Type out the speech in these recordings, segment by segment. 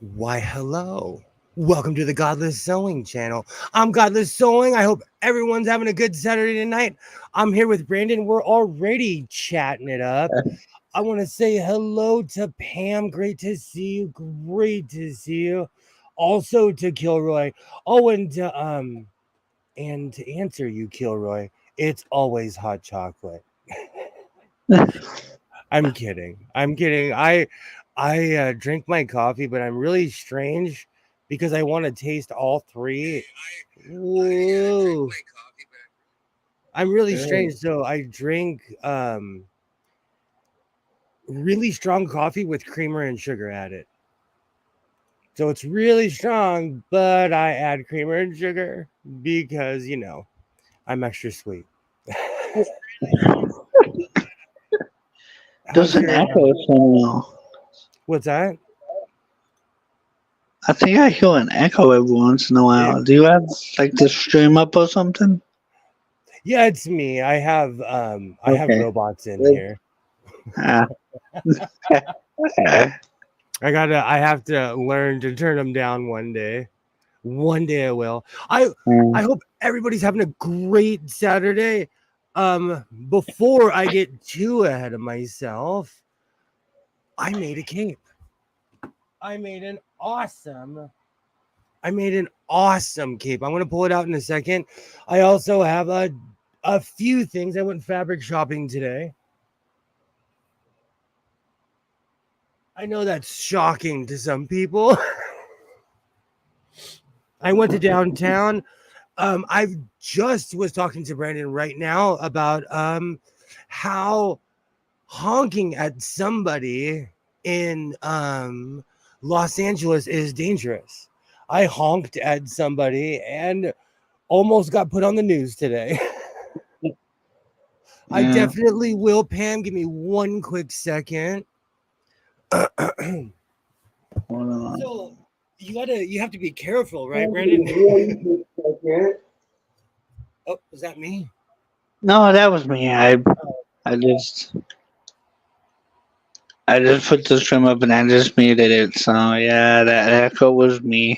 Why, hello. Welcome to the Godless Sewing channel. I'm Godless Sewing. I hope everyone's having a good Saturday night. I'm here with Brandon. We're already chatting it up. I want to say hello to Pam. Great to see you. Great to see you. Also to Kilroy. Oh, and to answer you, Kilroy, it's always hot chocolate. I'm kidding. I'm kidding. I drink my coffee, but I'm really strange because I want to taste all three. Whoa. I'm really strange. So I drink really strong coffee with creamer and sugar added. So it's really strong, but I add creamer and sugar because I'm extra sweet. There's How's an your echo somewhere. what's that? I think I hear an echo every once in a It, while. Do you have like the stream up or something? yeah, it's me. I have Okay. robots in Good. here. Ah. I have to learn to turn them down one day. One day I will. I hope everybody's having a great Saturday. Before I get too ahead of myself, I made a cape. I made an awesome I made an awesome cape. I'm gonna pull it out in a second. I also have a few things. I went fabric shopping today. I know that's shocking to some people. I went to downtown. I've just was talking to Brandon right now about how honking at somebody in Los Angeles is dangerous. I honked at somebody and almost got put on the news today. I Yeah. definitely will. Pam, give me one quick second. Hold on. So you have to be careful, right, Brandon? Oh, was that me? No, that was me. I just I just put the stream up and I just muted it. So yeah, that echo was me.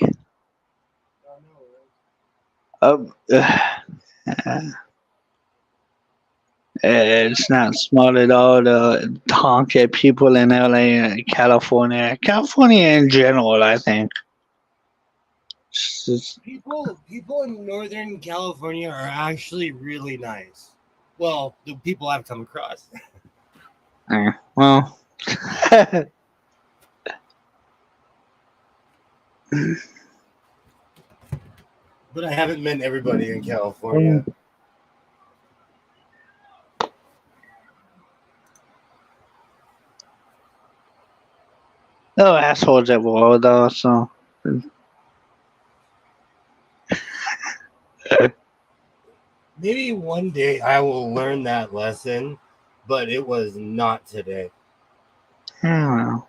It's not smart at all to honk at people in LA and California. California in general, I think. It's just, People in Northern California are actually really nice. Well, the people I've come across. well, But I haven't met everybody in California. no assholes everywhere though. So Maybe one day I will learn that lesson, but it was not today. I don't know.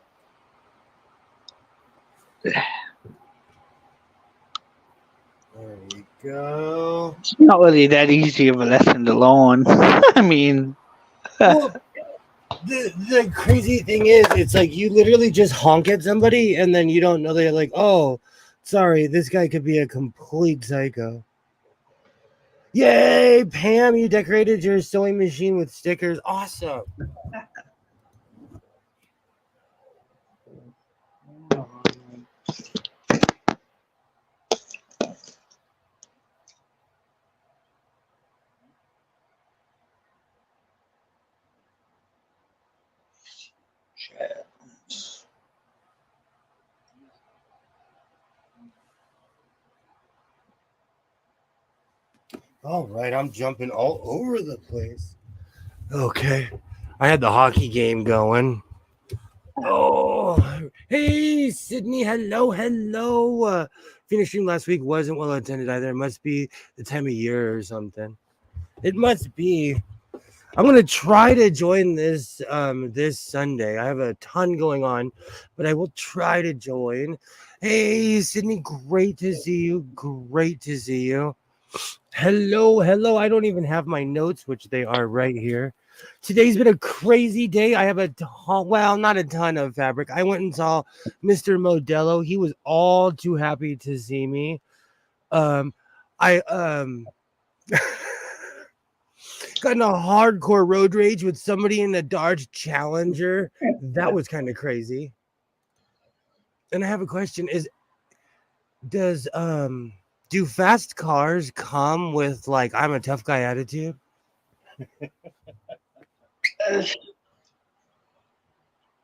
There we go. It's not really that easy of a lesson to learn. I mean, Well, the crazy thing is, it's like you literally just honk at somebody and then you don't know they're like, oh, sorry, this guy could be a complete psycho. Yay, Pam, you decorated your sewing machine with stickers. Awesome. All right, I'm jumping all over the place. Okay. I had the hockey game going. Oh, hey, Sydney. Hello, hello. Finishing last week wasn't well attended either. It must be the time of year or something. It must be. I'm gonna try to join this Sunday. I have a ton going on, but I will try to join. Hey, Sydney, great to see you. Great to see you. Hello, hello. I don't even have my notes, which they are right here. Today's been a crazy day. I have not a ton of fabric. I went and saw Mr. Modelo. He was all too happy to see me. I got in a hardcore road rage with somebody in a Dodge Challenger. That was kind of crazy. And I have a question: does do fast cars come with like I'm a tough guy attitude?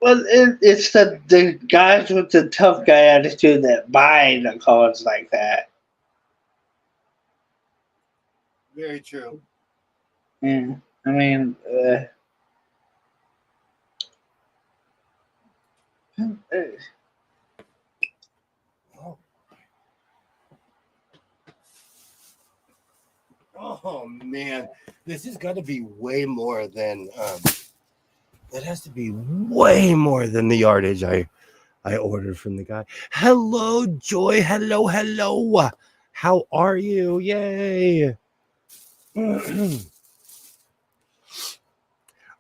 Well, it's the guys with the tough guy attitude that buy the cars like that. Very true. Yeah, I mean, Oh man, this has got to be way more than that has to be way more than the yardage I ordered from the guy. Hello, Joy. Hello. How are you? Yay.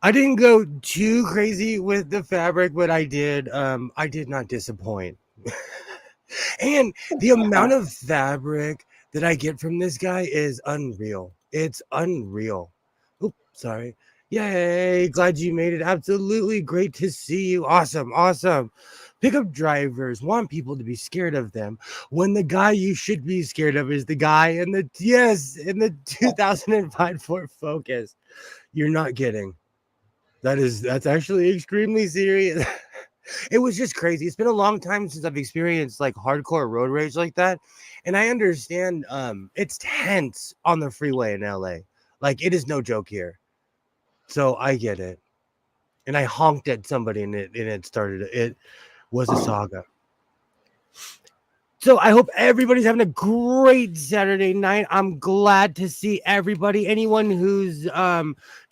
I didn't go too crazy with the fabric, but I did not disappoint. And the amount of fabric that I get from this guy is unreal. It's unreal. Oops, sorry. Yay, glad you made it. Absolutely great to see you. Awesome. Pickup drivers want people to be scared of them when the guy you should be scared of is the guy in the 2005 Ford Focus. You're not kidding. That's actually extremely serious. It was just crazy. It's been a long time since I've experienced like hardcore road rage like that. And I understand it's tense on the freeway in LA. Like it is no joke here. So I get it. And I honked at somebody and it was a saga. So I hope everybody's having a great Saturday night. I'm glad to see everybody. Anyone who's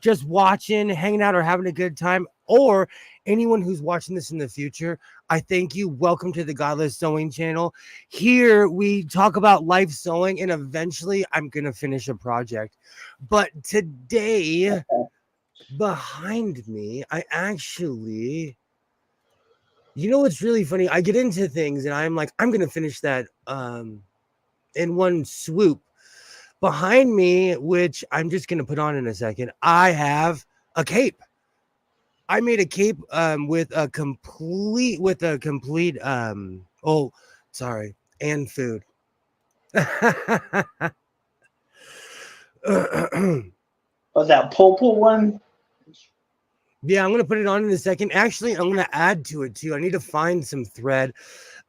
just watching, hanging out, or having a good time, or anyone who's watching this in the future, I thank you. Welcome to the Godless Sewing channel. Here we talk about life sewing, and eventually I'm gonna finish a project. But today, behind me, I actually. You know what's really funny? I get into things and I'm like, I'm gonna finish that in one swoop. Behind me, which I'm just gonna put on in a second, I have a cape. I made a cape with a complete and food. oh, that purple one. Yeah, I'm gonna put it on in a second. Actually, I'm gonna add to it too. I need to find some thread.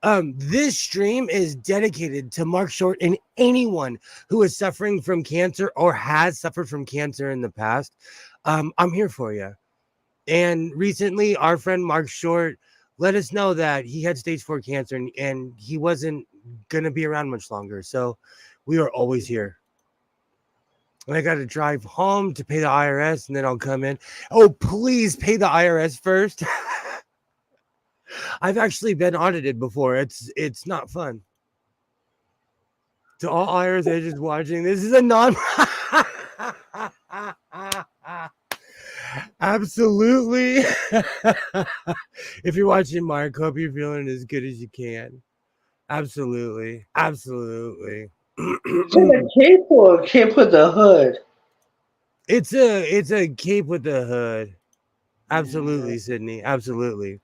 This stream is dedicated to Mark Short and anyone who is suffering from cancer or has suffered from cancer in the past. I'm here for you. And recently, our friend Mark Short let us know that he had stage 4 cancer and he wasn't gonna be around much longer. So we are always here. And I got to drive home to pay the IRS and then I'll come in. Oh, please pay the IRS first. I've actually been audited before. It's not fun. To all IRS agents watching, this is a non. Absolutely. If you're watching Mark, hope you're feeling as good as you can. Absolutely. Is it a cape or a cape with a hood? It's a cape with a hood. Absolutely, Sydney. Absolutely.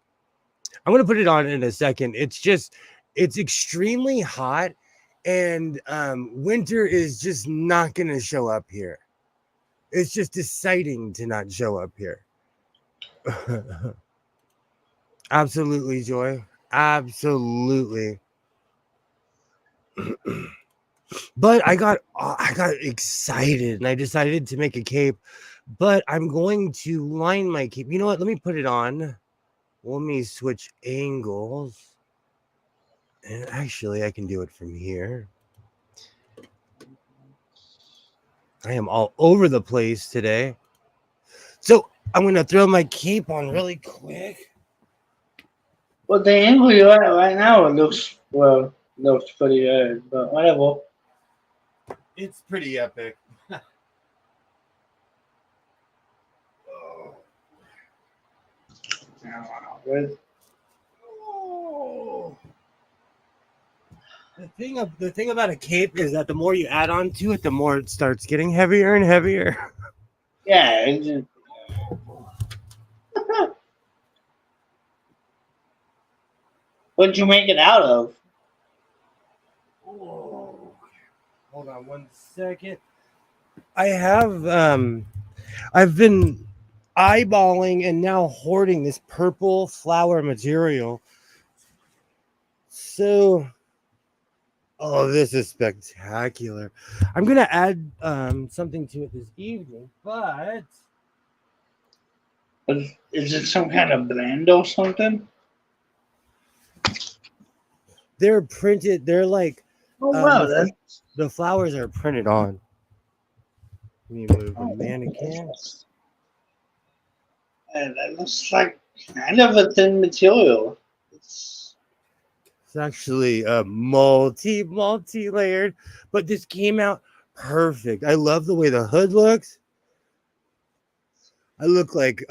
I'm gonna put it on in a second. It's extremely hot, and winter is just not gonna show up here. It's just deciding to not show up here. Absolutely, Joy. Absolutely. But I got excited and I decided to make a cape, but I'm going to line my cape. You know what? Let me put it on. Let me switch angles. And actually, I can do it from here. I am all over the place today. So I'm going to throw my cape on really quick. Well, the angle you're at right now, it looks pretty good, but whatever. It's pretty epic. Oh. The thing about a cape is that the more you add on to it, the more it starts getting heavier and heavier. Yeah. It just, what'd you make it out of? Oh. Hold on 1 second. I have I've been eyeballing and now hoarding this purple flower material. So oh, this is spectacular. I'm gonna add something to it this evening, but Is it some kind of blend or something? they're printed. They're like Oh wow, the flowers are printed on. Let me move the oh, mannequin. that looks like kind of a thin material. It's actually a multi-layered, but this came out perfect. I love the way the hood looks. I look like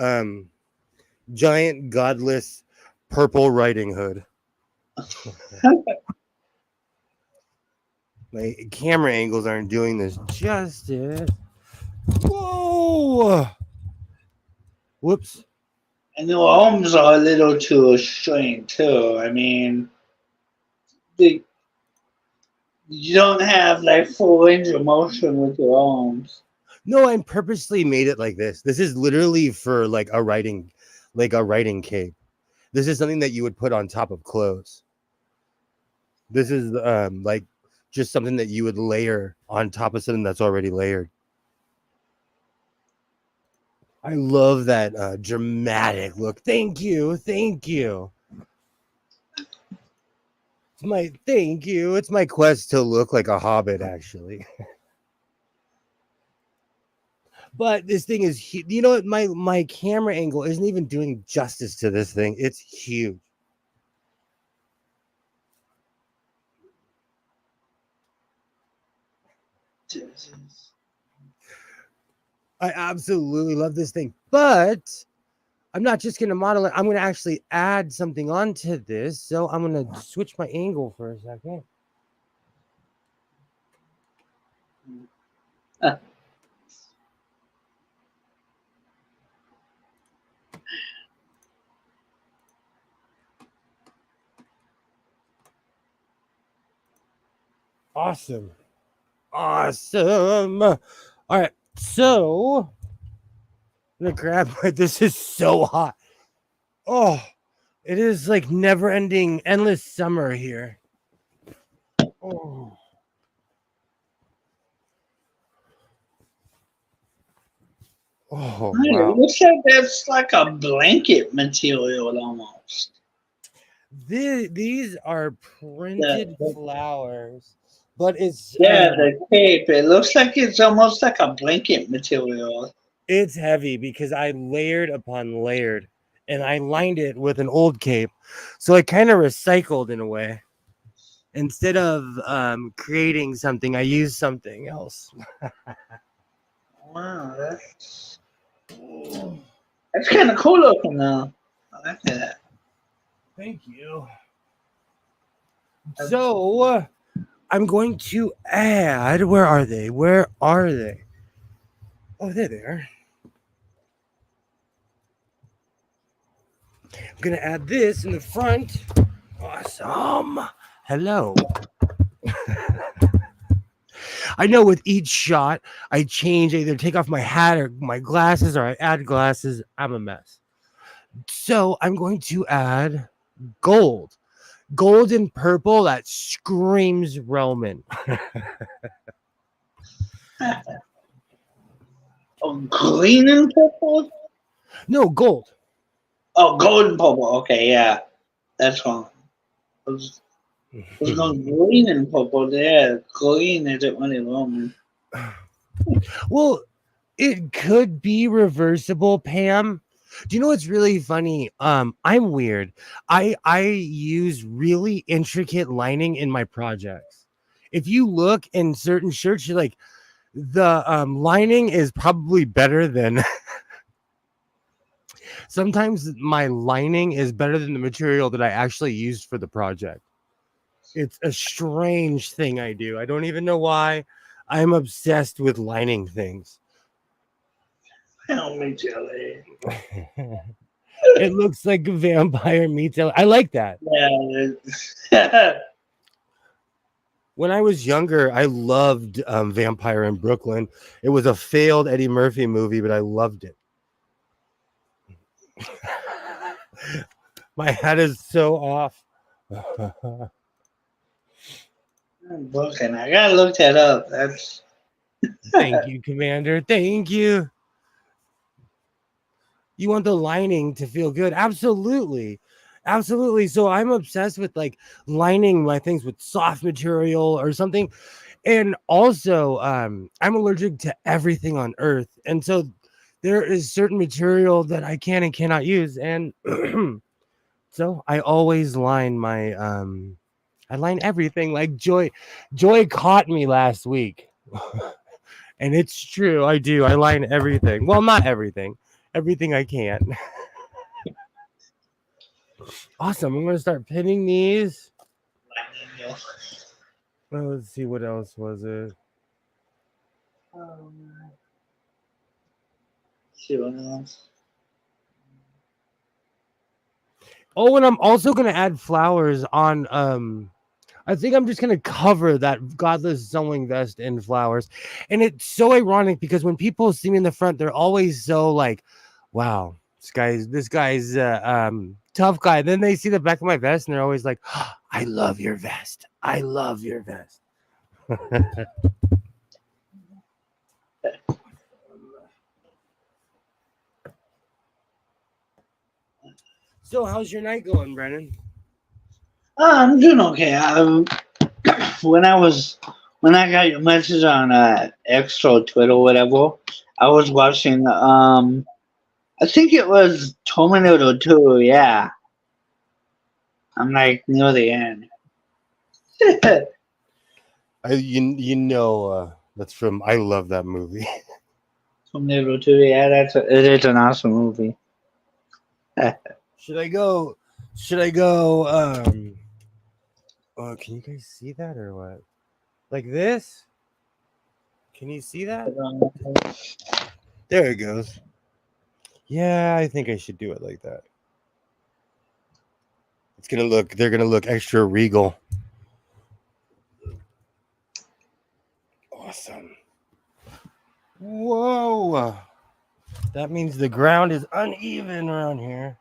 giant godless purple Riding Hood. My camera angles aren't doing this justice. Whoa! Whoops. And the arms are a little too strained too. I mean, you don't have like full range of motion with your arms. No, I purposely made it like this. This is literally for like a riding cape. This is something that you would put on top of clothes. This is like just something that you would layer on top of something that's already layered. I love that dramatic look. Thank you. Thank you. Thank you. It's my quest to look like a hobbit, actually. But this thing is huge. You know what? My camera angle isn't even doing justice to this thing. It's huge. I absolutely love this thing. But I'm not just going to model it. I'm going to actually add something onto this. So I'm going to switch my angle for a second. Awesome. Awesome. All right. So I'm going to grab this is so hot. Oh, it is like never ending, endless summer here. Oh. Oh, wow. It looks like that's like a blanket material almost. These are printed flowers, but it's the cape. It looks like it's almost like a blanket material. It's heavy because I layered upon layered, and I lined it with an old cape, so I kind of recycled in a way. Instead of creating something, I used something else. Wow, that's kind of cool looking though. I like that. Thank you. So I'm going to add. Where are they? Where are they? Oh, there they are. I'm gonna add this in the front. Awesome. Hello. I know with each shot, I change, either take off my hat or my glasses, or I add glasses. I'm a mess. So I'm going to add gold. Gold and purple that screams Roman. Oh, green and purple? No, gold. Oh, gold and purple. Okay, yeah. That's wrong. I was going green and purple there. Green isn't really Roman. Well, it could be reversible, Pam. Do you know what's really funny? I'm weird. I use really intricate lining in my projects. If you look in certain shirts, you're like, the lining is probably better than sometimes my lining is better than the material that I actually used for the project. It's a strange thing I do. I don't even know why. I'm obsessed with lining things. Help me, Jelly. It looks like a vampire meat. I like that. Yeah. When I was younger, I loved Vampire in Brooklyn. It was a failed Eddie Murphy movie, but I loved it. My head is so off. I'm looking. I gotta look that up. That's Thank you, Commander. Thank you. You want the lining to feel good? Absolutely. Absolutely. So I'm obsessed with like lining my things with soft material or something. And also, I'm allergic to everything on earth. And so there is certain material that I can and cannot use. And so I always line my I line everything like Joy caught me last week. And it's true, I do. I line everything. Well, not everything. Everything I can. Awesome. I'm gonna start pinning these. Well, let's see what else was it. see what else. Oh, and I'm also gonna add flowers on I think I'm just gonna cover that godless sewing vest in flowers. And it's so ironic because when people see me in the front, they're always so like, wow, this guy's tough guy. Then they see the back of my vest and they're always like, oh, I love your vest. I love your vest. So how's your night going, Brennan? I'm doing okay. When I got your message on X or Twitter, whatever, I was watching. I think it was Terminator 2. Yeah, I'm like near the end. That's from I love that movie. Terminator 2. Yeah, it is an awesome movie. Should I go? Should I go? Oh, can you guys see that or what? Like this? Can you see that? There it goes. Yeah, I think I should do it like that. They're gonna look extra regal. Awesome. Whoa. That means the ground is uneven around here.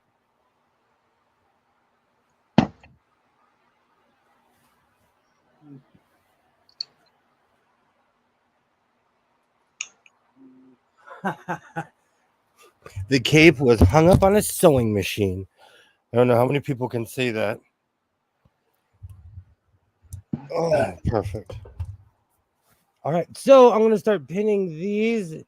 The cape was hung up on a sewing machine. I don't know how many people can say that. Oh, perfect. All right, so I'm going to start pinning these,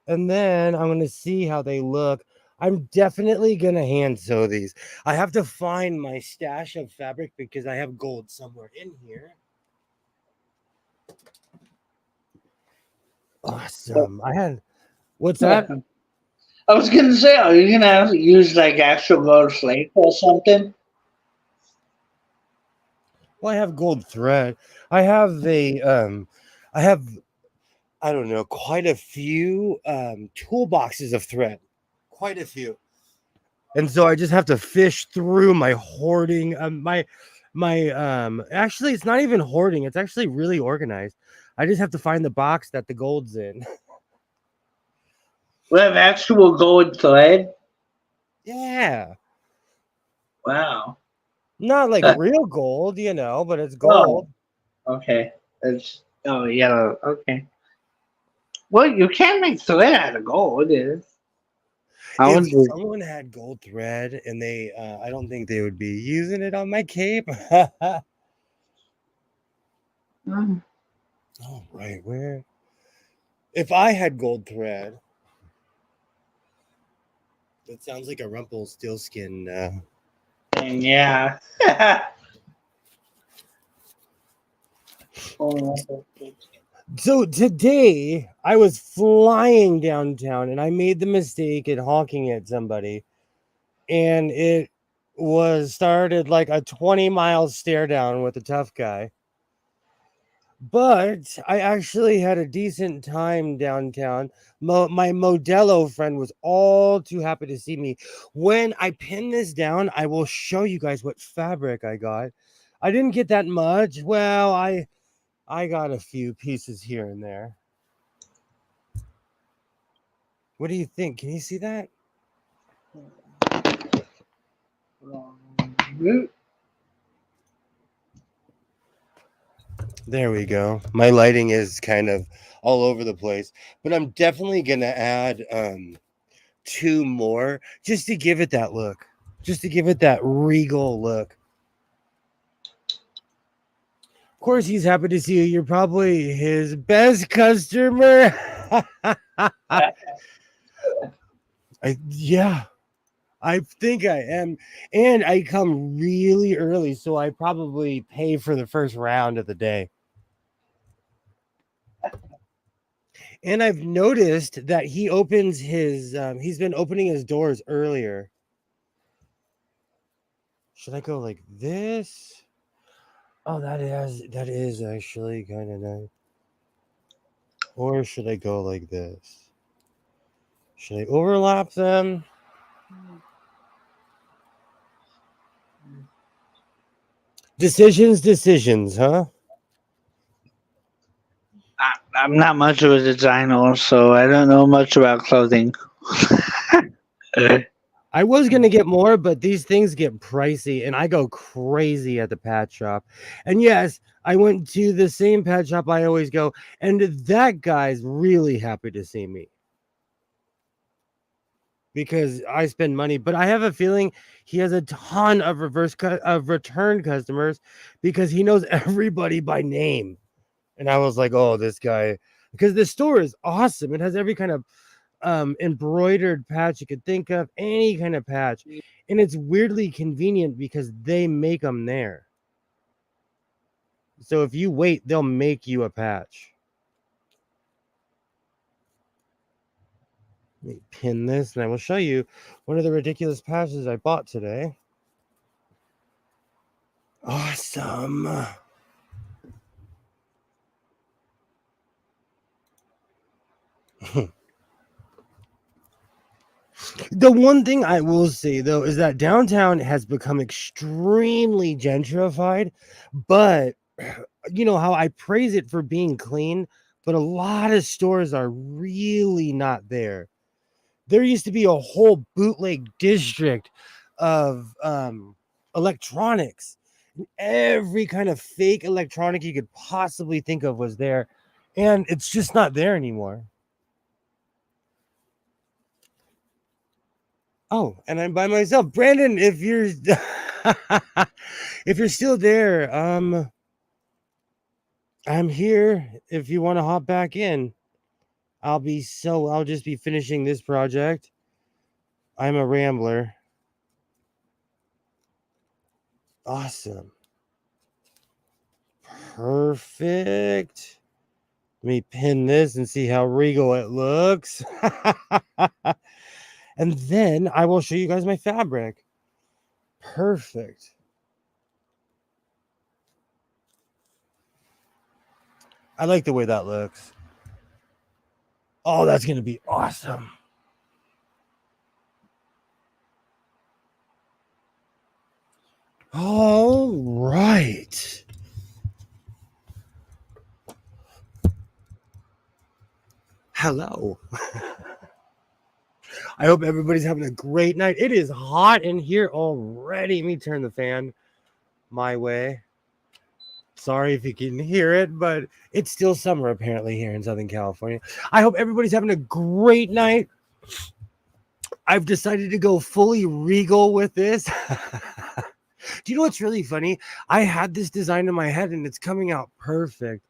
and then I'm going to see how they look. I'm definitely going to hand sew these. I have to find my stash of fabric because I have gold somewhere in here. Awesome. What's that? I was gonna say, are you gonna use like actual gold flake or something? Well, I have gold thread. I have I don't know, quite a few toolboxes of thread. Quite a few. And so I just have to fish through my hoarding. Actually it's not even hoarding, it's actually really organized. I just have to find the box that the gold's in. We have actual gold thread. Yeah. Wow. Not like real gold, but it's Oh, gold. okay. Yellow. Okay. Well, you can make thread out of gold. I If would do. someone had gold thread and they I don't think they would be using it on my cape. Mm. Oh, right. Where? If I had gold thread, that sounds like a Rumpelstiltskin. And yeah. Oh, So today I was flying downtown and I made the mistake at honking at somebody, and it was started like a 20-mile stare down with a tough guy. But I actually had a decent time downtown. My Modelo friend was all too happy to see me. When I pin this down, I will show you guys what fabric I got. I didn't get that much. Well, I got a few pieces here and there. What do you think? Can you see that? There we go. My lighting is kind of all over the place, but I'm definitely gonna add two more just to give it that look, just to give it that regal look. Of course, he's happy to see you. You're probably his best customer. Yeah, I think I am. And I come really early, so I probably pay for the first round of the day. And I've noticed that he opens his, he's been opening his doors earlier. Should I go like this? Oh, that is actually kind of nice. Or should I go like this? Should I overlap them? Decisions, huh? I'm not much of a designer, so I don't know much about clothing. I was gonna get more, but these things get pricey, and I go crazy at the pet shop. And yes, I went to the same pet shop I always go, and that guy's really happy to see me because I spend money. But I have a feeling he has a ton of return customers because he knows everybody by name. And I was like, oh, this guy, because the store is awesome. It has every kind of embroidered patch you could think of, any kind of patch, and it's weirdly convenient because they make them there. So if you wait, they'll make you a patch. Let me pin this and I will show you one of the ridiculous patches I bought today. Awesome. The one thing I will say though is that downtown has become extremely gentrified, but you know how I praise it for being clean, but a lot of stores are really not there. There used to be a whole bootleg district of electronics. Every kind of fake electronic you could possibly think of was there, and it's just not there anymore. Oh, and I'm by myself. Brandon, if you're if you're still there, I'm here if you want to hop back in. I'll just be finishing this project. I'm a rambler. Awesome. Perfect. Let me pin this and see how regal it looks. And then I will show you guys my fabric. Perfect. I like the way that looks. Oh, that's going to be awesome. All right. Hello. I hope everybody's having a great night. It is hot in here already. Let me turn the fan my way. Sorry if you can hear it, but it's still summer apparently here in Southern California. I hope everybody's having a great night. I've decided to go fully regal with this. Do you know what's really funny? I had this design in my head and it's coming out perfect.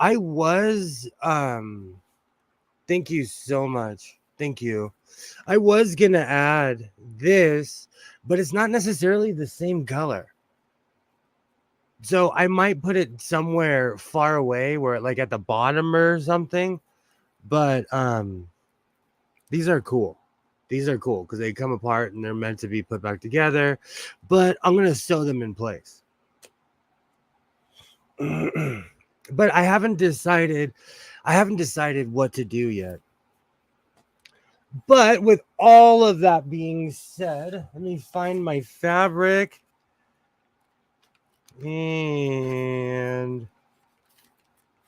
I was thank you so much. Thank you. I was gonna add this, but it's not necessarily the same color. So I might put it somewhere far away, where like at the bottom or something. But these are cool. These are cool because they come apart and they're meant to be put back together. But I'm gonna sew them in place. But I haven't decided what to do yet. But with all of that being said, let me find my fabric. And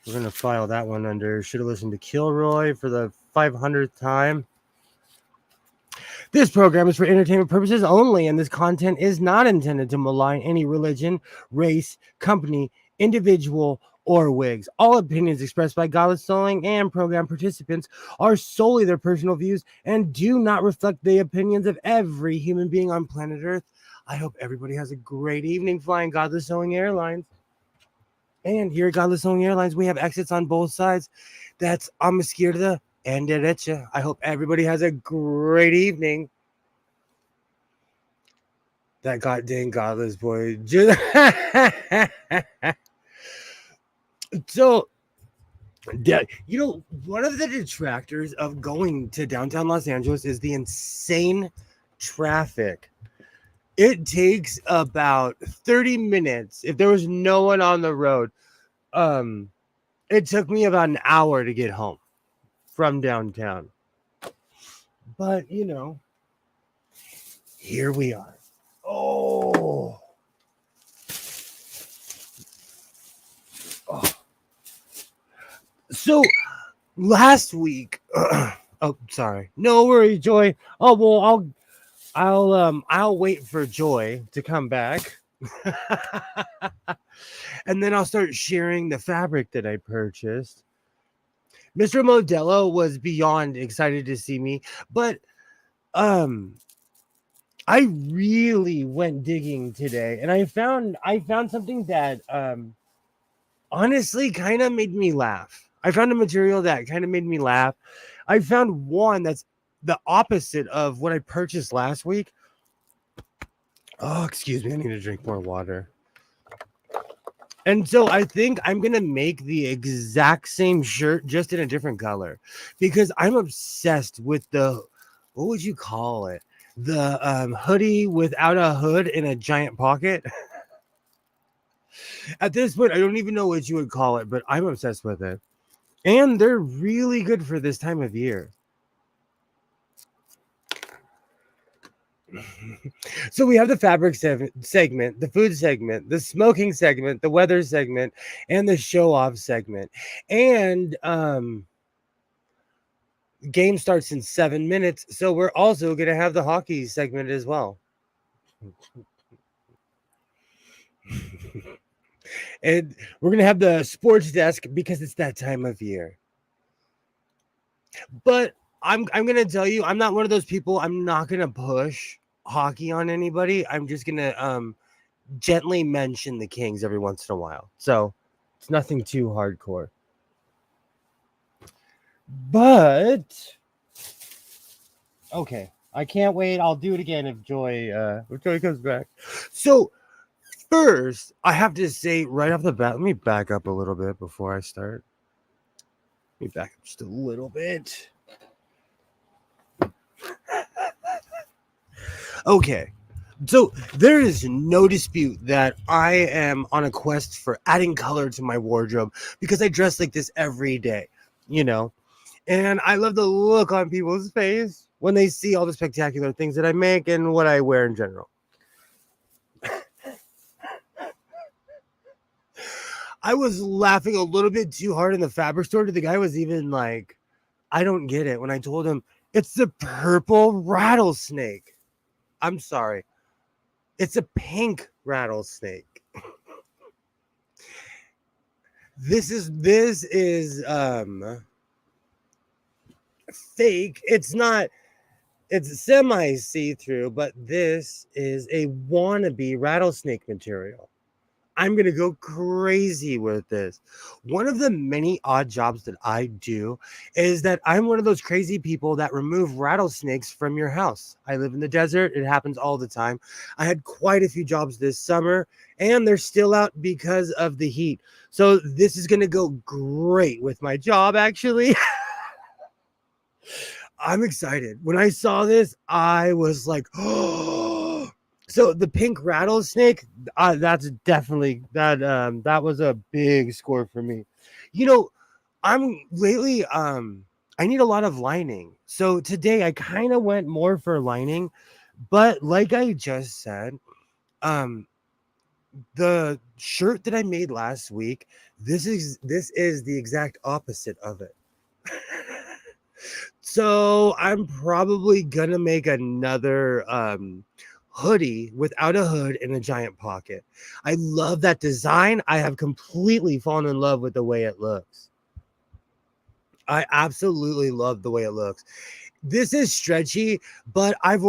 we're going to file that one under should have listened to Kilroy for the 500th time. This program is for entertainment purposes only, and this content is not intended to malign any religion, race, company, individual, or wigs. All opinions expressed by Godless Sewing and program participants are solely their personal views and do not reflect the opinions of every human being on planet Earth. I hope everybody has a great evening flying Godless Sewing Airlines. And here at Godless Sewing Airlines, we have exits on both sides. That's on izquierda and derecha. I hope everybody has a great evening. That goddamn Godless boy. So, you know, one of the detractors of going to downtown Los Angeles is the insane traffic. It takes about 30 minutes if there was no one on the road. It took me about an hour to get home from downtown. But, you know, here we are. Oh. So last week, oh, sorry. No worries, Joy. Oh, well, I'll wait for Joy to come back. And then I'll start sharing the fabric that I purchased. Mr. Modelo was beyond excited to see me, but I really went digging today, and I found something that honestly kind of made me laugh. I found a material that kind of made me laugh. I found one that's the opposite of what I purchased last week. Oh, excuse me, I need to drink more water. And so I think I'm going to make the exact same shirt just in a different color because I'm obsessed with the, what would you call it? The hoodie without a hood in a giant pocket. At this point, I don't even know what you would call it, but I'm obsessed with it. And they're really good for this time of year. So we have the fabric segment, the food segment, the smoking segment, the weather segment, and the show off segment. And game starts in 7 minutes, so we're also going to have the hockey segment as well. And we're going to have the sports desk because it's that time of year. But I'm going to tell you, I'm not one of those people. I'm not going to push hockey on anybody. I'm just going to gently mention the Kings every once in a while. So it's nothing too hardcore. But okay, I can't wait. I'll do it again if Joy comes back. So first, I have to say right off the bat, let me back up a little bit before I start. Let me back up just a little bit. Okay. So there is no dispute that I am on a quest for adding color to my wardrobe because I dress like this every day, you know, and I love the look on people's face when they see all the spectacular things that I make and what I wear in general. I was laughing a little bit too hard in the fabric store. The guy was even like, I don't get it. When I told him it's the purple rattlesnake. I'm sorry. It's a pink rattlesnake. This is fake. It's not, it's semi see-through, but this is a wannabe rattlesnake material. I'm going to go crazy with this. One of the many odd jobs that I do is that I'm one of those crazy people that remove rattlesnakes from your house. I live in the desert. It happens all the time. I had quite a few jobs this summer, and they're still out because of the heat. So this is going to go great with my job, actually. I'm excited. When I saw this, I was like, oh. So the pink rattlesnake, that's definitely that was a big score for me. You know, I'm lately I need a lot of lining. So today I kind of went more for lining, but like I just said, um the shirt that I made last week, this is the exact opposite of it. So I'm probably gonna make another hoodie without a hood and a giant pocket. I love that design. I have completely fallen in love with the way it looks. I absolutely love the way it looks. This is stretchy, but I've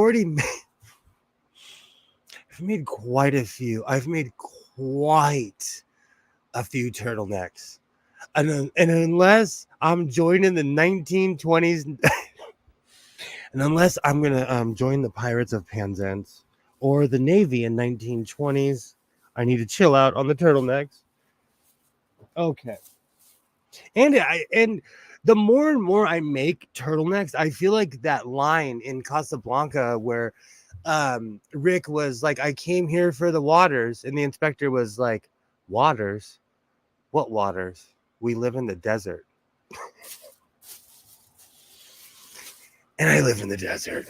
made quite a few. I've made quite a few turtlenecks. And unless I'm joining the 1920s and unless I'm going to join the Pirates of Penzance or the Navy in 1920s, I need to chill out on the turtlenecks. Okay. And the more and more I make turtlenecks, I feel like that line in Casablanca where Rick was like, I came here for the waters, and the inspector was like, waters? What waters? We live in the desert. And I live in the desert.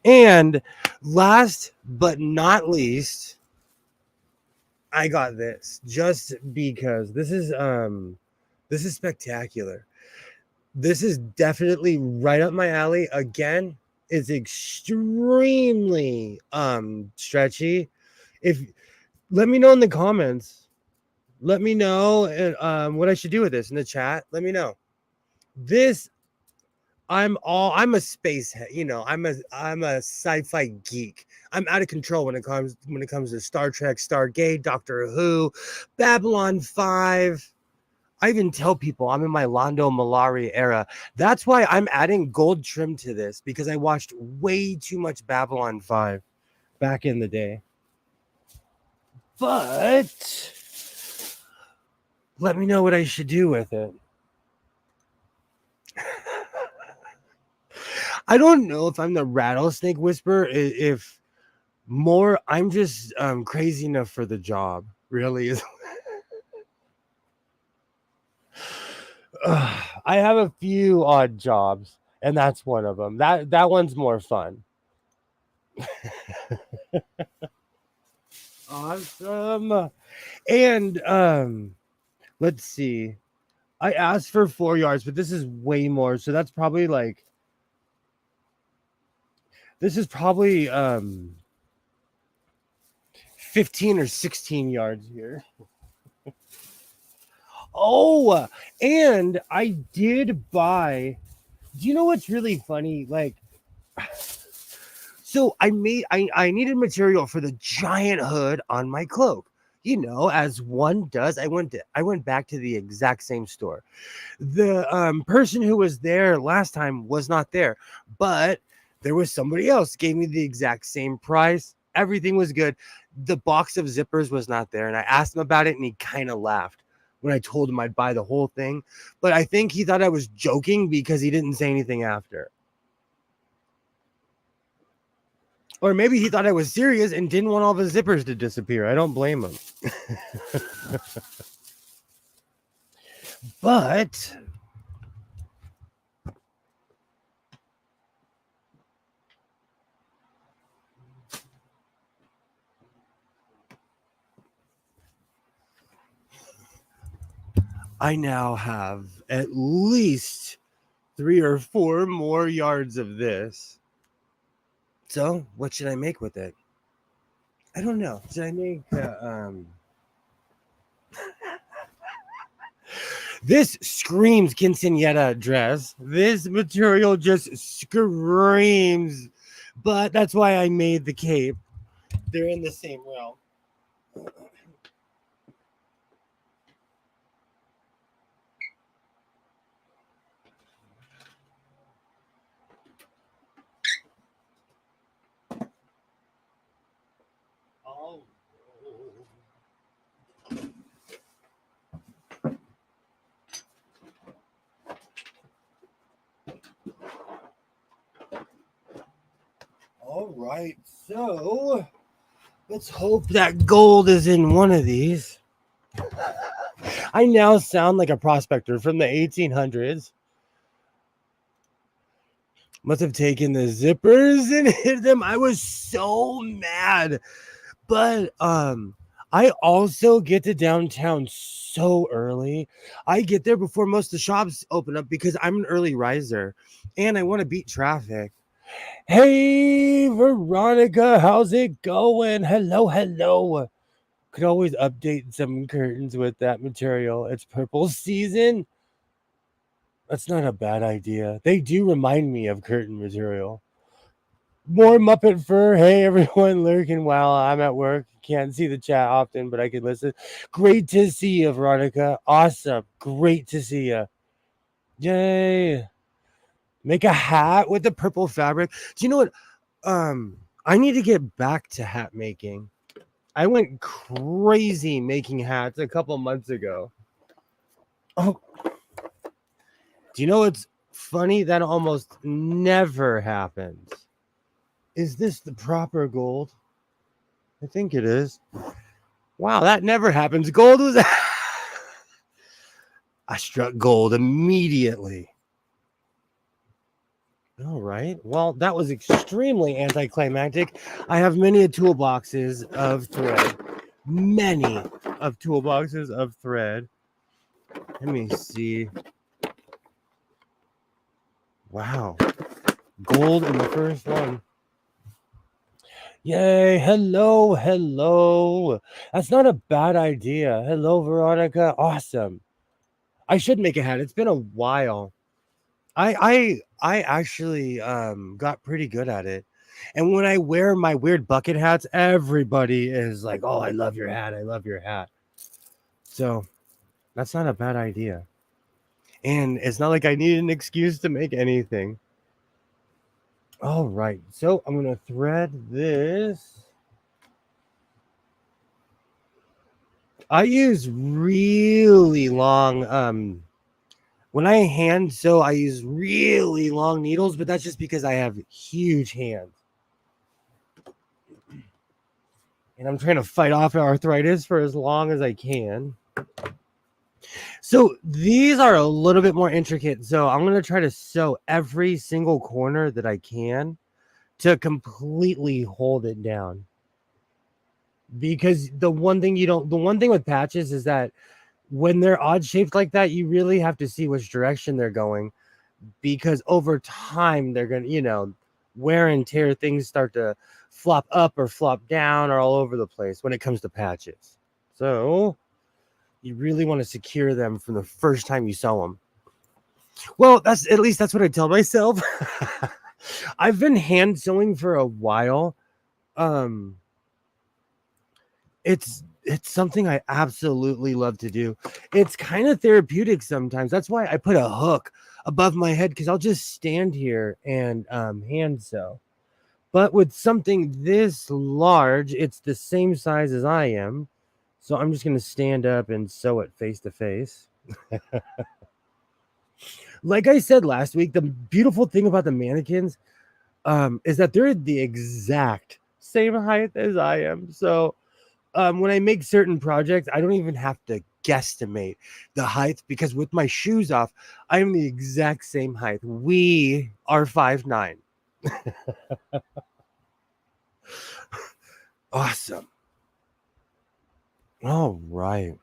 And last but not least, I got this just because this is spectacular. This is definitely right up my alley. Again, it's extremely stretchy. If let me know in the comments. Let me know what I should do with this in the chat. Let me know. This I'm a space head, I'm a sci-fi geek. I'm out of control when it comes to Star Trek, Stargate, Doctor Who, Babylon 5. I even tell people I'm in my Lando Malari era. That's why I'm adding gold trim to this, because I watched way too much Babylon 5 back in the day. But let me know what I should do with it. I don't know if I'm the rattlesnake whisperer, if more I'm just crazy enough for the job, really. I have a few odd jobs, and that's one of them. That one's more fun. Awesome. And let's see. I asked for 4 yards, but this is way more. So that's probably like this is probably 15 or 16 yards here. Oh, and I did buy. Do you know what's really funny? Like, so I needed material for the giant hood on my cloak. As one does. I went back to the exact same store. The person who was there last time was not there, but there was somebody else gave me the exact same price. Everything was good. The box of zippers was not there, and I asked him about it, and he kind of laughed when I told him I'd buy the whole thing. But I think he thought I was joking because he didn't say anything after. Or maybe he thought I was serious and didn't want all the zippers to disappear. I don't blame him. But I now have at least 3 or 4 more yards of this. So, what should I make with it? I don't know. Should I make this screams quinceañera dress. This material just screams. But that's why I made the cape. They're in the same realm. right, so let's hope that gold is in one of these. I now sound like a prospector from the 1800s. Must have taken the zippers and hit them. I was so mad. But I also get to downtown so early. I get there before most of the shops open up because I'm an early riser and I want to beat traffic. Hey Veronica, how's it going? Hello. Could always update some curtains with that material. It's purple season. That's not a bad idea. They do remind me of curtain material. More Muppet fur. Hey, everyone lurking while I'm at work. Can't see the chat often, but I can listen. Great to see you, Veronica. Awesome. Great to see you. Yay. Make a hat with the purple fabric. Do you know what? I need to get back to hat making. I went crazy making hats a couple months ago. Oh, do you know what's funny? That almost never happens. Is this the proper gold? I think it is. Wow, that never happens. Gold was. I struck gold immediately. All right. Well, that was extremely anticlimactic. I have many toolboxes of thread. Many of toolboxes of thread. Let me see. Wow. Gold in the first one. Yay. Hello. That's not a bad idea. Hello, Veronica. Awesome. I should make a hat. It's been a while. I actually got pretty good at it. And when I wear my weird bucket hats, everybody is like, "Oh, I love your hat. I love your hat." So, that's not a bad idea. And it's not like I need an excuse to make anything. All right. So, I'm going to thread this. I use really long when I hand sew, I use really long needles, but that's just because I have huge hands. And I'm trying to fight off arthritis for as long as I can. So these are a little bit more intricate. So I'm going to try to sew every single corner that I can to completely hold it down. Because the one thing with patches is that when they're odd shaped like that, you really have to see which direction they're going. Because over time, they're going to, wear and tear, things start to flop up or flop down or all over the place when it comes to patches. So you really want to secure them from the first time you sew them. Well, that's what I tell myself. I've been hand sewing for a while. It's something I absolutely love to do. It's kind of therapeutic sometimes. That's why I put a hook above my head, because I'll just stand here and hand sew. But with something this large, it's the same size as I am. So I'm just going to stand up and sew it face to face. Like I said last week, the beautiful thing about the mannequins is that they're the exact same height as I am. So when I make certain projects, I don't even have to guesstimate the height, because with my shoes off, I am the exact same height. We are 5'9". Awesome. All right.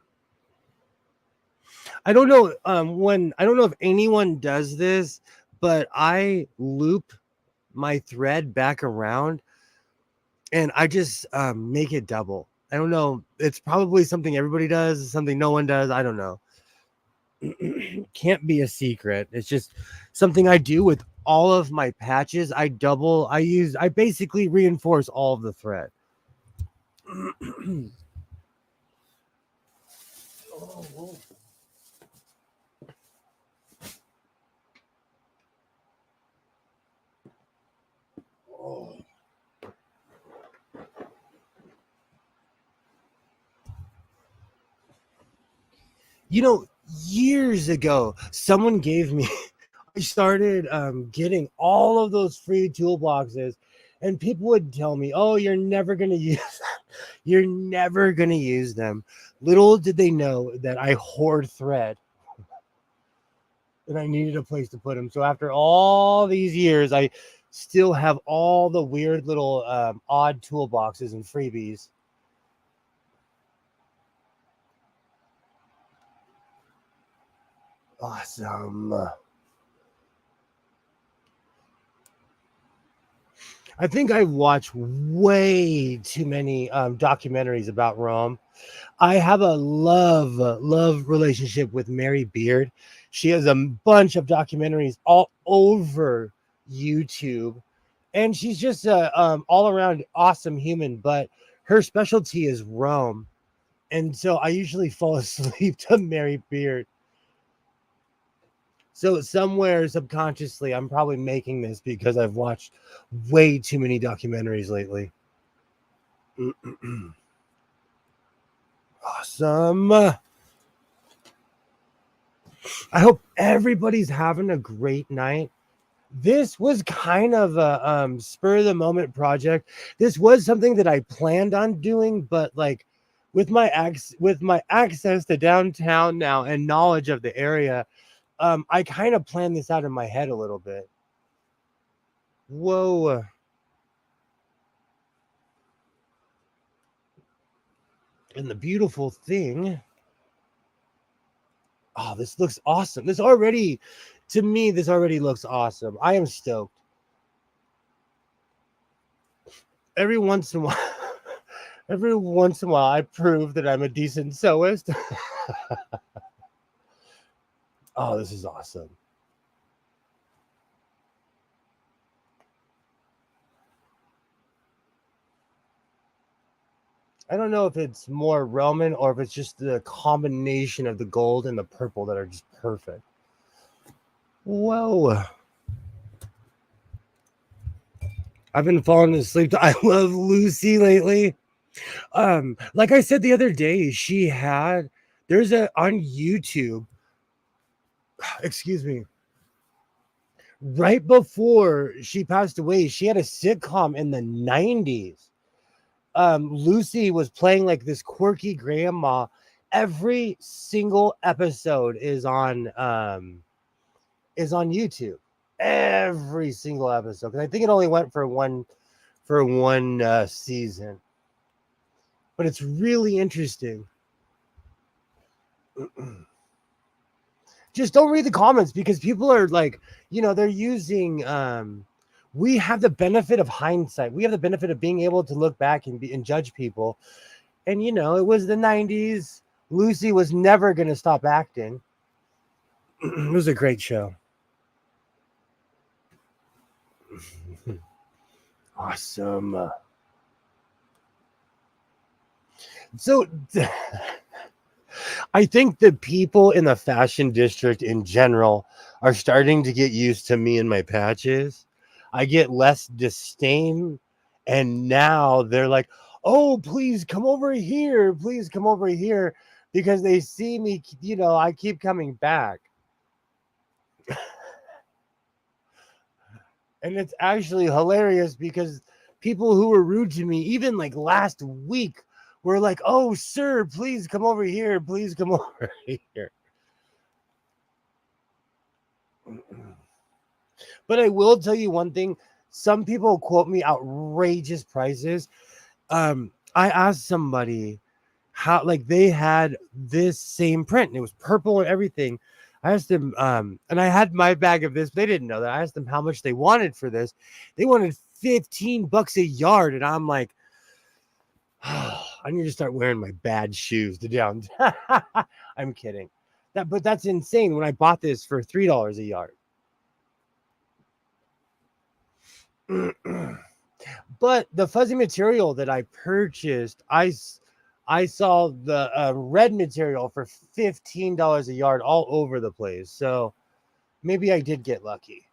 I don't know if anyone does this, but I loop my thread back around and I just make it double. I don't know. It's probably something everybody does, something no one does. I don't know. Can't be a secret. It's just something I do with all of my patches. I basically reinforce all of the thread. Oh. Oh. Years ago, someone gave me, I started getting all of those free toolboxes, And people would tell me, "Oh, you're never going to use them. You're never going to use them." Little did they know that I hoard thread and I needed a place to put them. So after all these years, I still have all the weird little odd toolboxes and freebies. Awesome. I think I've watched way too many documentaries about Rome. I have a love relationship with Mary Beard. She has a bunch of documentaries all over YouTube, and she's just a all around awesome human. But her specialty is Rome, and so I usually fall asleep to Mary Beard. So somewhere subconsciously, I'm probably making this because I've watched way too many documentaries lately. Awesome. I hope everybody's having a great night. This was kind of a spur of the moment project. This was something that I planned on doing, but like with my access to downtown now and knowledge of the area, I kind of planned this out in my head a little bit. Whoa. And the beautiful thing, oh, this looks awesome. This already, to me, this already looks awesome. I am stoked. Every once in a while, every once in a while, I prove that I'm a decent sewist. Oh, this is awesome. I don't know if it's more Roman or if it's just the combination of the gold and the purple that are just perfect. Whoa. I've been falling asleep to I Love Lucy lately. Like I said the other day, there's a on YouTube, excuse me, right before she passed away, she had a sitcom in the 90s. Lucy was playing like this quirky grandma. Every single episode is on YouTube. Every single episode. Because I think it only went for one season. But it's really interesting. Just don't read the comments because people are like, they're using we have the benefit of hindsight. We have the benefit of being able to look back and judge people. And it was the 90s. Lucy was never going to stop acting. It was a great show. Awesome. So I think the people in the fashion district in general are starting to get used to me and my patches. I get less disdain, and now they're like, "Oh, please come over here. Please come over here," because they see me, I keep coming back. And it's actually hilarious because people who were rude to me, even like last week, were like, "Oh, sir, please come over here. Please come over here." But I will tell you one thing. Some people quote me outrageous prices. I asked somebody how, like, they had this same print and it was purple and everything. I asked them, and I had my bag of this. They didn't know that. I asked them how much they wanted for this. They wanted $15 a yard, and I'm like, oh, I need to start wearing my bad shoes to downtown. I'm kidding. But that's insane. When I bought this for $3 a yard. But the fuzzy material that I purchased, I saw the red material for $15 a yard all over the place. So maybe I did get lucky.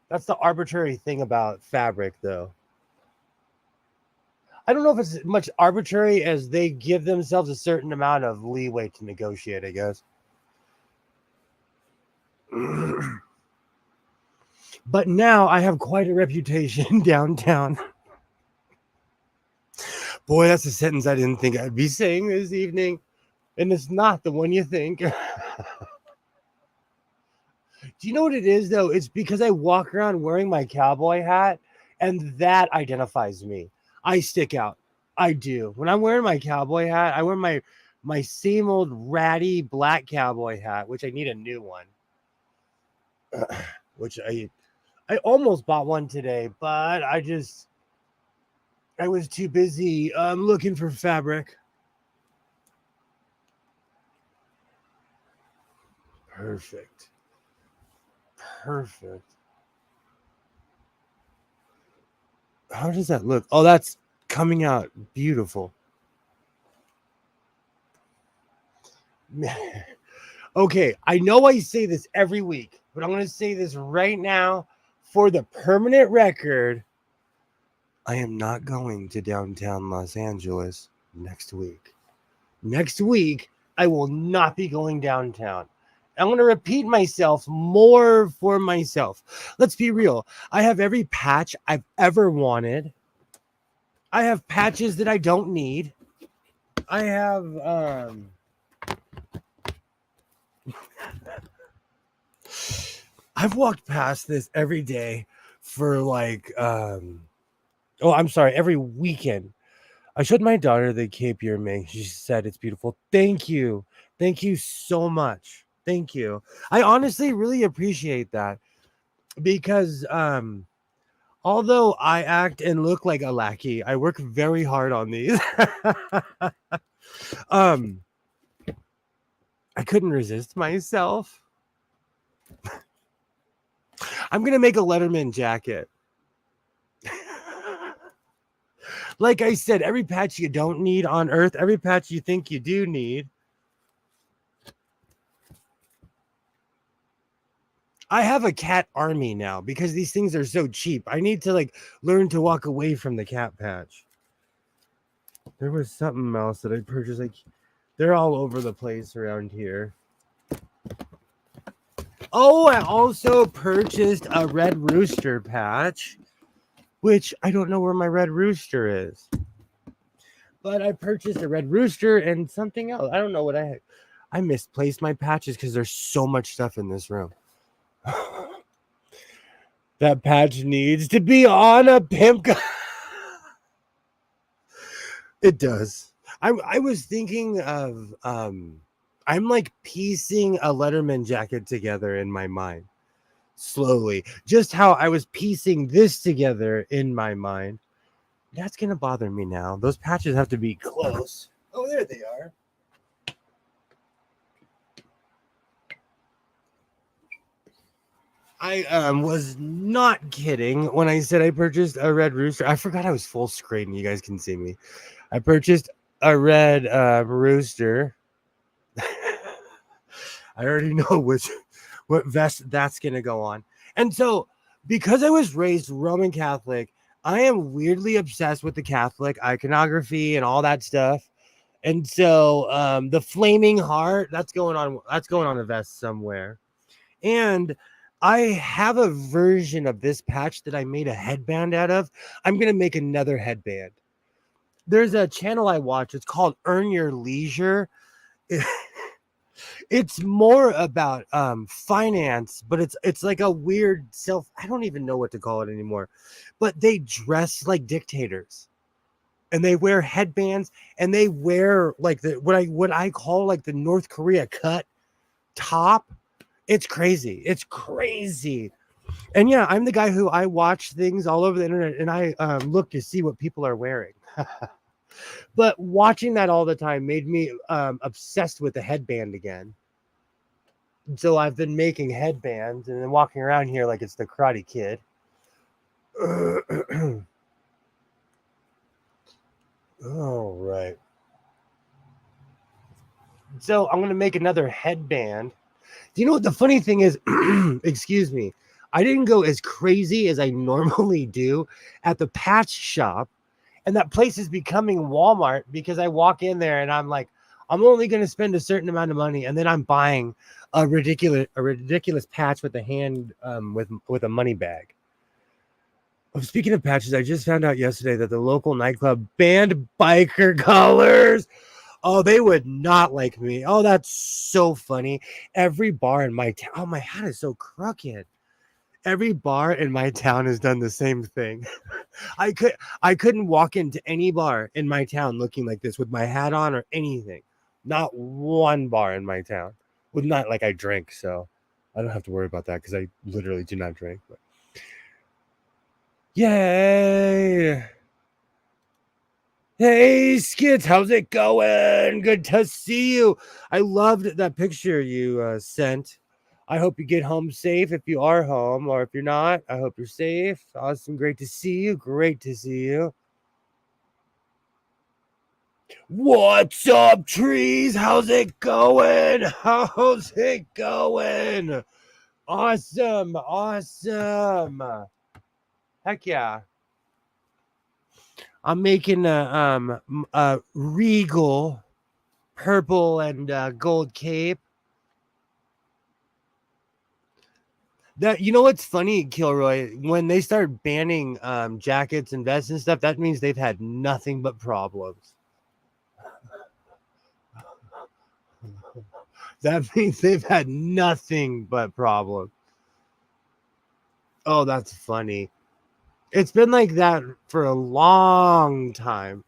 That's the arbitrary thing about fabric, though. I don't know if it's much arbitrary as they give themselves a certain amount of leeway to negotiate, I guess. But now I have quite a reputation downtown. Boy, that's a sentence I didn't think I'd be saying this evening. And it's not the one you think. Do you know what it is, though? It's because I walk around wearing my cowboy hat, and that identifies me. I stick out. I do. When I'm wearing my cowboy hat, I wear my same old ratty black cowboy hat, which I need a new one. Which I almost bought one today, but I was too busy looking for fabric. Perfect. Perfect. How does that look? Oh, that's coming out beautiful. Okay, I know I say this every week, but I'm going to say this right now for the permanent record. I am not going to downtown Los Angeles next week. Next week, I will not be going downtown. I'm going to repeat myself more for myself. Let's be real. I have every patch I've ever wanted. I have patches that I don't need. I have I've walked past this every day for like every weekend. I showed my daughter the Cape earring. She said it's beautiful. Thank you. Thank you so much. Thank you. I honestly really appreciate that because although I act and look like a lackey, I work very hard on these. I couldn't resist myself. I'm going to make a Letterman jacket. Like I said, every patch you don't need on Earth, every patch you think you do need. I have a cat army now because these things are so cheap. I need to like learn to walk away from the cat patch. There was something else that I purchased. Like they're all over the place around here. Oh, I also purchased a red rooster patch, which I don't know where my red rooster is. But I purchased a red rooster and something else. I don't know what I misplaced my patches because there's so much stuff in this room. That patch needs to be on a pimp. It does. I was thinking of I'm like piecing a Letterman jacket together in my mind slowly. Just how I was piecing this together in my mind. That's gonna bother me now. Those patches have to be close. Oh, there they are. I was not kidding when I said I purchased a red rooster. I forgot I was full screen. You guys can see me. I purchased a red rooster. I already know what vest that's gonna go on. And so, because I was raised Roman Catholic, I am weirdly obsessed with the Catholic iconography and all that stuff. And so, the flaming heart that's going on a vest somewhere. And I have a version of this patch that I made a headband out of. I'm gonna make another headband. There's a channel I watch. It's called Earn Your Leisure. It's more about finance, but it's like a weird I don't even know what to call it anymore. But they dress like dictators. And they wear headbands and they wear like what I call like the North Korea cut top. It's crazy. It's crazy. And yeah, I'm the guy who I watch things all over the internet and I look to see what people are wearing. But watching that all the time made me obsessed with the headband again. So I've been making headbands and then walking around here like it's the Karate Kid. All right. So I'm going to make another headband. Do you know what the funny thing is? Excuse me. I didn't go as crazy as I normally do at the patch shop. And that place is becoming Walmart because I walk in there and I'm like, I'm only going to spend a certain amount of money, and then I'm buying a ridiculous patch with a hand with a money bag. Oh, speaking of patches, I just found out yesterday that the local nightclub banned biker colors. Oh, they would not like me. Oh, that's so funny. Every bar in my town. Oh, my hat is so crooked. Every bar in my town has done the same thing. I couldn't walk into any bar in my town looking like this with my hat on or anything. Not one bar in my town. Well, not like I drink, so I don't have to worry about that because I literally do not drink. But yay! Hey, Skits, how's it going? Good to see you. I loved that picture you sent. I hope you get home safe if you are home, or if you're not, I hope you're safe. Awesome. Great to see you. Great to see you. What's up, trees? How's it going? How's it going? Awesome. Awesome. Heck yeah. I'm making a regal purple and gold cape. That, you know what's funny, Kilroy? When they start banning jackets and vests and stuff, that means they've had nothing but problems. That means they've had nothing but problems. Oh, that's funny. It's been like that for a long time.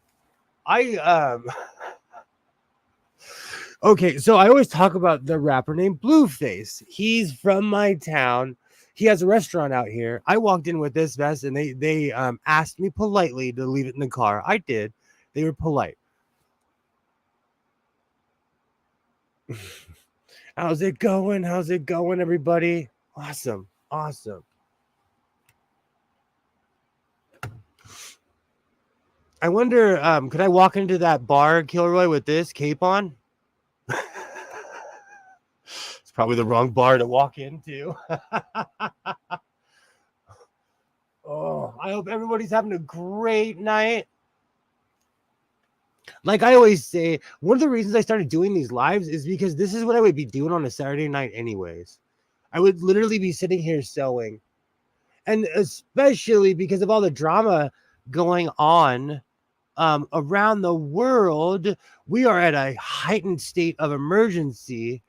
Okay, so I always talk about the rapper named Blueface. He's from my town. He has a restaurant out here. I walked in with this vest and they asked me politely to leave it in the car. I did. They were polite. How's it going? How's it going, everybody? Awesome. Awesome. I wonder, could I walk into that bar, Kilroy, with this cape on? It's probably the wrong bar to walk into. Oh, I hope everybody's having a great night. Like I always say, one of the reasons I started doing these lives is because this is what I would be doing on a Saturday night anyways. I would literally be sitting here sewing. And especially because of all the drama going on around the world, we are at a heightened state of emergency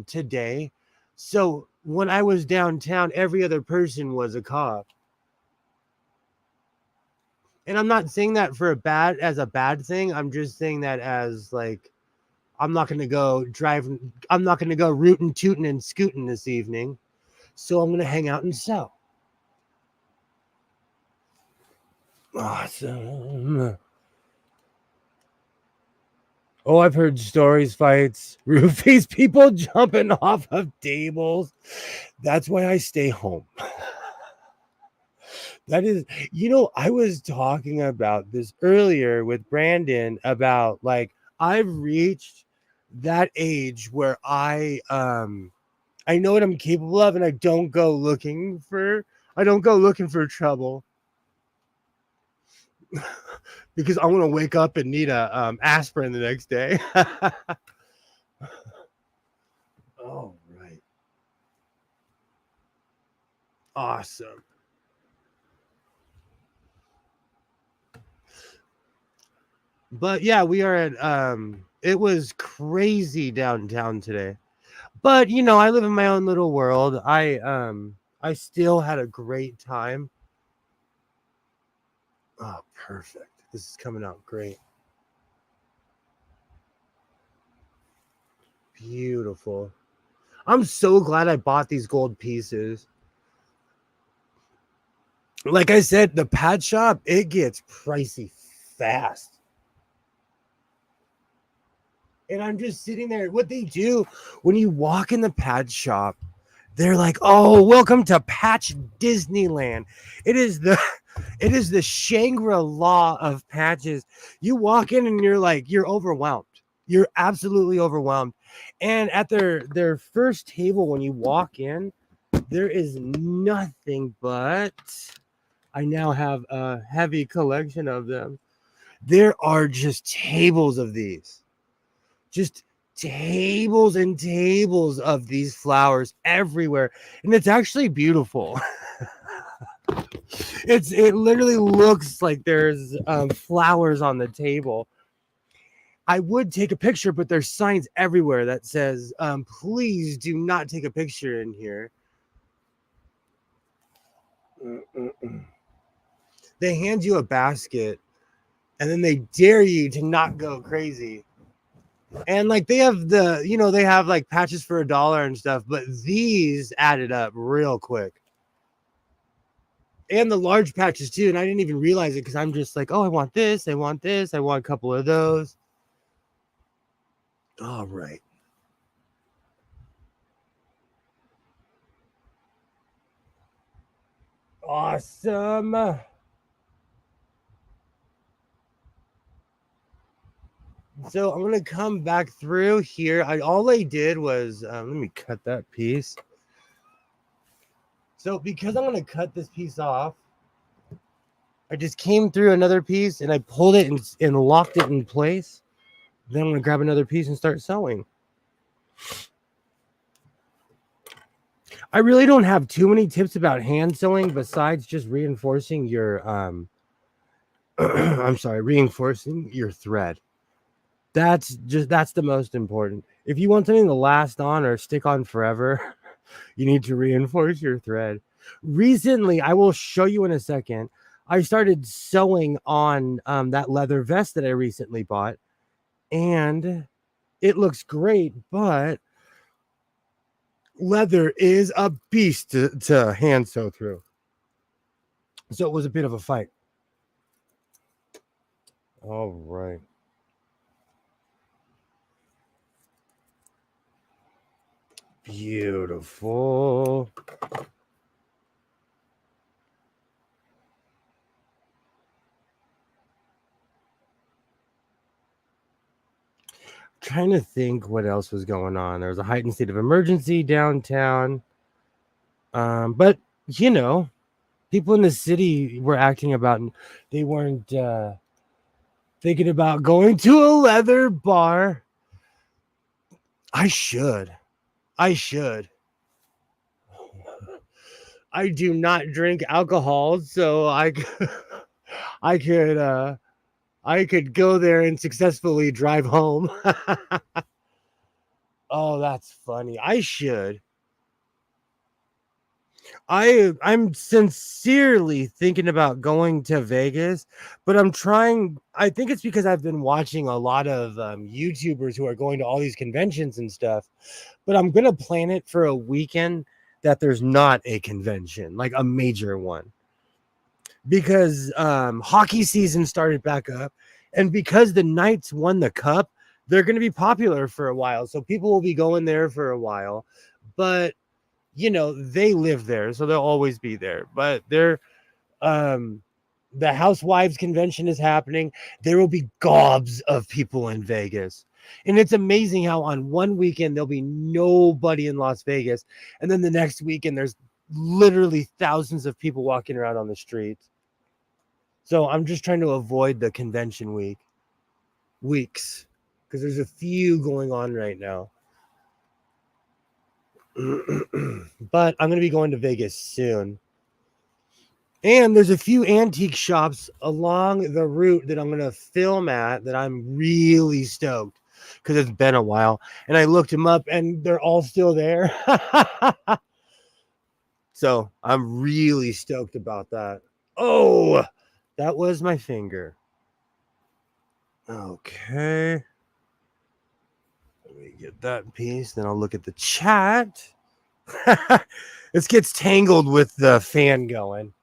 today. So when I was downtown, every other person was a cop. And I'm not saying that for a bad thing. I'm just saying that as like, I'm not going to go driving. I'm not going to go rootin', tootin', and scootin' this evening. So I'm going to hang out and sew. Awesome. Oh, I've heard stories, fights, roofies, people jumping off of tables. That's why I stay home. That is, I was talking about this earlier with Brandon about like I've reached that age where I know what I'm capable of, and I don't go looking for trouble. Because I want to wake up and need a aspirin the next day. All right. Awesome. But yeah, we are at it was crazy downtown today. But I live in my own little world. I still had a great time. Oh, perfect. This is coming out great. Beautiful. I'm so glad I bought these gold pieces. Like I said, the pad shop, it gets pricey fast. And I'm just sitting there. What they do when you walk in the pad shop, they're like, "Oh, welcome to Patch Disneyland." It is the Shangri-La of patches. You walk in and you're overwhelmed. You're absolutely overwhelmed. And at their first table when you walk in, there is nothing but I now have a heavy collection of them. There are just tables of these. just tables and tables of these flowers everywhere, and it's actually beautiful. It literally looks like there's flowers on the table. I would take a picture, but there's signs everywhere that says, please do not take a picture in here. They hand you a basket and then they dare you to not go crazy. And like they have they have like patches for $1 and stuff, but these added up real quick. And the large patches too. And I didn't even realize it because I'm just like, oh, I want this, I want this, I want a couple of those. All right. Awesome. So I'm gonna come back through here. All I did was let me cut that piece. So because I'm gonna cut this piece off, I just came through another piece and I pulled it and locked it in place. Then I'm gonna grab another piece and start sewing. I really don't have too many tips about hand sewing besides just reinforcing your reinforcing your thread. That's the most important. If you want something to last on or stick on forever, you need to reinforce your thread. Recently, I will show you in a second, I started sewing on that leather vest that I recently bought, and it looks great, but leather is a beast to hand sew through. So it was a bit of a fight. All right. Beautiful. Trying to think what else was going on. There was a heightened state of emergency downtown. But people in the city were acting about, they weren't thinking about going to a leather bar. I should. I do not drink alcohol, so I could go there and successfully drive home. Oh, that's funny. I should. I'm sincerely thinking about going to Vegas, but I'm trying. I think it's because I've been watching a lot of YouTubers who are going to all these conventions and stuff, but I'm going to plan it for a weekend that there's not a convention, like a major one, because hockey season started back up, and because the Knights won the cup, they're going to be popular for a while. So people will be going there for a while, but they live there, so they'll always be there. But the Housewives convention is happening. There will be gobs of people in Vegas. And it's amazing how on one weekend there'll be nobody in Las Vegas. And then the next weekend there's literally thousands of people walking around on the streets. So I'm just trying to avoid the convention weeks because there's a few going on right now. But I'm going to be going to Vegas soon. And there's a few antique shops along the route that I'm going to film at that I'm really stoked because it's been a while. And I looked them up and they're all still there. So I'm really stoked about that. Oh, that was my finger. Okay. Let me get that piece. Then I'll look at the chat. This gets tangled with the fan going.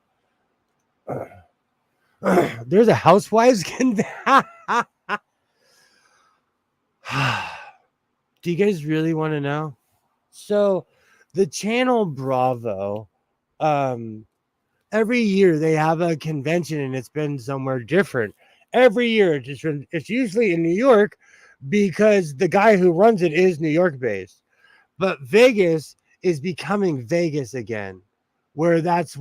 There's a Housewives convention. Do you guys really want to know? So the channel Bravo, every year they have a convention and it's been somewhere different. Every year it's usually in New York because the guy who runs it is New York based. But Vegas is becoming Vegas again, where there's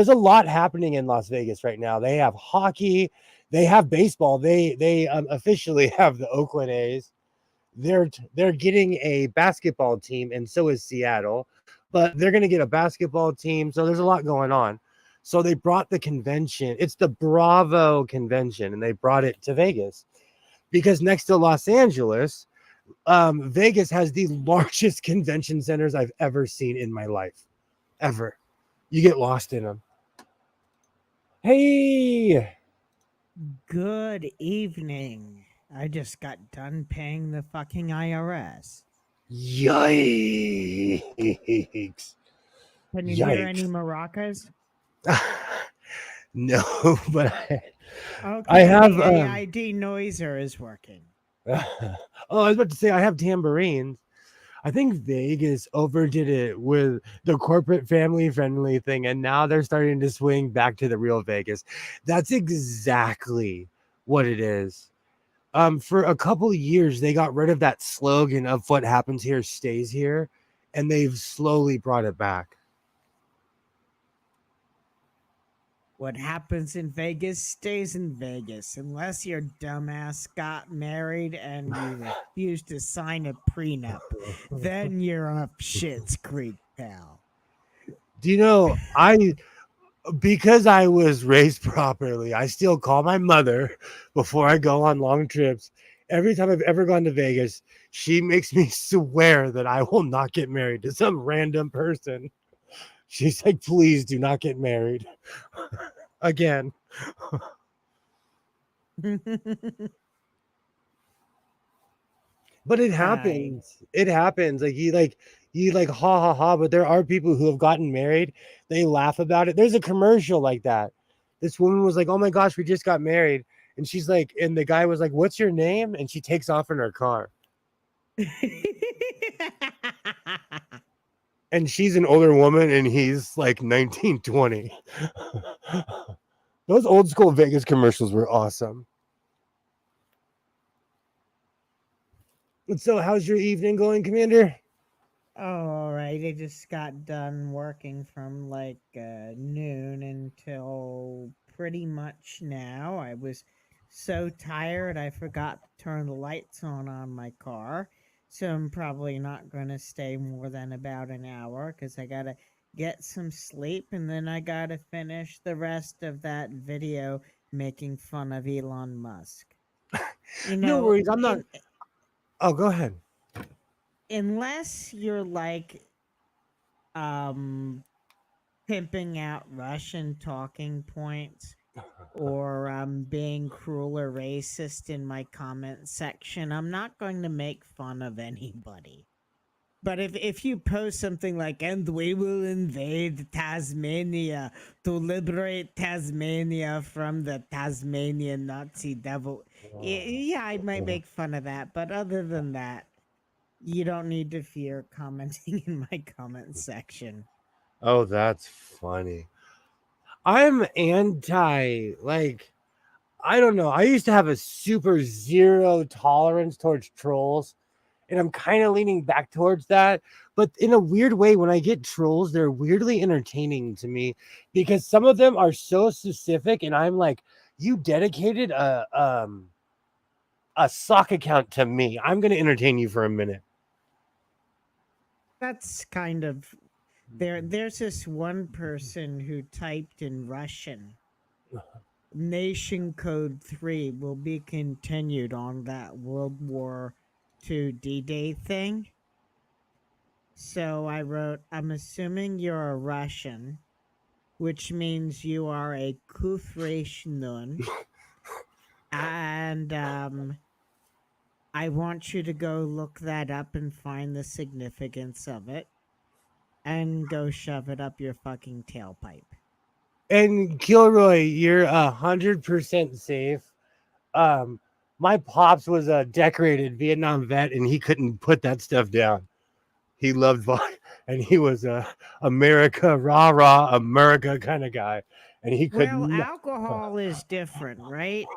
a lot happening in Las Vegas right now. They have hockey, They have baseball. They officially have the Oakland A's. They're getting a basketball team, and so is Seattle. But they're going to get a basketball team, so there's a lot going on. So they brought the convention. It's the Bravo convention, and they brought it to Vegas because next to Los Angeles, Vegas has the largest convention centers I've ever seen in my life, ever. You get lost in them. Hey, Good evening. I just got done paying the fucking IRS. yikes, Can you hear any yikes. maracas? No, but I Okay, have the AID noiser is working. oh, I was about to say I have tambourines. I think Vegas overdid it with the corporate family friendly thing, and now they're starting to swing back to the real Vegas. That's exactly what it is. For a couple of years, they got rid of that slogan of "What happens here stays here," and they've slowly brought it back. What happens in Vegas stays in Vegas unless your dumbass got married and you refused to sign a prenup. Then you're up shit's creek, pal. Do you know because I was raised properly, I still call my mother before I go on long trips. Every time I've ever gone to Vegas, she makes me swear that I will not get married to some random person. She's like, please do not get married again. But it Hi. happens. It happens. Like ha ha ha. But there are people who have gotten married. They laugh about it. There's a commercial like that. This woman was like, "Oh my gosh, we just got married," and she's like, and the guy was like, "What's your name?" And she takes off in her car. And she's an older woman, and he's like 1920. Those old school Vegas commercials were awesome. And so, how's your evening going, Commander? Oh, all right. I just got done working from like noon until pretty much now. I was so tired I forgot to turn the lights on my car. So I'm probably not going to stay more than about an hour because I got to get some sleep and then I got to finish the rest of that video making fun of Elon Musk. You No know, worries. I'm not. Oh, go ahead. unless you're like um pimping out Russian talking points or being cruel or racist in my comment section, I'm not going to make fun of anybody. But if you post something like, and we will invade Tasmania to liberate Tasmania from the Tasmanian Nazi devil, yeah, I might make fun of that. But other than that, you don't need to fear commenting in my comment section. Oh, that's funny. I'm anti, like, I don't know. I used to have a super zero tolerance towards trolls, and I'm kind of leaning back towards that. But in a weird way, when I get trolls, they're weirdly entertaining to me because some of them are so specific, and I'm like, you dedicated a sock account to me. I'm gonna entertain you for a minute. That's kind of there's this one person who typed in Russian. Nation code 3 will be continued on that World War II D-Day thing. So I wrote, I'm assuming you're a Russian, which means you are a Kufreshnun, and I want you to go look that up and find the significance of it and go shove it up your fucking tailpipe. And Gilroy, you're 100% safe. Um, my pops was a decorated Vietnam vet, and he couldn't put that stuff down. He loved vodka, and he was a America rah rah America kind of guy, and he could Well, not. alcohol is different, right?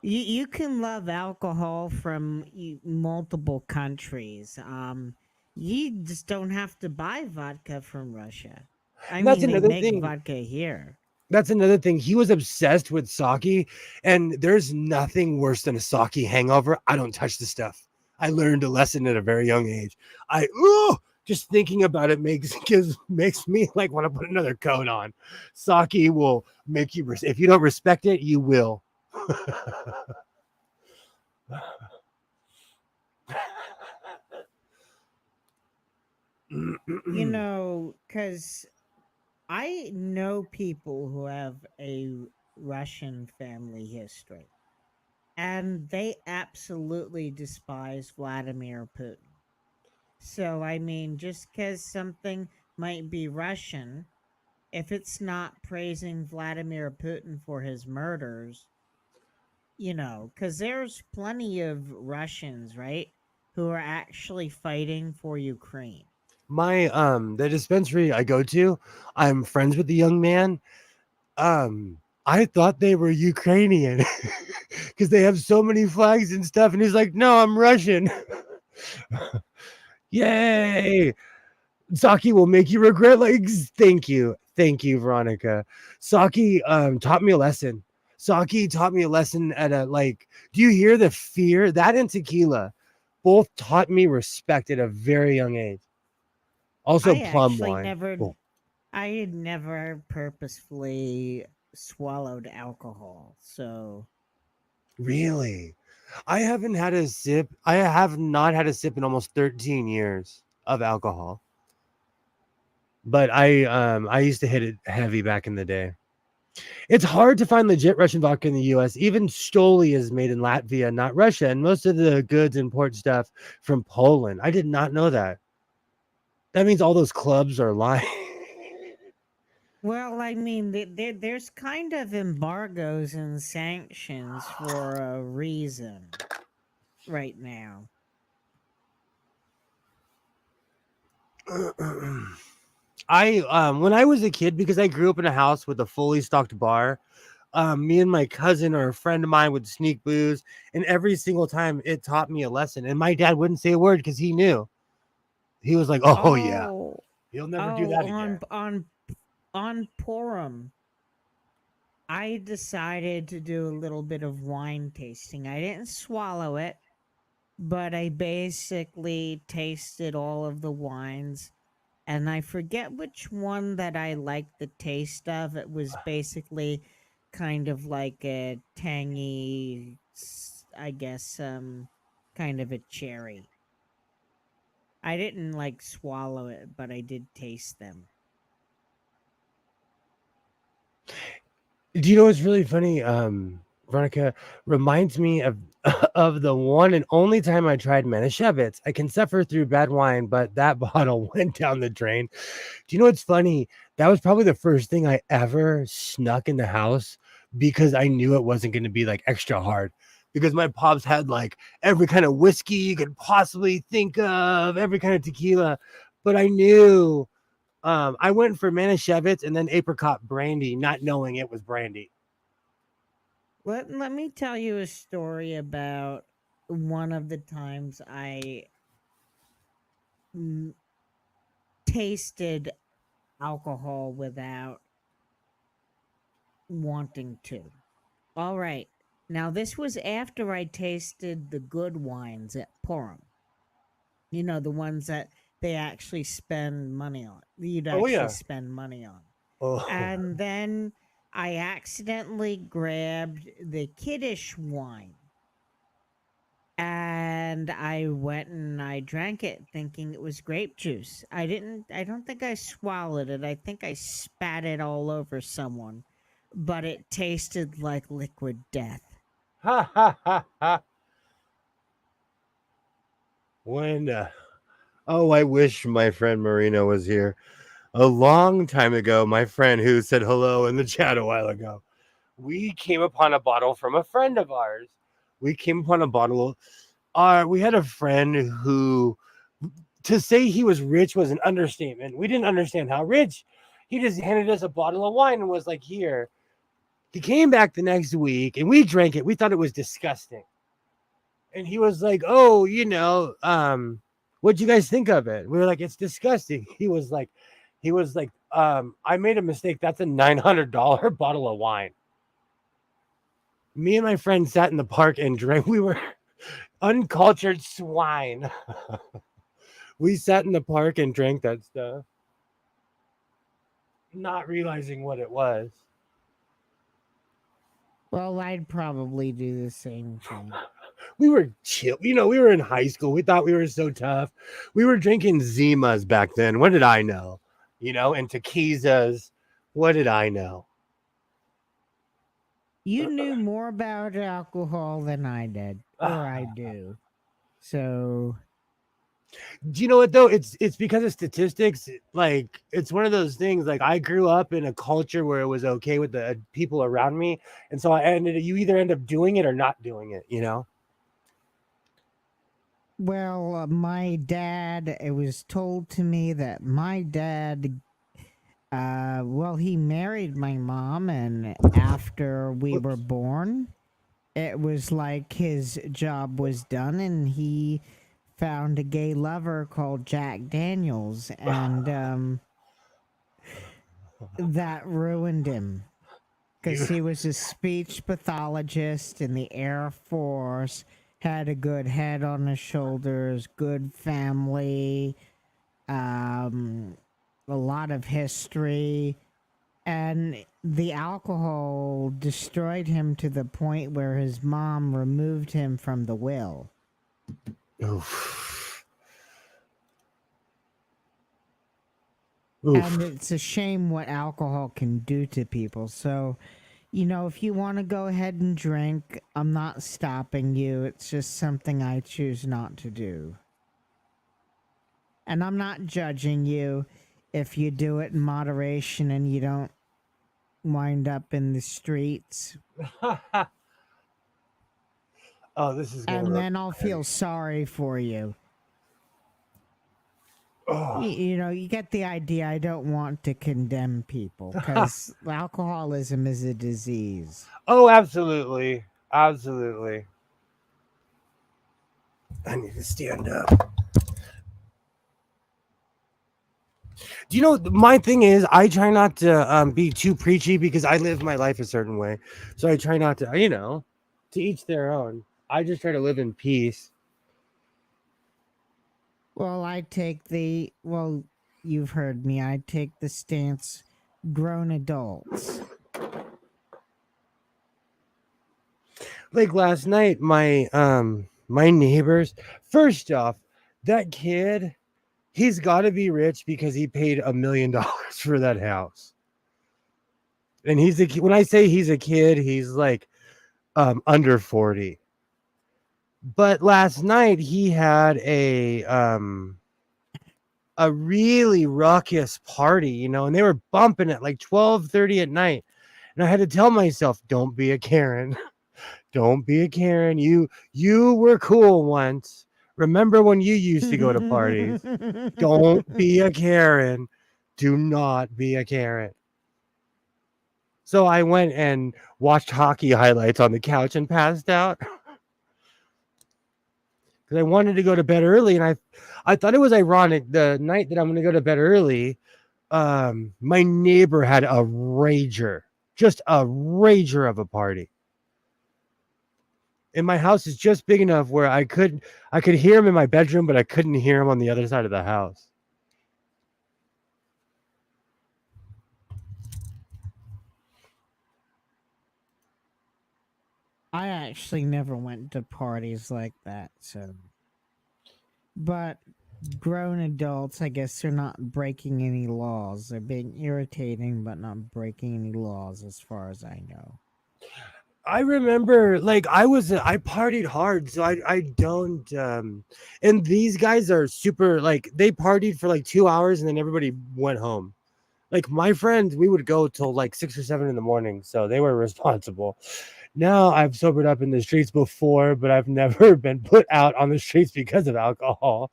You can love alcohol from multiple countries. You just don't have to buy vodka from Russia. I And that's mean, they another make thing. vodka here. That's another thing. He was obsessed with sake, and there's nothing worse than a sake hangover. I don't touch the stuff. I learned a lesson at a very young age. Just thinking about it makes me like want to put another coat on. Sake will make you if you don't respect it, you will. Because I know people who have a Russian family history, and they absolutely despise Vladimir Putin. So, I mean, just because something might be Russian, if it's not praising Vladimir Putin for his murders, because there's plenty of Russians, right, who are actually fighting for Ukraine. My the dispensary I go to, I'm friends with the young man. I thought they were Ukrainian because they have so many flags and stuff, and he's like, "No, I'm Russian." Yay! Saki will make you regret. Like, thank you, Veronica. Saki taught me a lesson. Saki taught me a lesson at a like. Do you hear the fear? That and tequila both taught me respect at a very young age. Also, I plum actually wine. never, Oh, I had never purposefully swallowed alcohol. So, really? I haven't had a sip. I have not had a sip in almost 13 years of alcohol. But I used to hit it heavy back in the day. It's hard to find legit Russian vodka in the US. Even Stoli is made in Latvia, not Russia, and most of the goods import stuff from Poland. I did not know that. That means all those clubs are lying. well, I mean, there's kind of embargoes and sanctions for a reason right now. I when I was a kid, because I grew up in a house with a fully stocked bar, me and my cousin or a friend of mine would sneak booze, and every single time it taught me a lesson. And my dad wouldn't say a word because he knew. He was like, "Oh yeah, Oh, he'll never do oh, that again." on Purim, I decided to do a little bit of wine tasting. I didn't swallow it, but I basically tasted all of the wines, and I forget which one that I liked the taste of. It was basically kind of like a tangy, I guess, kind of a cherry. I didn't like swallow it, but I did taste them. Do you know what's really funny? Veronica reminds me of of the one and only time I tried Manischewitz. I can suffer through bad wine, but that bottle went down the drain. Do you know what's funny? That was probably the first thing I ever snuck in the house because I knew it wasn't going to be like extra hard. Because my pops had like every kind of whiskey you could possibly think of, every kind of tequila, but I knew I went for Manischewitz and then apricot brandy, not knowing it was brandy. Let me tell you a story about one of the times mm, tasted alcohol without wanting to. All right. Now, this was after I tasted the good wines at Purim. The ones that they actually spend money on. You'd Oh actually yeah. spend money on. Oh. And then I accidentally grabbed the kiddish wine, and I went and I drank it thinking it was grape juice. I don't think I swallowed it. I think I spat it all over someone, but it tasted like liquid death. Ha ha ha ha. When oh, I wish my friend Marina was here. A long time ago, my friend who said hello in the chat a while ago, we came upon a bottle from a friend of ours. We came upon a bottle. We had a friend who, to say he was rich was an understatement. We didn't understand how rich. He just handed us a bottle of wine and was like, "Here." He came back the next week and we drank it. We thought it was disgusting. And he was like, "Oh, what'd you guys think of it?" We were like, "It's disgusting." He was like, I made a mistake. That's a $900 bottle of wine. Me and my friend sat in the park and drank. We were uncultured swine. We sat in the park and drank that stuff, not realizing what it was. Well, I'd probably do the same thing. We were chill. We were in high school. We thought we were so tough. We were drinking Zimas back then. What did I know? And Tequizas. What did I know? You knew more about alcohol than I did, or I do. So, Do you know what though? It's because of statistics. Like it's one of those things. Like I grew up in a culture where it was okay with the people around me, and so you either end up doing it or not doing it. well, my dad, it was told to me that my dad, well, he married my mom, and after we were born, it was like his job was done, and he found a gay lover called Jack Daniels, and that ruined him because he was a speech pathologist in the Air Force, had a good head on his shoulders, good family, a lot of history, and the alcohol destroyed him to the point where his mom removed him from the will. Oof. And it's a shame what alcohol can do to people. So, if you want to go ahead and drink, I'm not stopping you. It's just something I choose not to do. And I'm not judging you if you do it in moderation and you don't wind up in the streets. Oh, this is and then I'll feel sorry for you. You get the idea. I don't want to condemn people because alcoholism is a disease. Oh, absolutely. Absolutely. I need to stand up. Do you know, my thing is, I try not to be too preachy because I live my life a certain way. So I try not to, to each their own. I just try to live in peace. Well, you've heard me. I take the stance grown adults. Like last night, my neighbors, first off, that kid, he's got to be rich because he paid $1 million for that house. And when I say he's a kid, he's like under 40. But last night he had a really raucous party, and they were bumping at like 12:30 at night. And I had to tell myself, don't be a Karen. Don't be a Karen. You were cool once. Remember when you used to go to parties? Don't be a Karen. Do not be a Karen. So I went and watched hockey highlights on the couch and passed out. Because I wanted to go to bed early, and I thought it was ironic. The night that I'm going to go to bed early, my neighbor had a rager, just a rager of a party. And my house is just big enough where I could hear him in my bedroom, but I couldn't hear him on the other side of the house. I actually never went to parties like that, so. But grown adults, I guess they're not breaking any laws. They're being irritating, but not breaking any laws as far as I know. I remember, like, I partied hard, so I don't, and these guys are super, like, they partied for like 2 hours and then everybody went home. Like, my friends, we would go till like 6 or 7 in the morning, so they were responsible. Now I've sobered up in the streets before, but I've never been put out on the streets because of alcohol.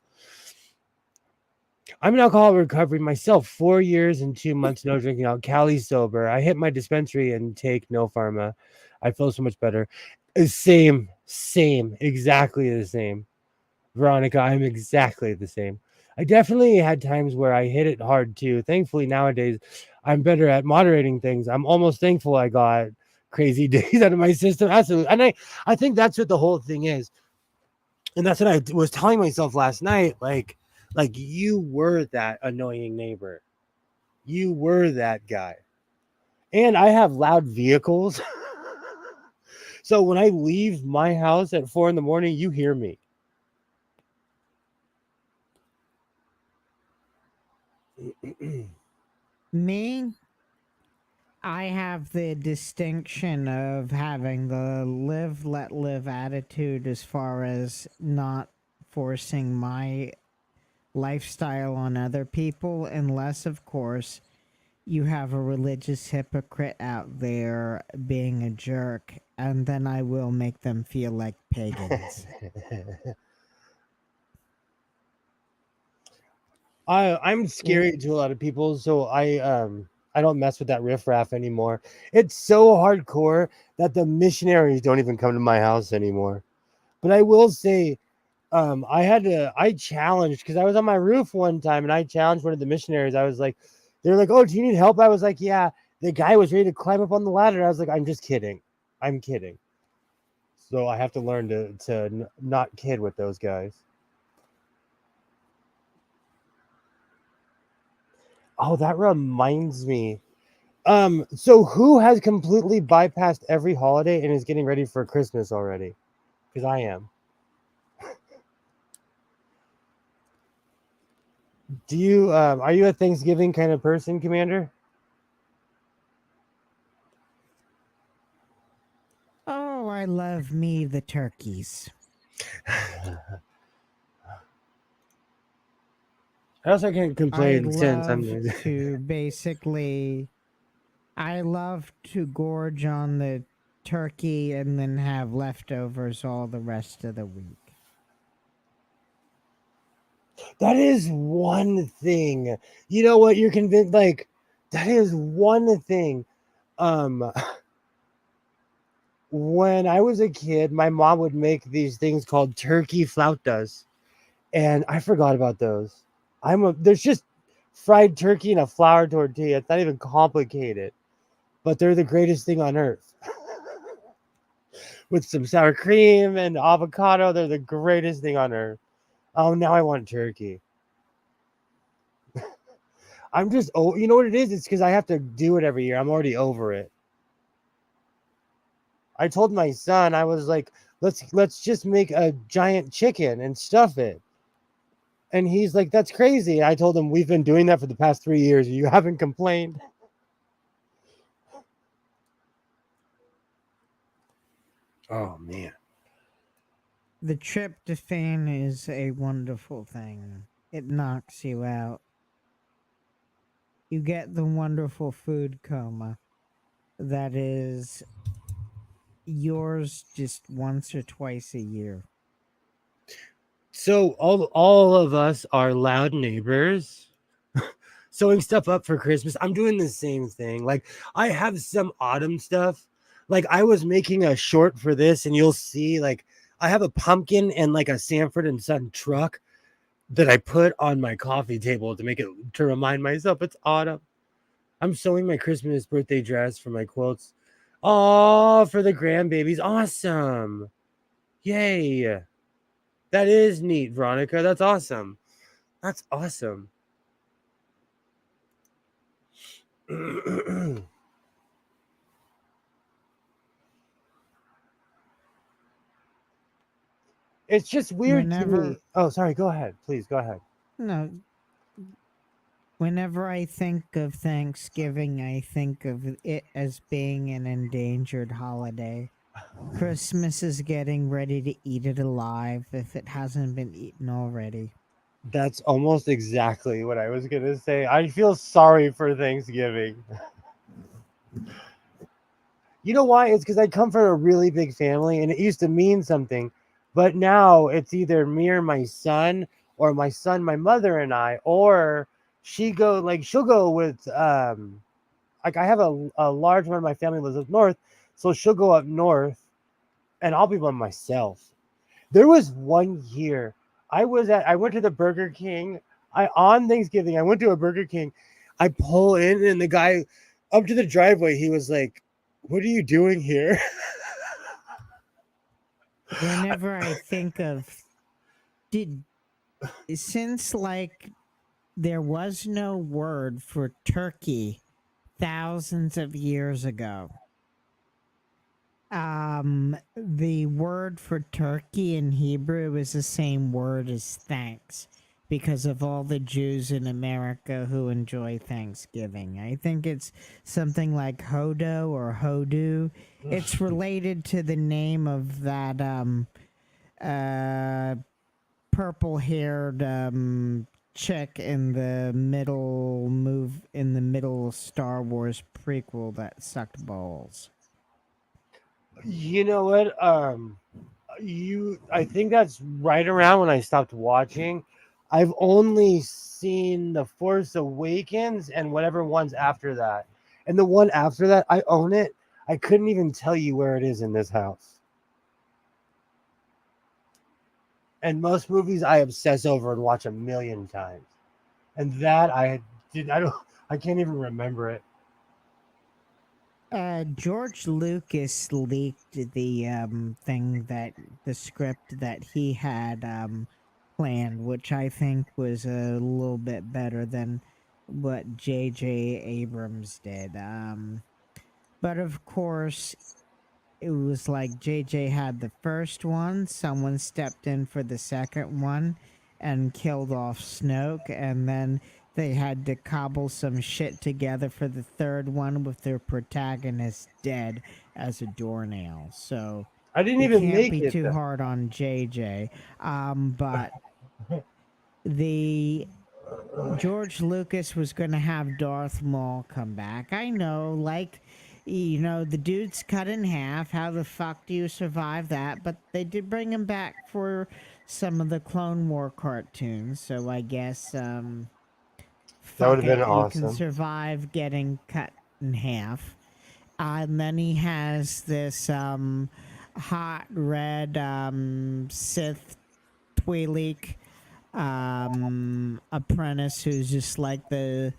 I'm an alcohol recovery myself. 4 years and 2 months no drinking out. Cali sober. I hit my dispensary and take no pharma. I feel so much better. Same, exactly the same. Veronica, I'm exactly the same. I definitely had times where I hit it hard too. Thankfully, nowadays, I'm better at moderating things. I'm almost thankful I got crazy days out of my system. Absolutely. And I think that's what the whole thing is. And that's what I was telling myself last night. Like you were that annoying neighbor. You were that guy. And I have loud vehicles. So when I leave my house at 4 in the morning, you hear me. Me, I have the distinction of having the live, let live attitude as far as not forcing my lifestyle on other people, unless, of course, you have a religious hypocrite out there being a jerk, and then I will make them feel like pagans. I'm scary to a lot of people, so I don't mess with that riffraff anymore. It's so hardcore that the missionaries don't even come to my house anymore. But I will say, I challenged because I was on my roof one time and I challenged one of the missionaries. I was like, they're like, "Oh, do you need help?" I was like, "Yeah." The guy was ready to climb up on the ladder. I was like, "I'm just kidding. I'm kidding." So I have to learn to not kid with those guys. Oh, that reminds me. So who has completely bypassed every holiday and is getting ready for Christmas already? Because I am. Do you are you a Thanksgiving kind of person, Commander? Oh, I love me the turkeys. I also can't I complain since I'm love to basically, I love to gorge on the turkey and then have leftovers all the rest of the week. That is one thing. You know what? You're convinced like that is one thing. Um when I was a kid, my mom would make these things called turkey flautas, and I forgot about those. There's just fried turkey and a flour tortilla. It's not even complicated, but they're the greatest thing on earth. With some sour cream and avocado, they're the greatest thing on earth. Oh, now I want turkey. I'm just oh, you know what it is? It's because I have to do it every year. I'm already over it. I told my son, I was like, let's just make a giant chicken and stuff it. And he's like, that's crazy. I told him we've been doing that for the past 3 years. You haven't complained. Oh man. The tryptophan is a wonderful thing. It knocks you out. You get the wonderful food coma that is yours just once or twice a year. So all of us are loud neighbors. Sewing stuff up for Christmas. I'm doing the same thing. Like I have some autumn stuff. Like I was making a short for this, and you'll see like I have a pumpkin and like a Sanford and Son truck that I put on my coffee table to make it to remind myself it's autumn. I'm sewing my Christmas birthday dress for my quilts. Oh, for the grandbabies. Awesome. Yay. That is neat, Veronica. That's awesome. That's awesome. It's just weird to me. Whenever, Oh, sorry. Go ahead. Please go ahead. no, whenever I think of Thanksgiving, I think of it as being an endangered holiday. Christmas is getting ready to eat it alive if it hasn't been eaten already. That's almost exactly what I was going to say. I feel sorry for Thanksgiving. You know why? It's because I come from a really big family and it used to mean something. But now it's either me or my son, or my son, my mother, and I, or she'll go with, like I have a large one of my family lives up north. So she'll go up north and I'll be by myself. There was one year I went to the Burger King On Thanksgiving, I went to a Burger King. I pull in, and the guy up to the driveway, he was like, "What are you doing here?" Whenever I think of did since like there was no word for turkey thousands of years ago. The word for turkey in Hebrew is the same word as thanks because of all the Jews in America who enjoy Thanksgiving. I think it's something like Hodo or Hodu. It's related to the name of that uh purple haired chick in the middle Star Wars prequel that sucked balls. You know what? I think that's right around when I stopped watching. I've only seen The Force Awakens and whatever one's after that. And the one after that, I own it. I couldn't even tell you where it is in this house. And most movies I obsess over and watch a million times. And that I can't even remember it. George Lucas leaked the script that he had planned, which I think was a little bit better than what J.J. Abrams did. But of course, it was like JJ had the first one, someone stepped in for the second one and killed off Snoke, and then they had to cobble some shit together for the third one with their protagonist dead as a doornail. So I didn't you even can't make be it. too hard on JJ. But the George Lucas was going to have Darth Maul come back. I know, like, the dude's cut in half. How the fuck do you survive that? But they did bring him back for some of the Clone War cartoons. So I guess, That would fuck have been it. You can awesome. survive getting cut in half. And then he has this hot red Sith Twi'lek apprentice who's just like the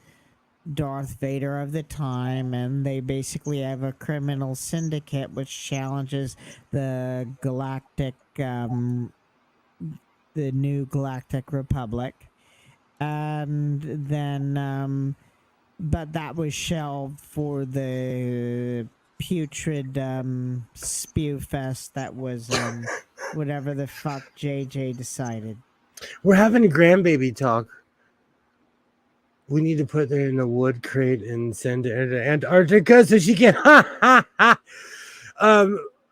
Darth Vader of the time, and they basically have a criminal syndicate which challenges the the new Galactic Republic. And then but that was shelved for the putrid spew fest that was whatever the fuck JJ decided. We're having a grandbaby talk. We need to put her in a wood crate and send her to Antarctica so she can.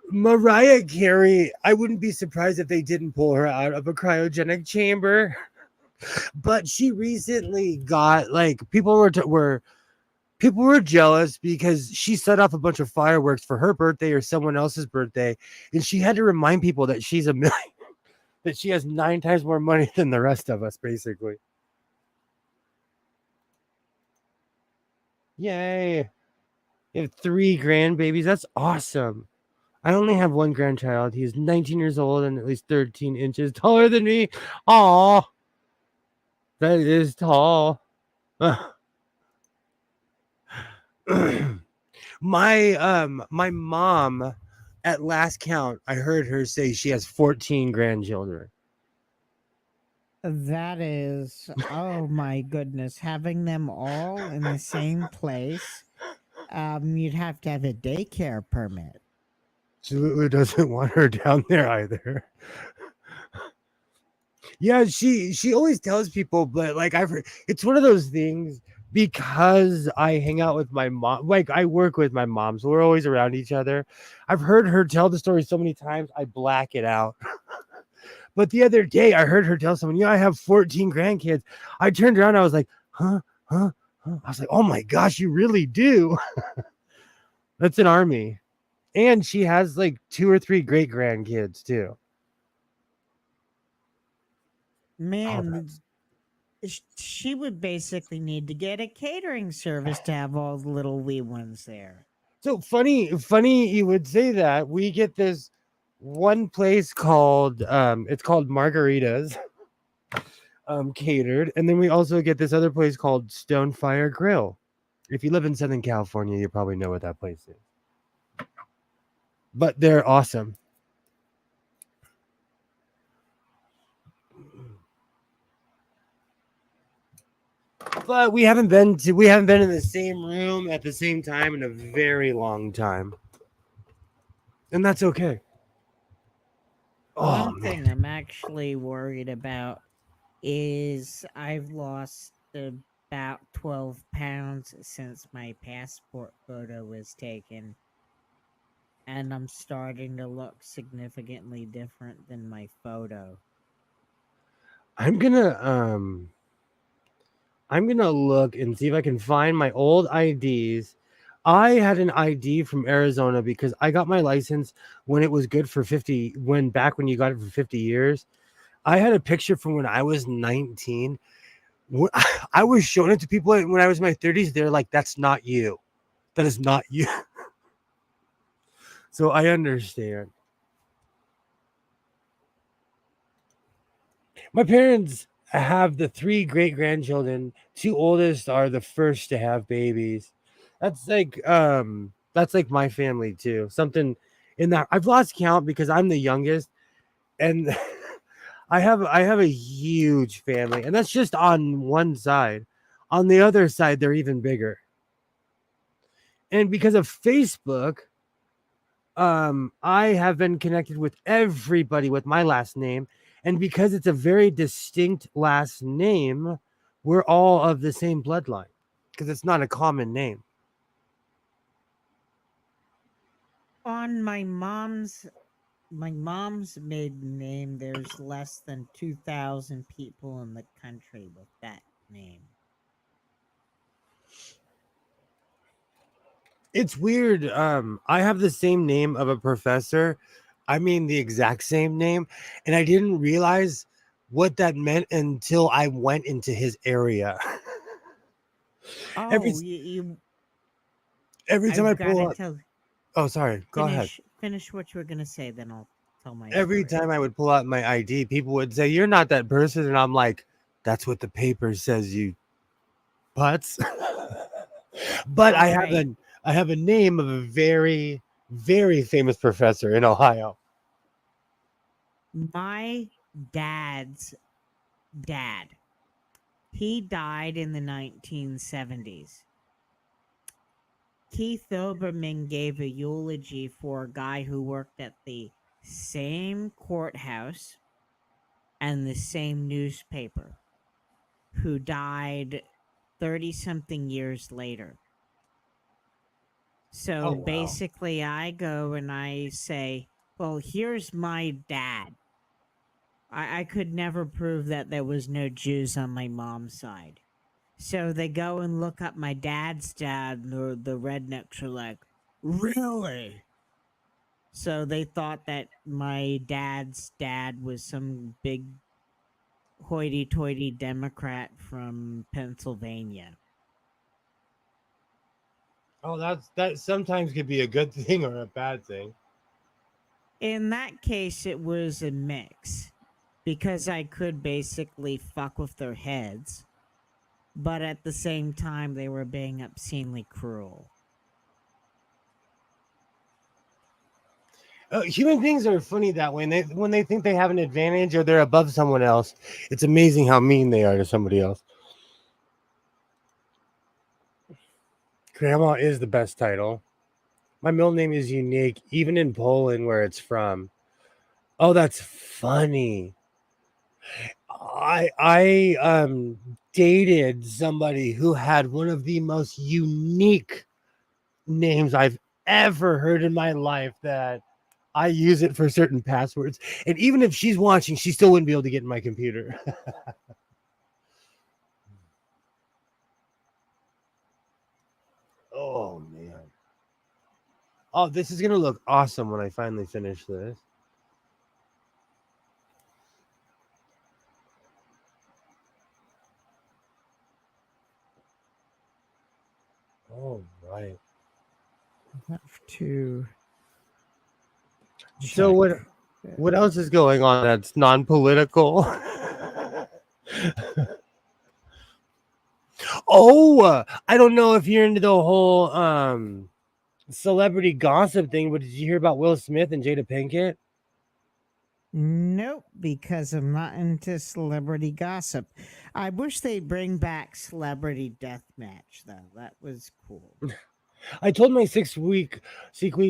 Mariah Carey, I wouldn't be surprised if they didn't pull her out of a cryogenic chamber. But she recently got like people were jealous because she set off a bunch of fireworks for her birthday or someone else's birthday, and she had to remind people that she's a million, that she has 9 times more money than the rest of us, basically. Yay! You have 3 grandbabies. That's awesome. I only have one grandchild. He's 19 years old and at least 13 inches taller than me. Aw, that is tall. My mom, at last count, I heard her say she has 14 grandchildren. That is, oh my goodness, having them all in the same place. You'd have to have a daycare permit. She literally doesn't want her down there either. Yeah, she always tells people, but like I've heard, it's one of those things because I hang out with my mom, like I work with my mom, so we're always around each other. I've heard her tell the story so many times, I black it out. But the other day, I heard her tell someone, "Yeah, I have 14 grandkids." I turned around, I was like, "Huh, huh, huh?" I was like, "Oh my gosh, you really do." That's an army, and she has like 2 or 3 great grandkids too. Oh, Man, she would basically need to get a catering service to have all the little wee ones there. so funny you would say that. We get this one place called it's called Margaritas. catered, and then we also get this other place called Stonefire Grill. If you live in Southern California, you probably know what that place is. But they're awesome. But we haven't been in the same room at the same time in a very long time. And that's okay. Oh One man. thing I'm actually worried about is I've lost about 12 pounds since my passport photo was taken, and I'm starting to look significantly different than my photo. I'm gonna look and see if I can find my old IDs. I had an ID from Arizona because I got my license when it was good for 50 when you got it for 50 years. I had a picture from when I was 19. I was showing it to people when I was in my 30s. They're like, that's not you. That is not you. So I understand. My parents have the 3 great grandchildren. 2 oldest are the first to have babies. That's like my family too. Something in that I've lost count because I'm the youngest, and I have a huge family, and that's just on one side. On the other side, they're even bigger. And because of Facebook, I have been connected with everybody with my last name, and because it's a very distinct last name, we're all of the same bloodline because it's not a common name. On my mom's maiden name, there's less than 2,000 people in the country with that name. It's weird. I have the same name of a professor. I mean, the exact same name, and I didn't realize what that meant until I went into his area. every Oh, you every time I I've got pull to up, tell oh, sorry, go ahead. finish what you were going to say, then I'll tell my Every story. time I would pull out my ID, people would say, "You're not that person," and I'm like, "That's what the paper says, you putz." But All right. I have a name of a very very famous professor in Ohio. My dad's dad, he died in the 1970s. Keith Oberman gave a eulogy for a guy who worked at the same courthouse and the same newspaper, who died 30 something years later. Oh So wow. basically, I go and I say, well, here's my dad. I could never prove that there was no Jews on my mom's side. So they go and look up my dad's dad, and the rednecks are like, really? So they thought that my dad's dad was some big hoity toity Democrat from Pennsylvania. Oh, that sometimes could be a good thing or a bad thing. In that case, it was a mix because I could basically fuck with their heads, but at the same time, they were being obscenely cruel. Human beings are funny that way. When they think they have an advantage or they're above someone else, it's amazing how mean they are to somebody else. Grandma is the best title. My middle name is unique, even in Poland, where it's from. Oh, that's funny. I dated somebody who had one of the most unique names I've ever heard in my life that I use it for certain passwords. And even if she's watching, she still wouldn't be able to get in my computer. Oh man. Oh, this is gonna look awesome when I finally finish this. All right. Have to So check. what else is going on that's non-political? Oh, I don't know if you're into the whole celebrity gossip thing, but did you hear about Will Smith and Jada Pinkett? Nope, because I'm not into celebrity gossip. I wish they'd bring back Celebrity Deathmatch, though. That was cool. I told my 6 week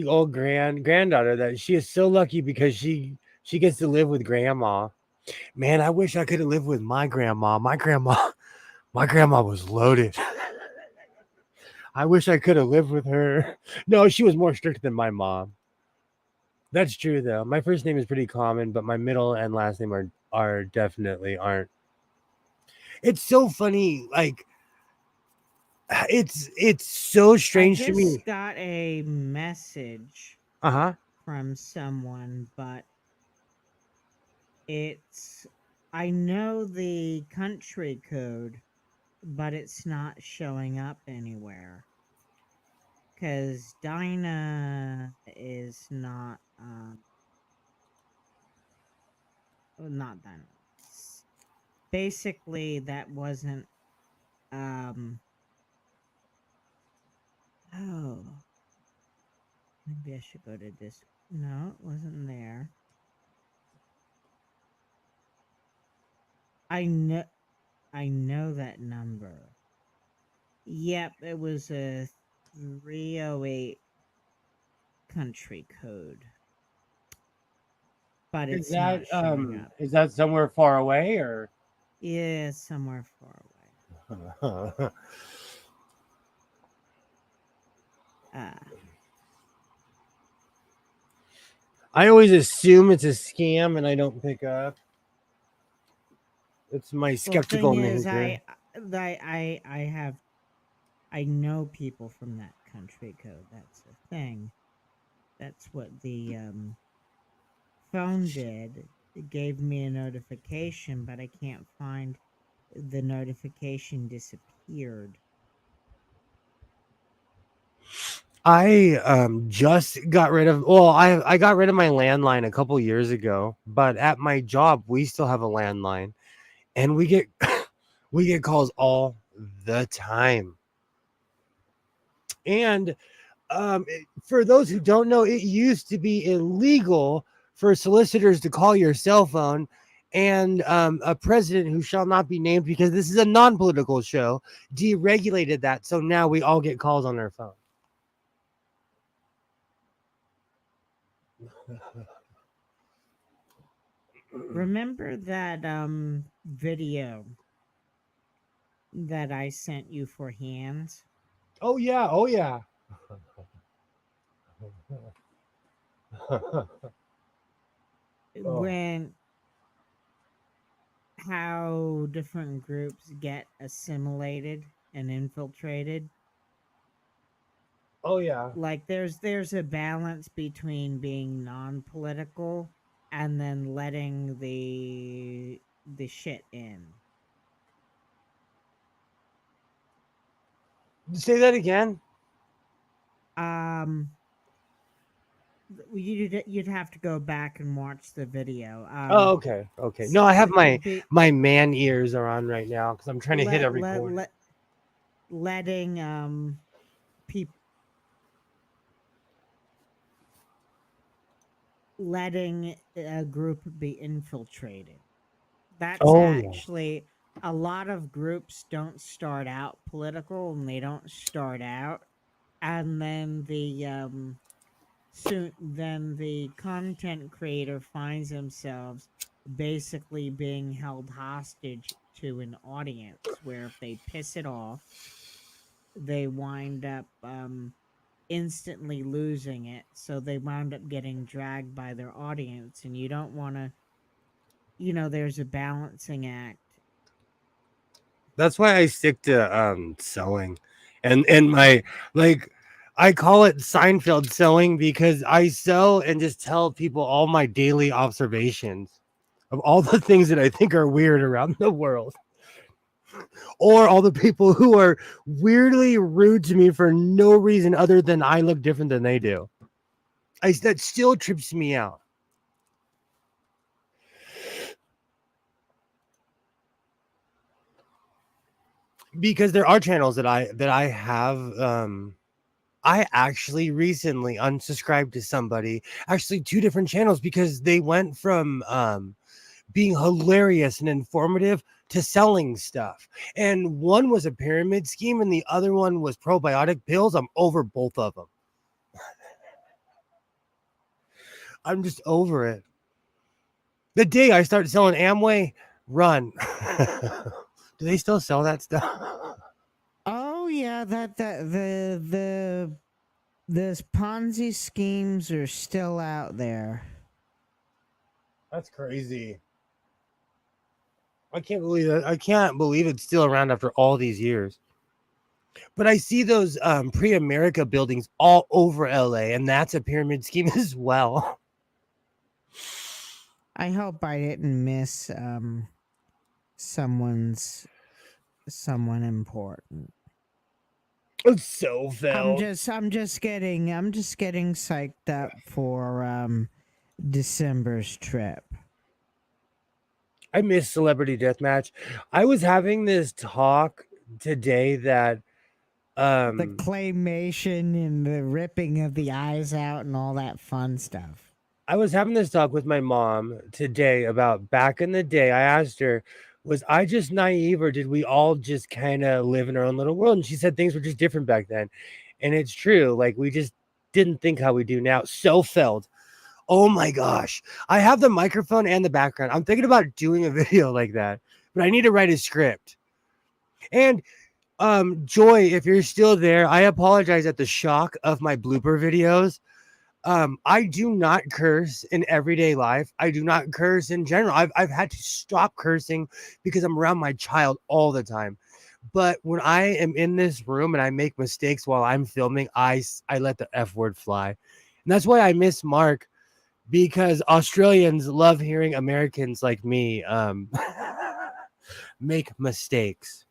old granddaughter that she is so lucky because she gets to live with grandma. Man, I wish I could have lived with my grandma. My grandma was loaded. I wish I could have lived with her. No, she was more strict than my mom. That's true though. My first name is pretty common, but my middle and last name are definitely aren't. It's so funny. Like it's so I strange to just me. got a message Uh-huh. from someone, but it's. I know the country code, but it's not showing up anywhere. Because Dinah is not. Not Dinah. Basically, that wasn't. Um, oh. Maybe I should go to this. No, it wasn't there. I know I know that number. Yep, it was a 308 country code, but Is it's that not showing up. is that somewhere far away or Yeah, somewhere far away. Ah, I always assume it's a scam and I don't pick up. It's my well, thing skeptical is, nature. I have I know people from that country code. That's the thing. That's what the phone did. It gave me a notification, but I can't find the notification disappeared. I just got rid of well, I got rid of my landline a couple years ago, but at my job we still have a landline and we get we get calls all the time. And for those who don't know, it used to be illegal for solicitors to call your cell phone. And a president who shall not be named because this is a non political show deregulated that. So now we all get calls on our phone. Remember that video that I sent you for hands? Oh, yeah. Oh, yeah. Oh, When how different groups get assimilated and infiltrated. oh, yeah. Like there's a balance between being non-political and then letting the shit in. Say that again. Um you'd have to go back and watch the video. Oh, okay. Okay. No, I have my Be, my man ears are on right now because I'm trying to hit let every let chord. let letting people letting a group be infiltrated. That's Oh, yeah. actually a lot of groups don't start out political and they don't start out, and then the content creator finds themselves basically being held hostage to an audience where if they piss it off, they wind up instantly losing it, so they wound up getting dragged by their audience, and you don't want to, there's a balancing act. That's why I stick to sewing. And my like I call it Seinfeld sewing because I sew and just tell people all my daily observations of all the things that I think are weird around the world or all the people who are weirdly rude to me for no reason other than I look different than they do. That still trips me out. because there are channels that I have. I actually recently unsubscribed to somebody, actually two different channels, because they went from being hilarious and informative to selling stuff. And one was a pyramid scheme and the other one was probiotic pills. I'm over both of them. I'm just over it. The day I start selling Amway, run. Do they still sell that stuff? Oh yeah, those Ponzi schemes are still out there. That's crazy. I can't believe that. I can't believe it's still around after all these years. But I see those pre-America buildings all over LA, and that's a pyramid scheme as well. I hope I didn't miss someone's someone important. It's so fell. I'm just getting psyched up for December's trip. I miss Celebrity Deathmatch. I was having this talk today that The claymation and the ripping of the eyes out and all that fun stuff. I was having this talk with my mom today about back in the day. I asked her, was I just naive or did we all just kind of live in our own little world? And she said things were just different back then. And it's true. Like we just didn't think how we do now. So felt. Oh my gosh. I have the microphone and the background. I'm thinking about doing a video like that, but I need to write a script. And Joy, if you're still there, I apologize at the shock of my blooper videos. I do not curse in everyday life. I do not curse in general. I've had to stop cursing because I'm around my child all the time. But when I am in this room and I make mistakes while I'm filming, I let the F word fly. And that's why I miss Mark, because Australians love hearing Americans like me make mistakes.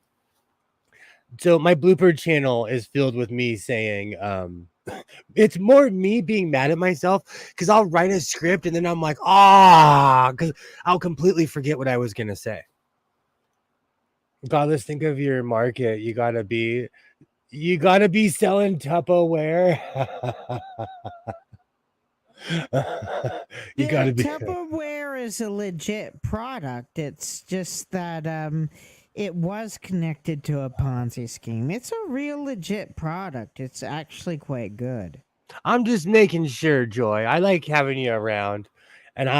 So my blooper channel is filled with me saying, it's more me being mad at myself because I'll write a script and then I'm like, because I'll completely forget what I was gonna say. God, let's think of your market. You gotta be selling Tupperware. You gotta be. Tupperware is a legit product. It's just that it was connected to a Ponzi scheme. It's a real legit product. It's actually quite good. I'm just making sure, Joy. I like having you around, and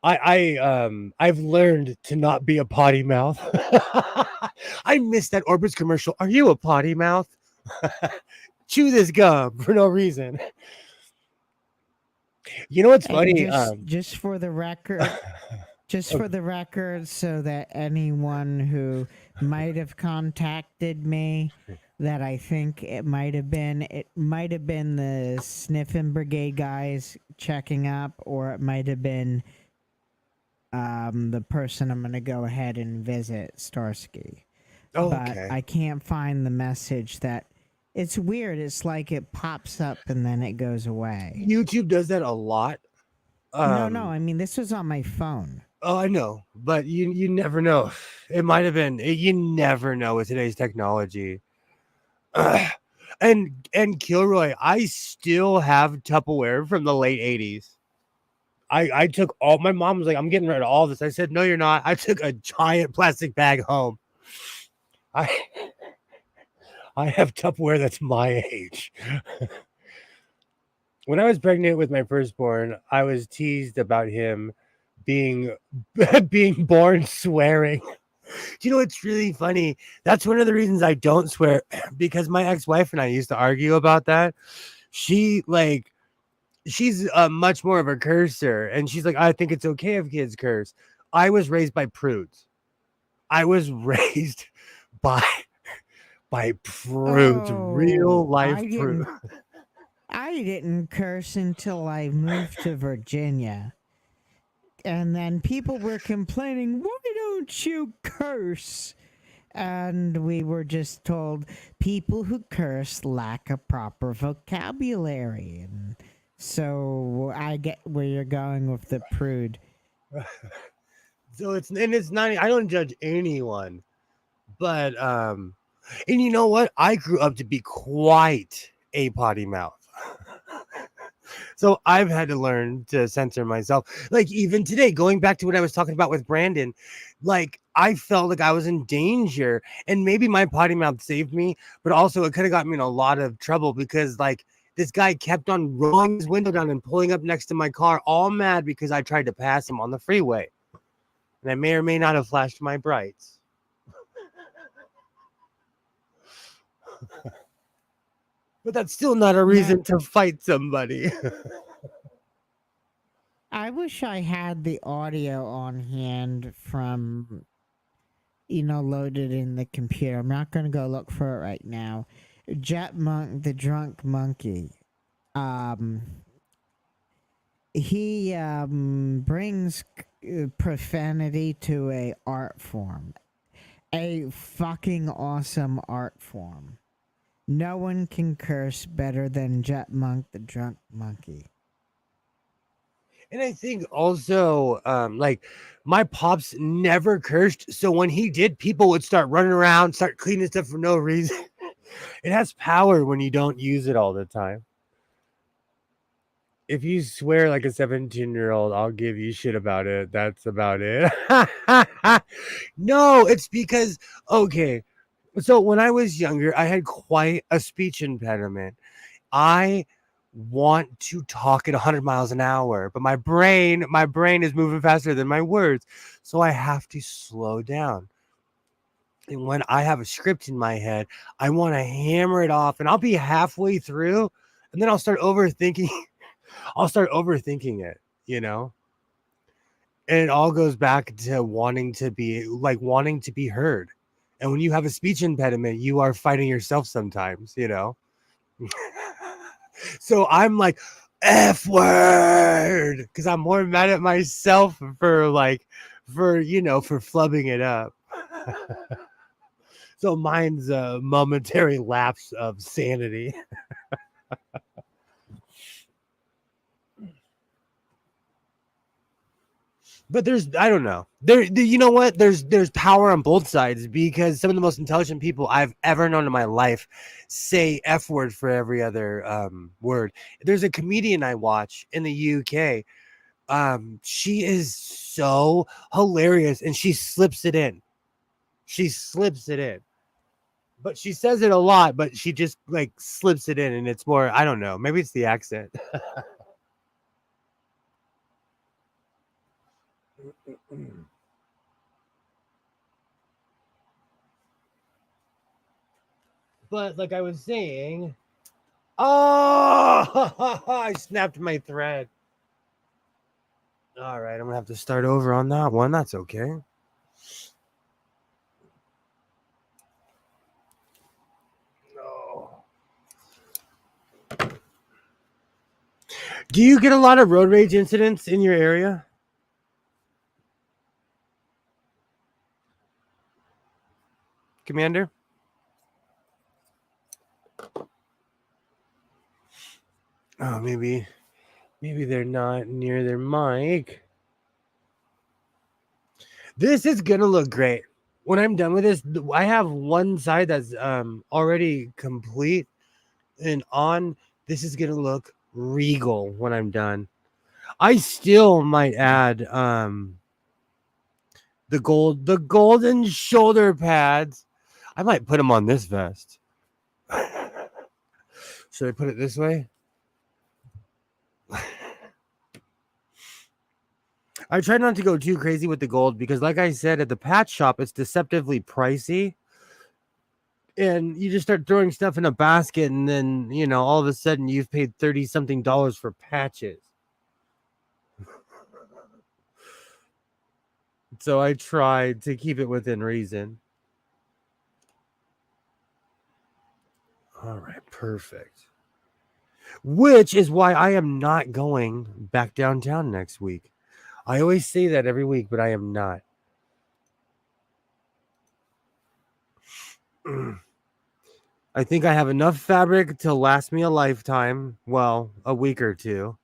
I've learned to not be a potty mouth. I missed that Orbitz commercial. Are you a potty mouth? Chew this gum for no reason. You know what's funny? Just for the record, so that anyone who might have contacted me, that I think it might have been the sniffing brigade guys checking up, or it might have been the person I'm going to go ahead and visit, Starsky. Okay. But I can't find the message. That it's weird. It's like it pops up and then it goes away. YouTube does that a lot. No. I mean, this was on my phone. Oh, I know, but you never know. It might have been. You never know with today's technology. And Kilroy, I still have Tupperware from the late 80s. I took all, my mom was like, I'm getting rid of all this. I said, no, you're not. I took a giant plastic bag home. I have Tupperware that's my age. When I was pregnant with my firstborn, I was teased about him being born swearing. You know, it's really funny. That's one of the reasons I don't swear, because my ex-wife and I used to argue about that. She's much more of a cursor, and she's like, I think it's okay if kids curse. I was raised by prudes. I was raised by prudes, real life prudes. I didn't curse until I moved to Virginia. And then people were complaining, why don't you curse? And we were just told people who curse lack a proper vocabulary. And so I get where you're going with the prude. So it's not, I don't judge anyone But and you know what? I grew up to be quite a potty mouth. So I've had to learn to censor myself. Like even today, going back to what I was talking about with Brandon, like I felt like I was in danger, and maybe my potty mouth saved me, but also it could have got me in a lot of trouble because like this guy kept on rolling his window down and pulling up next to my car, all mad because I tried to pass him on the freeway, and I may or may not have flashed my brights. But that's still not a reason to fight somebody. I wish I had the audio on hand from, loaded in the computer. I'm not going to go look for it right now. Jet Monk, the drunk monkey. Um, he brings profanity to a art form, a fucking awesome art form. No one can curse better than Jet Monk, the drunk monkey. And I think also, like my pops never cursed. So when he did, people would start running around, start cleaning stuff for no reason. It has power when you don't use it all the time. If you swear like a 17-year-old, I'll give you shit about it. That's about it. No, it's because, okay. So when I was younger, I had quite a speech impediment. I want to talk at 100 miles an hour, but my brain is moving faster than my words. So I have to slow down. And when I have a script in my head, I want to hammer it off, and I'll be halfway through and then I'll start overthinking. I'll start overthinking it, you know? And it all goes back to wanting to be heard. And when you have a speech impediment, you are fighting yourself sometimes, you know? So I'm like, F word, because I'm more mad at myself for flubbing it up. So mine's a momentary lapse of sanity. But I don't know. You know what? There's power on both sides because some of the most intelligent people I've ever known in my life say F word for every other word. There's a comedian I watch in the UK. She is so hilarious and she slips it in. She slips it in. But she says it a lot, but she just like slips it in, and it's more, I don't know, maybe it's the accent. But like I was saying, oh, I snapped my thread. All right, I'm gonna have to start over on that one. That's okay. No. Do you get a lot of road rage incidents in your area? Commander? Oh, maybe they're not near their mic. This is gonna look great. When I'm done with this, I have one side that's already complete and on. This is gonna look regal when I'm done. I still might add the golden shoulder pads. I might put them on this vest. Should I put it this way? I try not to go too crazy with the gold because, like I said, at the patch shop, it's deceptively pricey. And you just start throwing stuff in a basket, and then, all of a sudden you've paid $30-something for patches. So I try to keep it within reason. All right, perfect. Which is why I am not going back downtown next week. I always say that every week, but I am not. I think I have enough fabric to last me a lifetime. Well, a week or two.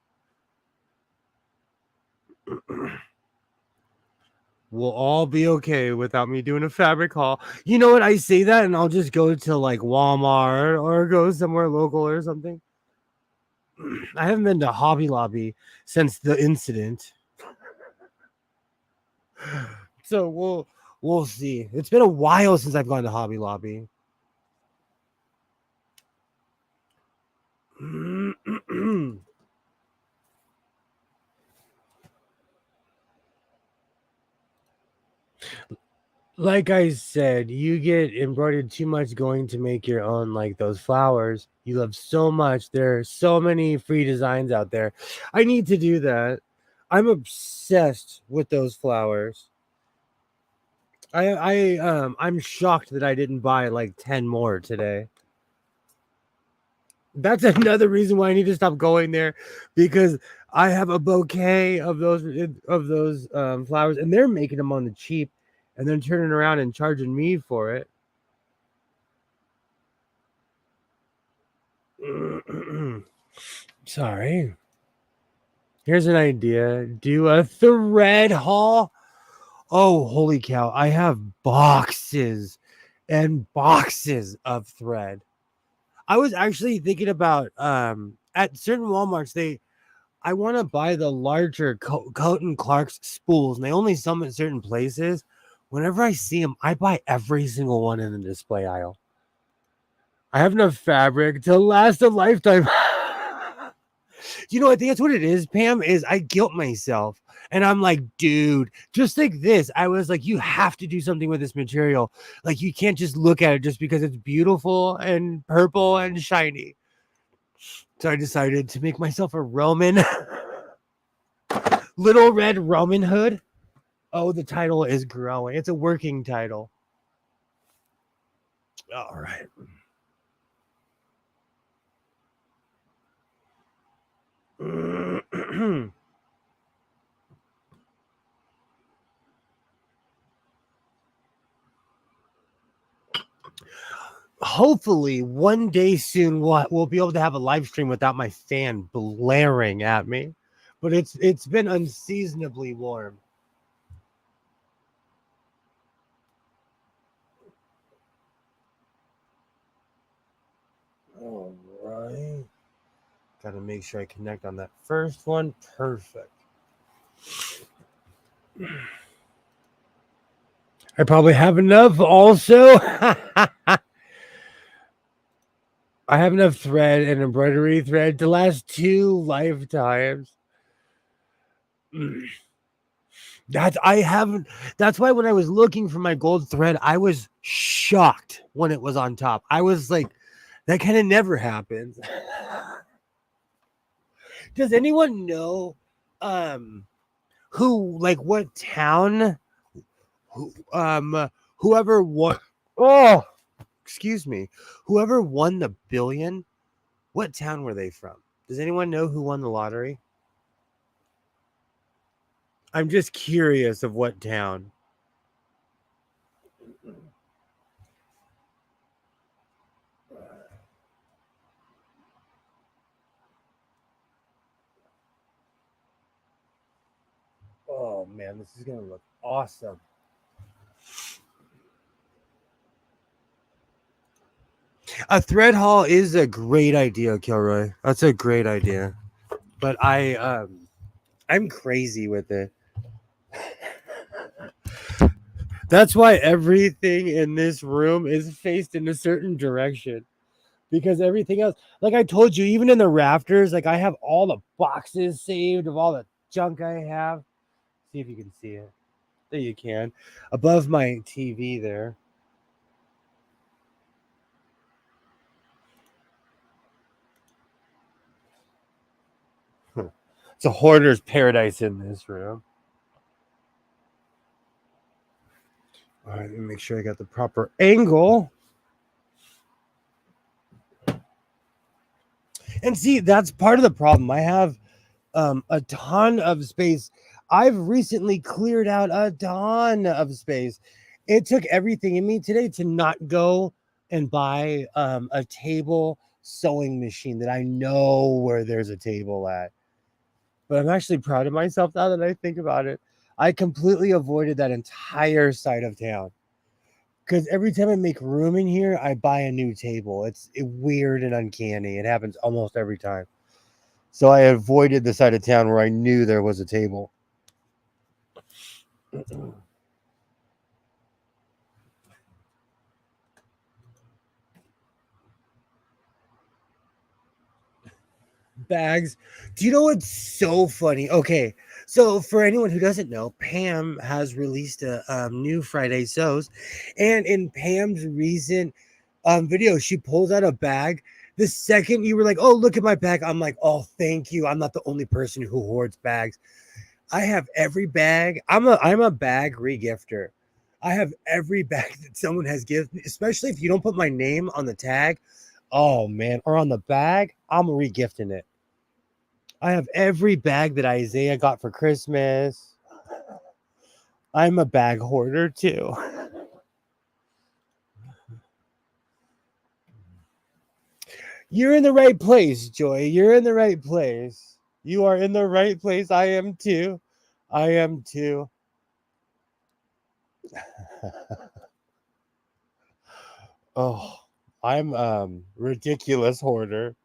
we'll all be okay without me doing a fabric haul. You know what? I say that and I'll just go to like Walmart or go somewhere local or something. I haven't been to Hobby Lobby since the incident. So we'll see. It's been a while since I've gone to Hobby Lobby. Like I said, you get embroidered too much going to make your own, like those flowers. You love so much. There are so many free designs out there. I need to do that. I'm obsessed with those flowers. I'm shocked that I didn't buy like 10 more today. That's another reason why I need to stop going there, because I have a bouquet of those flowers, and they're making them on the cheap, and then turning around and charging me for it. Sorry. Here's an idea. Do a thread haul. Oh, holy cow. I have boxes and boxes of thread. I was actually thinking about at certain Walmarts, I want to buy the larger Coat and Clark's spools, and they only sell them at certain places. Whenever I see them, I buy every single one in the display aisle. I have enough fabric to last a lifetime. You know, I think that's what it is, Pam, is I guilt myself. And I'm like, dude, just like this. I was like, you have to do something with this material. Like, you can't just look at it just because it's beautiful and purple and shiny. So I decided to make myself a Roman, Little Red Roman Hood. Oh, the title is growing. It's a working title. All right. Hopefully one day soon we'll be able to have a live stream without my fan blaring at me, but it's been unseasonably warm. All right, gotta make sure I connect on that first one. Perfect. I probably have enough also. I have enough thread and embroidery thread to last 2 lifetimes. That's why when I was looking for my gold thread, I was shocked when it was on top. I was like, that kind of never happens. Does anyone know who, like, what town whoever won whoever won the billion, what town were they from? Does anyone know who won the lottery? I'm just curious of what town. Oh man, this is gonna look awesome. A thread haul is a great idea, Kilroy. That's a great idea. But I'm crazy with it. That's why everything in this room is faced in a certain direction. Because everything else, like I told you, even in the rafters, like I have all the boxes saved of all the junk I have. See if you can see it. There you can. Above my TV there. It's a hoarder's paradise in this room. All right, let me make sure I got the proper angle. And see, that's part of the problem. I have a ton of space. I've recently cleared out a ton of space. It took everything in me today to not go and buy a table sewing machine that I know where there's a table at. But I'm actually proud of myself now that I think about it. I completely avoided that entire side of town. Because every time I make room in here, I buy a new table. It's weird and uncanny. It happens almost every time. So I avoided the side of town where I knew there was a table. Bags. Do you know what's so funny? Okay, so for anyone who doesn't know, Pam has released a new Friday Sews, and in Pam's recent video, she pulls out a bag. The second you were like, "Oh, look at my bag," I'm like, "Oh, thank you. I'm not the only person who hoards bags. I have every bag. I'm a bag regifter. I have every bag that someone has given me, especially if you don't put my name on the tag. Oh man, or on the bag, I'm regifting it. I have every bag that Isaiah got for Christmas. I'm a bag hoarder too. You're in the right place, Joy. You're in the right place. You are in the right place. I am too. I am too. Oh, I'm ridiculous hoarder.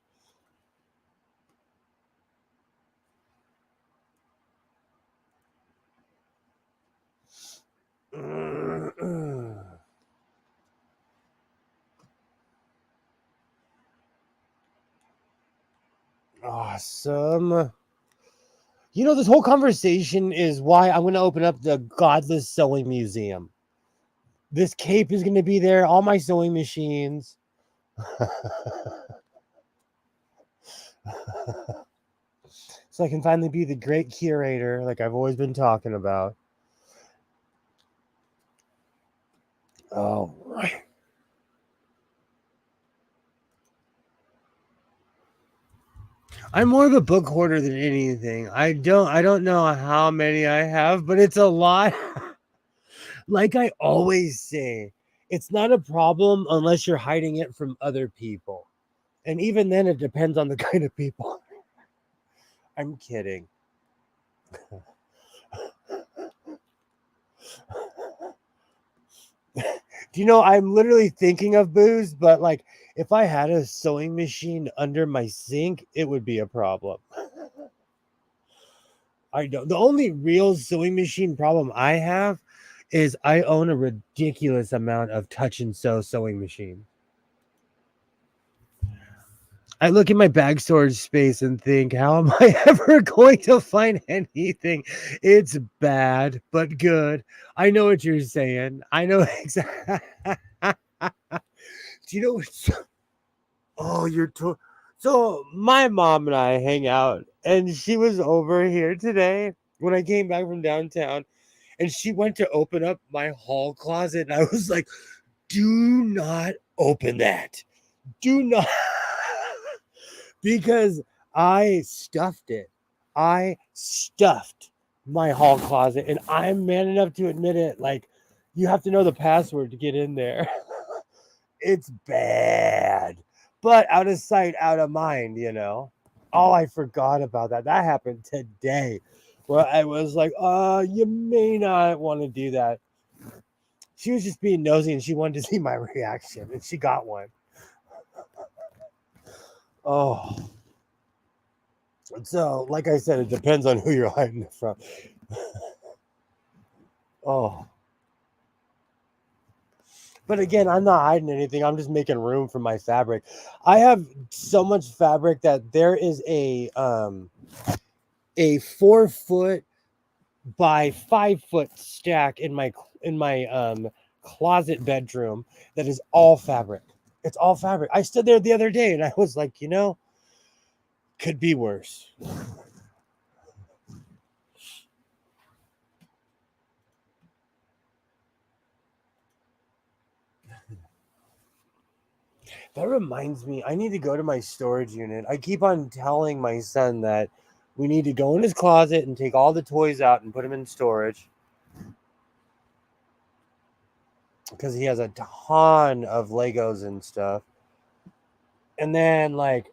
Awesome. You know, this whole conversation is why I'm going to open up the Godless Sewing Museum. This cape is going to be there, all my sewing machines. So I can finally be the great curator like I've always been talking about. Oh, right. I'm more of a book hoarder than anything. I don't know how many I have, but it's a lot. Like I always say, it's not a problem unless you're hiding it from other people. And even then it depends on the kind of people. I'm kidding. Do you know I'm literally thinking of booze, but like if I had a sewing machine under my sink, it would be a problem. I don't. The only real sewing machine problem I have is I own a ridiculous amount of touch and sew sewing machine. I look at my bag storage space and think, how am I ever going to find anything? It's bad, but good. I know what you're saying. I know exactly. Do you know what's oh, so my mom and I hang out, and she was over here today when I came back from downtown, and she went to open up my hall closet, and I was like, "Do not open that. Do not," because I stuffed it. I stuffed my hall closet, and I'm man enough to admit it. Like, you have to know the password to get in there. It's bad, but out of sight, out of mind, you know. Oh, I forgot about that. That happened today where I was like, you may not want to do that. She was just being nosy and she wanted to see my reaction, and she got one. Oh, so like I said, it depends on who you're hiding it from. Oh, but again, I'm not hiding anything. I'm just making room for my fabric. I have so much fabric that there is a 4 foot by 5 foot stack in my closet bedroom that is all fabric. It's all fabric. I stood there the other day and I was like, could be worse. That reminds me, I need to go to my storage unit. I keep on telling my son that we need to go in his closet and take all the toys out and put them in storage because he has a ton of Legos and stuff. And then, like,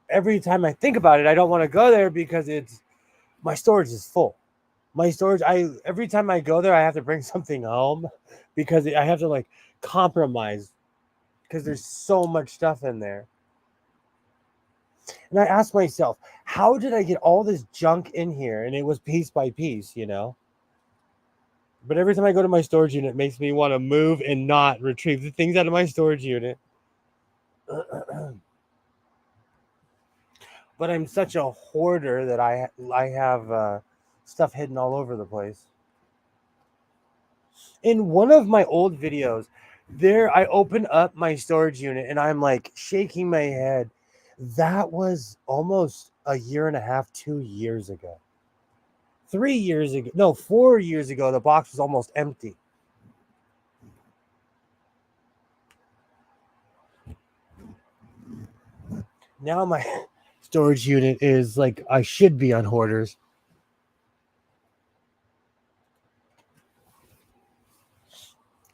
every time I think about it, I don't want to go there because my storage is full. My storage, every time I go there, I have to bring something home because I have to like compromise because there's so much stuff in there. And I ask myself, how did I get all this junk in here? And it was piece by piece, you know? But every time I go to my storage unit, it makes me want to move and not retrieve the things out of my storage unit. But I'm such a hoarder that I have stuff hidden all over the place. In one of my old videos, there I open up my storage unit and I'm like shaking my head. That was almost a year and a half, 2 years ago. 3 years ago, no, 4 years ago, the box was almost empty. Now my storage unit is like I should be on Hoarders.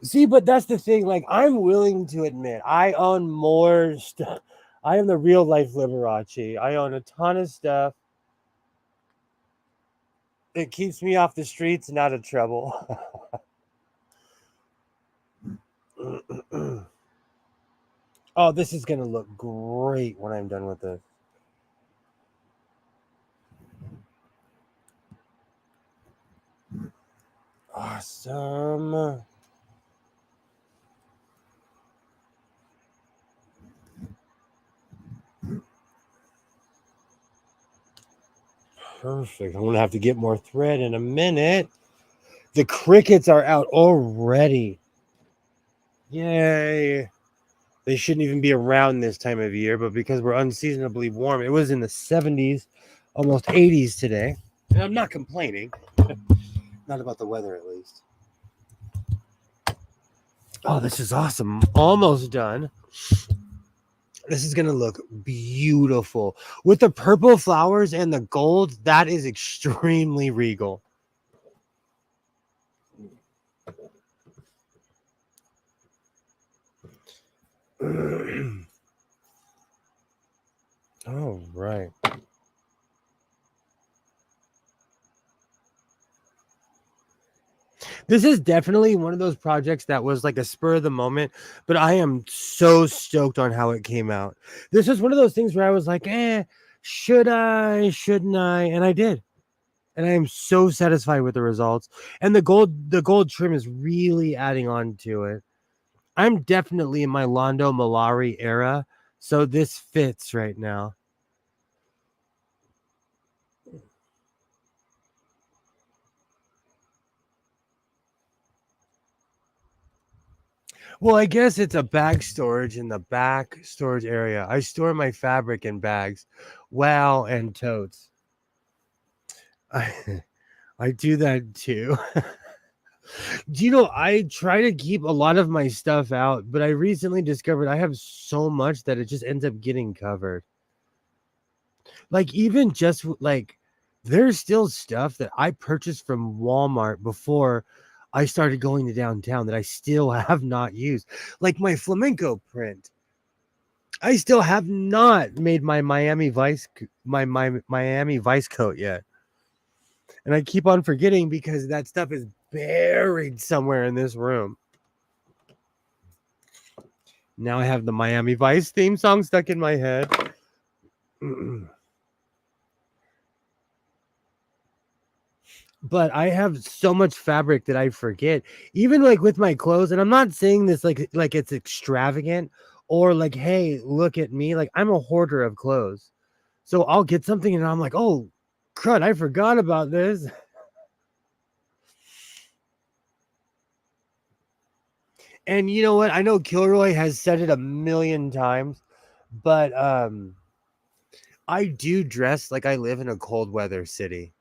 See, but that's the thing. Like, I'm willing to admit I own more stuff. I am the real life Liberace. I own a ton of stuff. It keeps me off the streets and out of trouble. Oh, this is going to look great when I'm done with this. Awesome. Perfect. I'm going to have to get more thread in a minute. The crickets are out already. Yay. They shouldn't even be around this time of year, but because we're unseasonably warm, it was in the 70s, almost 80s today. And I'm not complaining. Not about the weather, at least. Oh, this is awesome. Almost done. This is going to look beautiful. With the purple flowers and the gold, that is extremely regal. All right. This is definitely one of those projects that was like a spur of the moment, but I am so stoked on how it came out. This was one of those things where I was like, should I, shouldn't I? And I did. And I am so satisfied with the results. And the gold trim is really adding on to it. I'm definitely in my Londo Malari era, so this fits right now. Well, I guess it's a bag storage in the back storage area. I store my fabric in bags, and totes. I do that too. Do you know, I try to keep a lot of my stuff out, but I recently discovered I have so much that it just ends up getting covered. Like, even just like, there's still stuff that I purchased from Walmart before I started going to downtown that I still have not used. Like my flamenco print. I still have not made my Miami Vice coat yet. And I keep on forgetting because that stuff is buried somewhere in this room. Now I have the Miami Vice theme song stuck in my head. But I have so much fabric that I forget. Even like with my clothes, and I'm not saying this like it's extravagant or like, hey, look at me. Like, I'm a hoarder of clothes. So I'll get something and I'm like, oh, crud, I forgot about this. And you know what? I know Kilroy has said it a million times, but I do dress like I live in a cold weather city.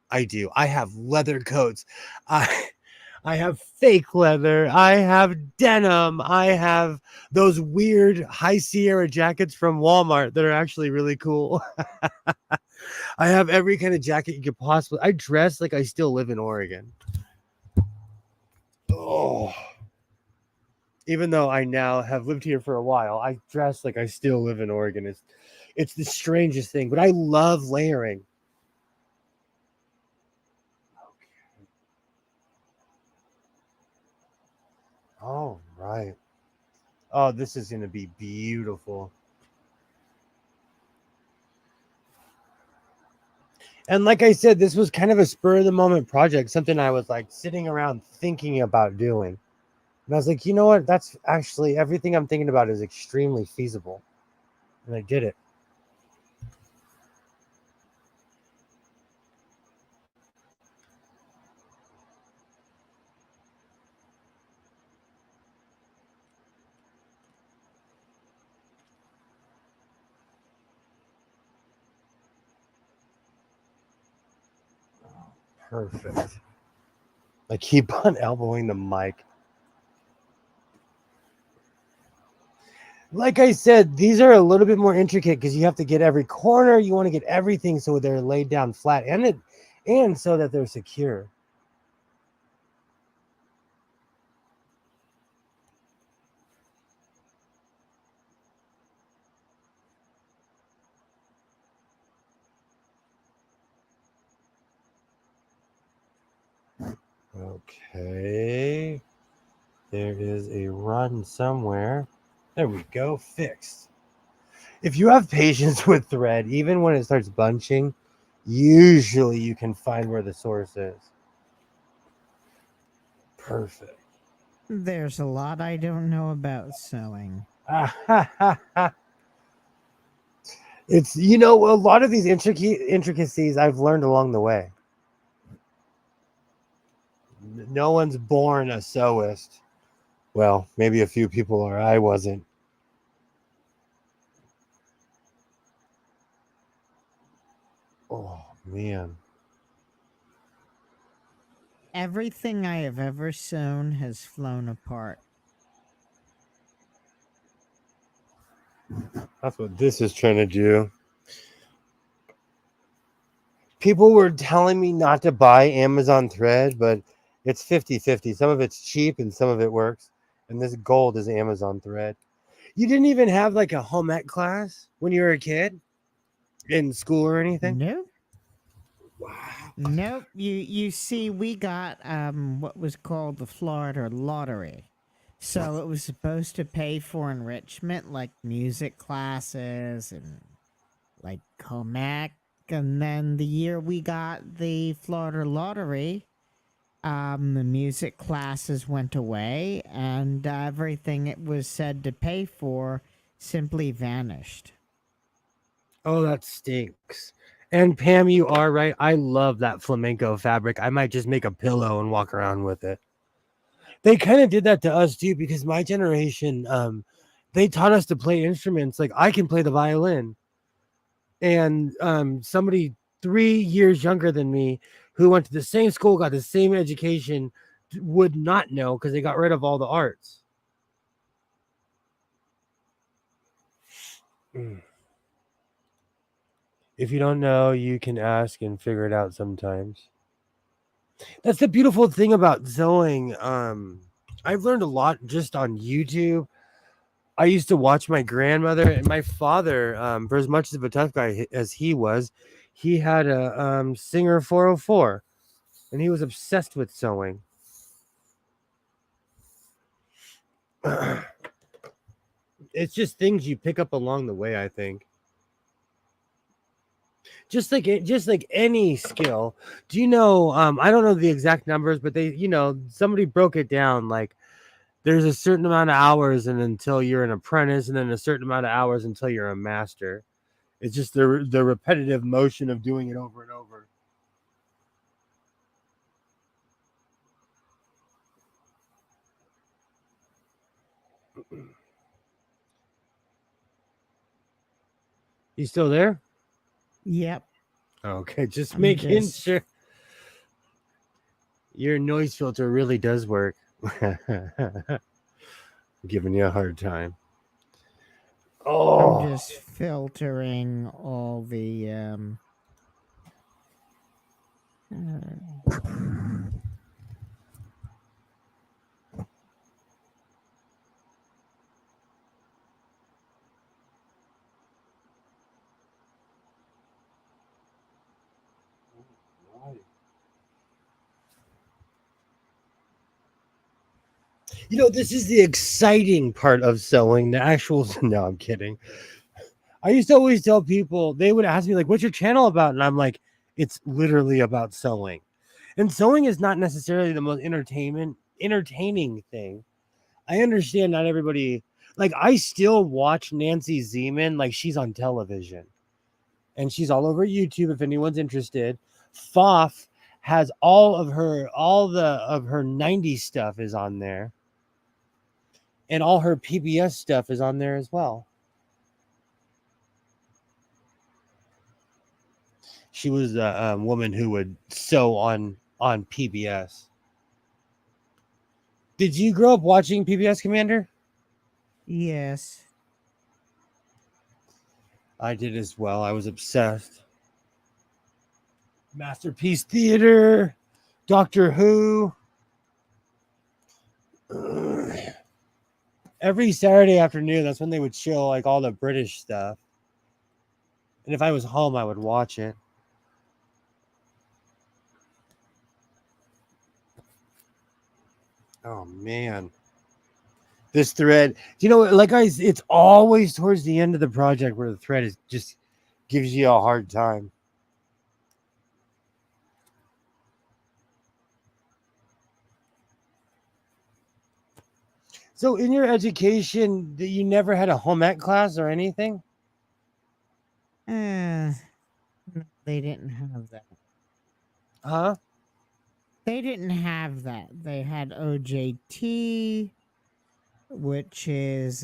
I do. I have leather coats. I have fake leather. I have denim. I have those weird high Sierra jackets from Walmart that are actually really cool. I have every kind of jacket you could possibly. I dress like I still live in Oregon. Oh. Even though I now have lived here for a while, I dress like I still live in Oregon. It's the strangest thing, but I love layering. Oh, this is going to be beautiful. And like I said, this was kind of a spur of the moment project, something I was like sitting around thinking about doing. And I was like, you know what? That's actually everything I'm thinking about is extremely feasible. And I did it. Perfect. I keep on elbowing the mic. Like I said, these are a little bit more intricate because you have to get every corner. You want to get everything so they're laid down flat and so that they're secure. Okay. There is a run somewhere. There we go. Fixed. If you have patience with thread, even when it starts bunching, usually you can find where the source is. Perfect. There's a lot I don't know about sewing. It's, you know, a lot of these intricacies I've learned along the way. No one's born a sewist. Well, maybe a few people are. I wasn't. Oh, man. Everything I have ever sewn has flown apart. That's what this is trying to do. People were telling me not to buy Amazon thread, but it's 50-50. Some of it's cheap and some of it works. And this gold is Amazon thread. You didn't even have like a home ec class when you were a kid in school or anything? Nope. Wow. Nope. You see, we got what was called the Florida lottery. So it was supposed to pay for enrichment like music classes and like home ec. And then the year we got the Florida lottery, the music classes went away and everything it was said to pay for simply vanished. Oh, that stinks. And Pam, you are right. I love that flamenco fabric. I might just make a pillow and walk around with it. They kind of did that to us too, because my generation, they taught us to play instruments. Like I can play the violin, and somebody 3 years younger than me who went to the same school, got the same education, would not know because they got rid of all the arts. Mm. If you don't know, you can ask and figure it out sometimes. That's the beautiful thing about sewing. I've learned a lot just on YouTube. I used to watch my grandmother and my father, for as much of a tough guy as he was, he had a Singer 404 and he was obsessed with sewing. It's just things you pick up along the way, I think. Just like any skill. Do you know, I don't know the exact numbers, but they, somebody broke it down like there's a certain amount of hours and until you're an apprentice, and then a certain amount of hours until you're a master. It's just the repetitive motion of doing it over and over. You still there? Yep. Okay, just I'm making just sure. Your noise filter really does work. Giving you a hard time. I'm Oh, just filtering all the uh, This is the exciting part of sewing. The actual no, I'm kidding. I used to always tell people, they would ask me like, "What's your channel about?" And I'm like, "It's literally about sewing." And sewing is not necessarily the most entertaining thing. I understand not everybody, like, I still watch Nancy Zeman like she's on television. And she's all over YouTube if anyone's interested. Foff has all of her 90s stuff is on there. And all her PBS stuff is on there as well. She was a woman who would sew on PBS. Did you grow up watching PBS, Commander? Yes. I did as well. I was obsessed. Masterpiece Theater, Doctor Who. Every Saturday afternoon, that's when they would show like all the British stuff. And if I was home, I would watch it. Oh man. This thread, like guys, it's always towards the end of the project where the thread is just gives you a hard time. So in your education, you never had a home ec class or anything? No, they didn't have that. Huh? They didn't have that. They had OJT, which is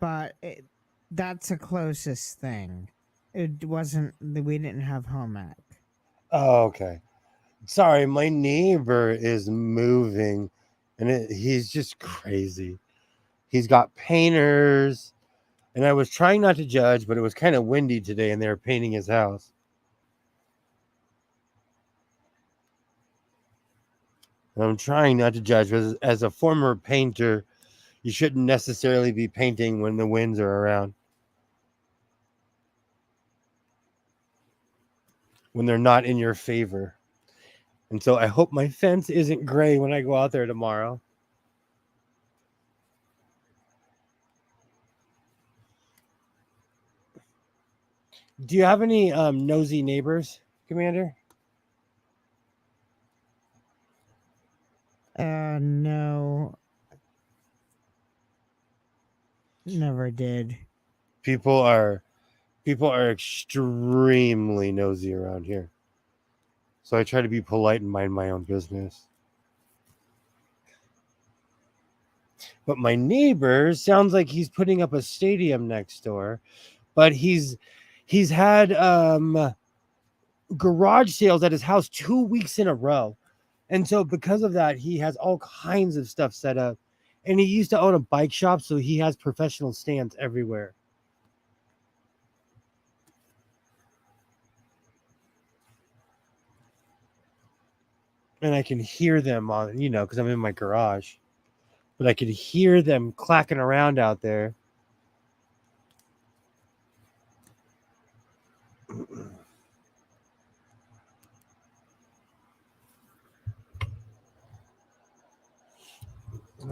but that's the closest thing. It wasn't. We didn't have home ec. Oh, okay. Sorry, my neighbor is moving and he's just crazy. He's got painters, and I was trying not to judge, but it was kind of windy today and they were painting his house. And I'm trying not to judge, but as a former painter, you shouldn't necessarily be painting when the winds are around. When they're not in your favor. And so I hope my fence isn't gray when I go out there tomorrow. Do you have any nosy neighbors, Commander? No. Never did. People are extremely nosy around here. So I try to be polite and mind my own business. But my neighbor sounds like he's putting up a stadium next door, but he's had garage sales at his house 2 weeks in a row. And so because of that, he has all kinds of stuff set up. And he used to own a bike shop, so he has professional stands everywhere. And I can hear them on, because I'm in my garage. But I could hear them clacking around out there.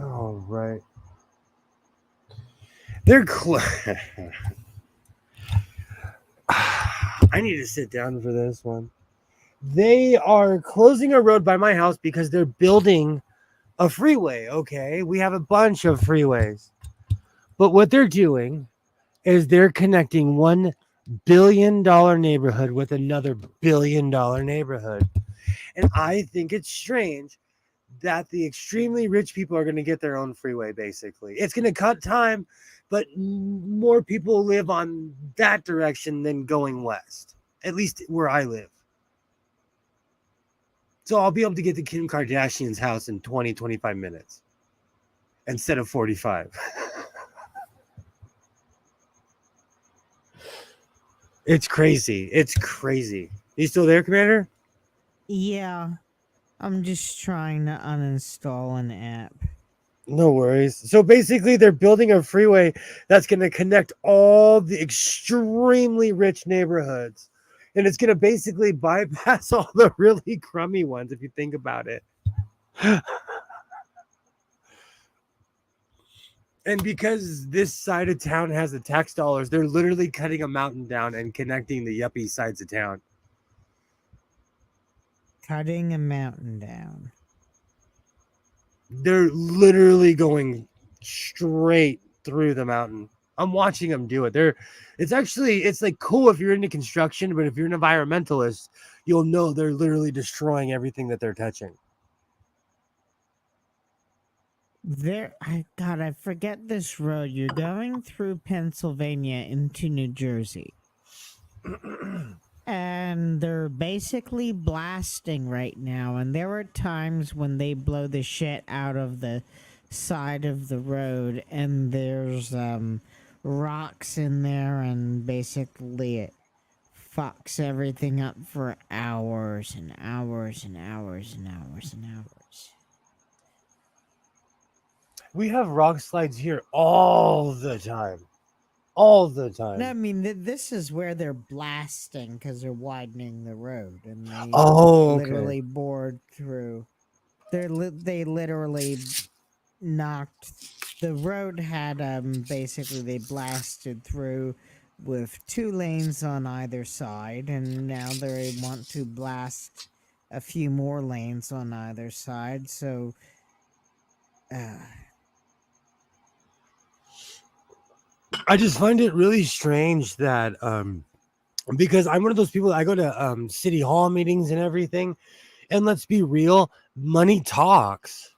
Oh, right. They're I need to sit down for this one. They are closing a road by my house because they're building a freeway. Okay, we have a bunch of freeways, but what they're doing is they're connecting $1 billion neighborhood with another $1 billion neighborhood. And I think it's strange that the extremely rich people are going to get their own freeway. Basically, it's going to cut time, but more people live on that direction than going west, at least where I live. So I'll be able to get to Kim Kardashian's house in 25 minutes instead of 45. It's crazy. You still there, Commander? Yeah. I'm just trying to uninstall an app. No worries. So basically, they're building a freeway that's going to connect all the extremely rich neighborhoods. And it's going to basically bypass all the really crummy ones, if you think about it. And because this side of town has the tax dollars, they're literally cutting a mountain down and connecting the yuppie sides of town. Cutting a mountain down. They're literally going straight through the mountain. I'm watching them do it. It's like cool if you're into construction, but if you're an environmentalist, you'll know they're literally destroying everything that they're touching. I forget this road. You're going through Pennsylvania into New Jersey. And they're basically blasting right now. And there are times when they blow the shit out of the side of the road, and there's rocks in there, and basically it fucks everything up for hours and hours and hours and hours and hours. We have rock slides here all the time. All the time. No, I mean, this is where they're blasting because they're widening the road, and they literally bored through. They literally knocked the road. Had basically they blasted through with 2 lanes on either side, and now they want to blast a few more lanes on either side. So, I just find it really strange that because I'm one of those people that I go to city hall meetings and everything, and let's be real, money talks.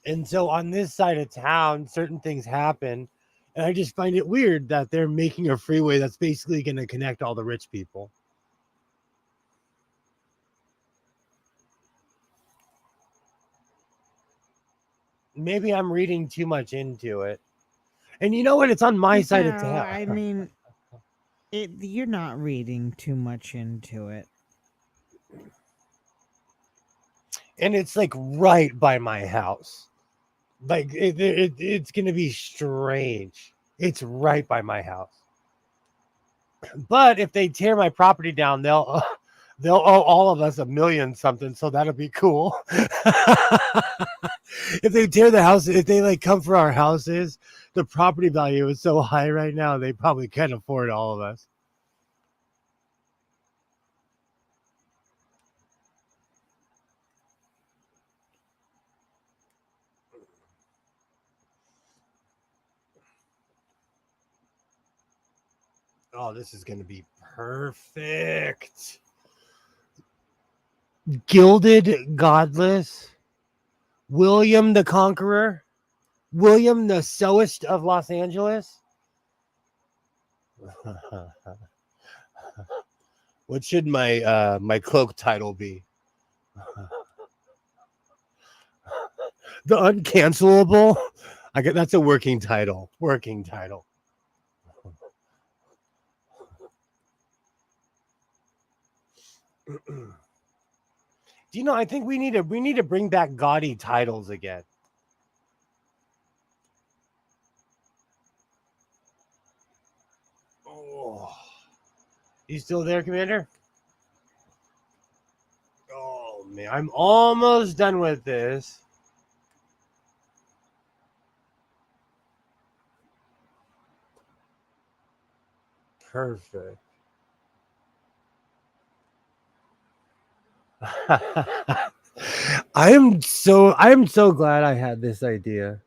And so on this side of town, certain things happen, and I just find it weird that they're making a freeway that's basically going to connect all the rich people. Maybe I'm reading too much into it. And you know what? It's on my side of town. I mean, you're not reading too much into it. And it's like right by my house. Like it's going to be strange. It's right by my house. But if they tear my property down, they'll owe all of us $1 million something, so that'll be cool. If they tear the house, if they like come for our houses, the property value is so high right now, they probably can't afford all of us. Oh, this is going to be perfect. Gilded Godless, William the Conqueror, William the Sewist of Los Angeles. What should my cloak title be? The Uncancelable. I get that's a working title. Working title. Do you know? I think we need to bring back gaudy titles again. Oh, you still there, Commander? Oh man, I'm almost done with this. Perfect. I am so glad I had this idea.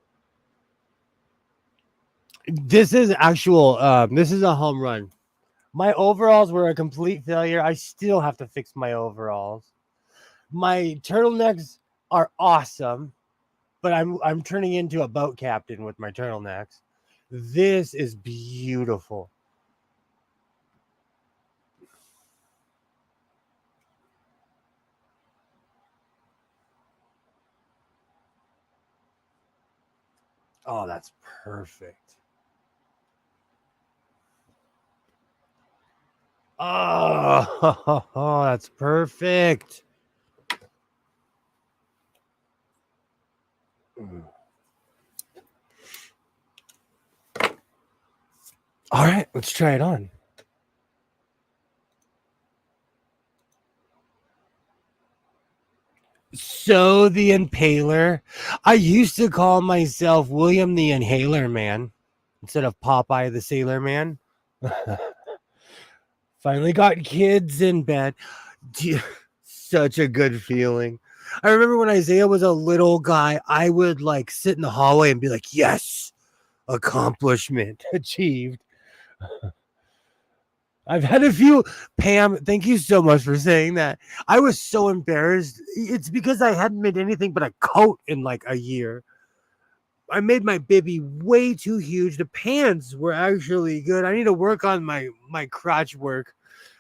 This is this is a home run. My overalls were a complete failure. I still have to fix my overalls. My turtlenecks are awesome, but I'm turning into a boat captain with my turtlenecks. This is beautiful. Oh, that's perfect. Oh, that's perfect. All right, let's try it on. So the Impaler. I used to call myself William the Inhaler Man instead of Popeye the Sailor Man. Finally got kids in bed. Such a good feeling. I remember when Isaiah was a little guy, I would like sit in the hallway and be like, yes, accomplishment achieved. I've had a few. Pam, thank you so much for saying that. I was so embarrassed. It's because I hadn't made anything but a coat in like a year. I made my bibby way too huge. The pants were actually good. I need to work on my crotch work,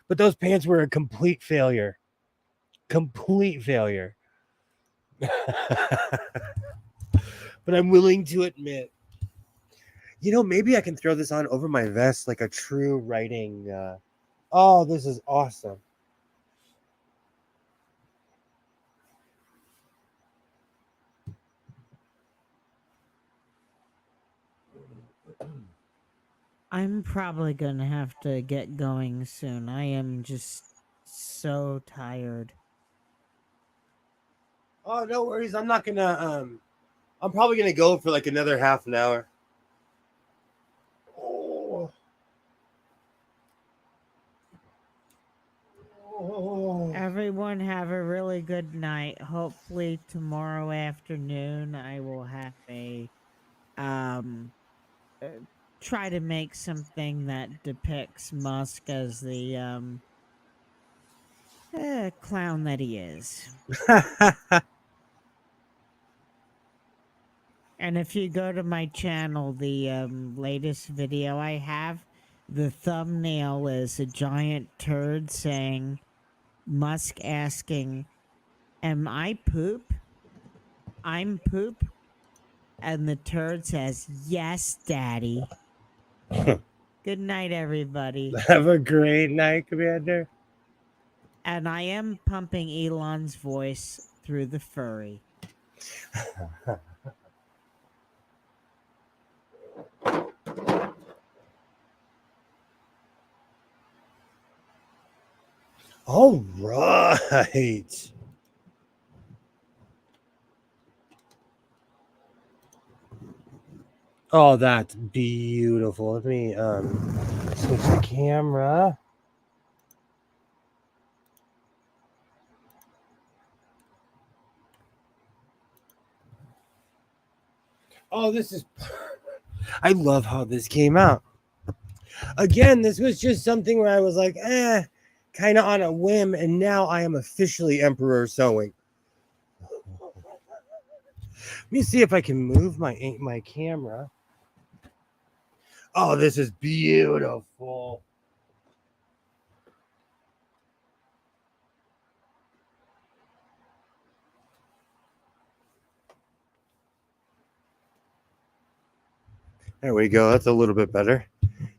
but those pants were a complete failure. Complete failure. But I'm willing to admit, maybe I can throw this on over my vest like a true writing. Oh, this is awesome. I'm probably going to have to get going soon. I am just so tired. Oh, no worries. I'm not gonna. I'm probably gonna go for like another half an hour. Oh. Oh. Everyone have a really good night. Hopefully tomorrow afternoon I will have a um uh, try to make something that depicts Musk as the clown that he is. And if you go to my channel, the latest video I have, the thumbnail is a giant turd saying Musk asking, "Am I poop? I'm poop." And the turd says, "Yes, daddy." Good night, everybody. Have a great night, Commander. And I am pumping Elon's voice through the furry. All right. Oh, that's beautiful. Let me switch the camera. Oh, this is. I love how this came out. Again, this was just something where I was like, kind of on a whim, and now I am officially Emperor Sewing. Let me see if I can move my camera. Oh, this is beautiful. There we go. That's a little bit better.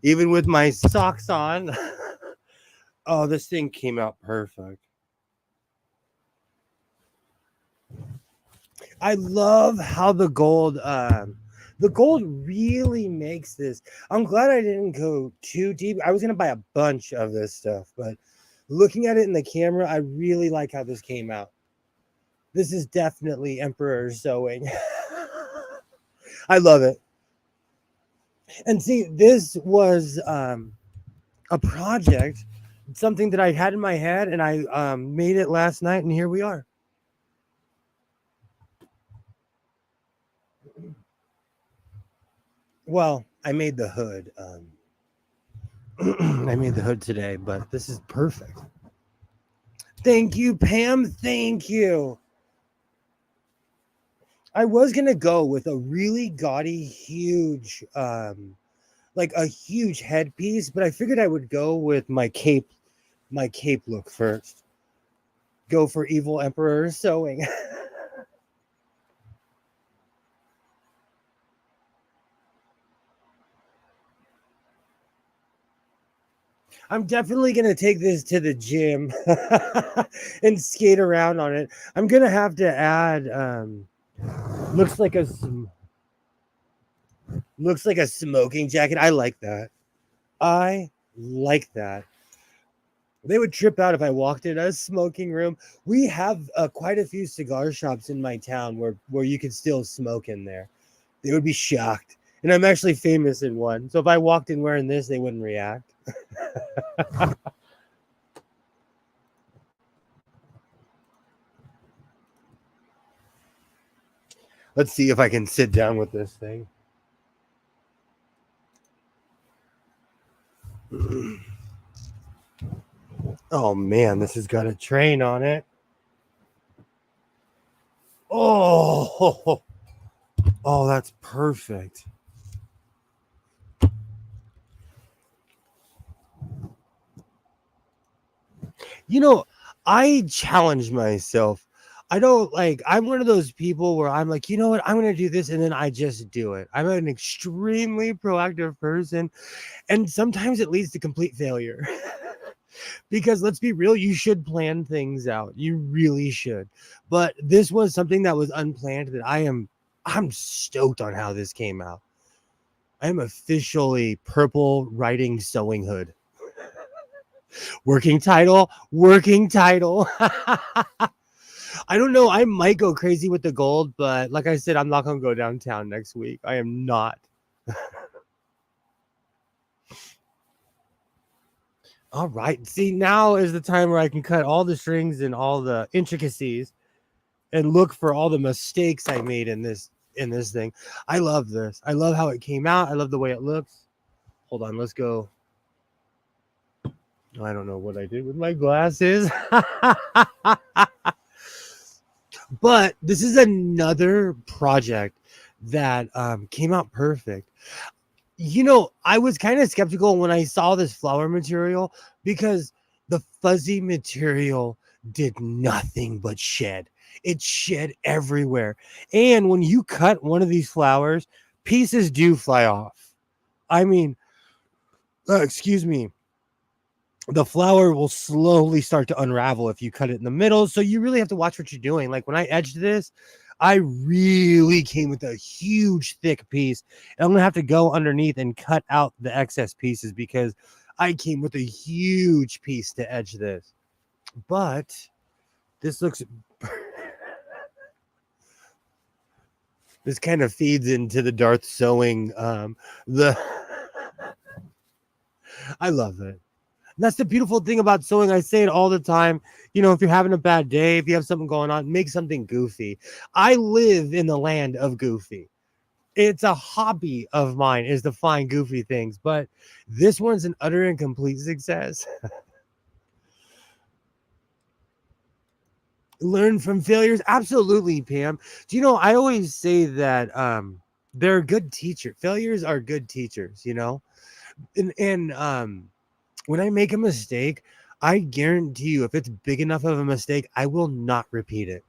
Even with my socks on. Oh, this thing came out perfect. I love how the gold really makes this. I'm glad I didn't go too deep. I was gonna buy a bunch of this stuff, but looking at it in the camera, I really like how this came out. This is definitely Emperor Sewing. I love it. And see, this was a project, something that I had in my head, and I made it last night, and here we are. Well, I made the hood. I made the hood today, but this is perfect. Thank you, Pam. Thank you. I was gonna go with a really gaudy, huge, like a huge headpiece, but I figured I would go with my cape look first. Go for evil Emperor Sewing. I'm definitely gonna take this to the gym and skate around on it. I'm gonna have to add looks like a smoking jacket. I like that. I like that. They would trip out if I walked in a smoking room. We have quite a few cigar shops in my town where you can still smoke in there. They would be shocked. And I'm actually famous in one. So if I walked in wearing this, they wouldn't react. Let's see if I can sit down with this thing. Oh man, this has got a train on it. Oh, oh, that's perfect. You know, I challenge myself. I don't like, I'm one of those people where I'm like, you know what, I'm going to do this. And then I just do it. I'm an extremely proactive person. And sometimes it leads to complete failure. Because let's be real, you should plan things out. You really should. But this was something that was unplanned that I'm stoked on how this came out. I am officially purple writing sewing hood. Working title, working title. I don't know. I might go crazy with the gold, but like I said, I'm not going to go downtown next week. I am not. All right. See, now is the time where I can cut all the strings and all the intricacies and look for all the mistakes I made in this thing. I love this. I love how it came out. I love the way it looks. Hold on, let's go. I don't know what I did with my glasses. But this is another project that came out perfect. You know, I was kind of skeptical when I saw this flower material because the fuzzy material did nothing but shed. It shed everywhere. And when you cut one of these flowers, pieces do fly off. I mean, excuse me, the flower will slowly start to unravel if you cut it in the middle. So you really have to watch what you're doing. Like when I edged this, I really came with a huge thick piece. And I'm gonna have to go underneath and cut out the excess pieces because I came with a huge piece to edge this. But this looks this kind of feeds into the Darth sewing. The I love it. That's the beautiful thing about sewing. I say it all the time. You know, if you're having a bad day, if you have something going on, make something goofy. I live in the land of goofy. It's a hobby of mine is to find goofy things, but this one's an utter and complete success. Learn from failures. Absolutely, Pam. Do you know, I always say that they're good teachers. Failures are good teachers, you know? And when I make a mistake, I guarantee you, if it's big enough of a mistake, I will not repeat it.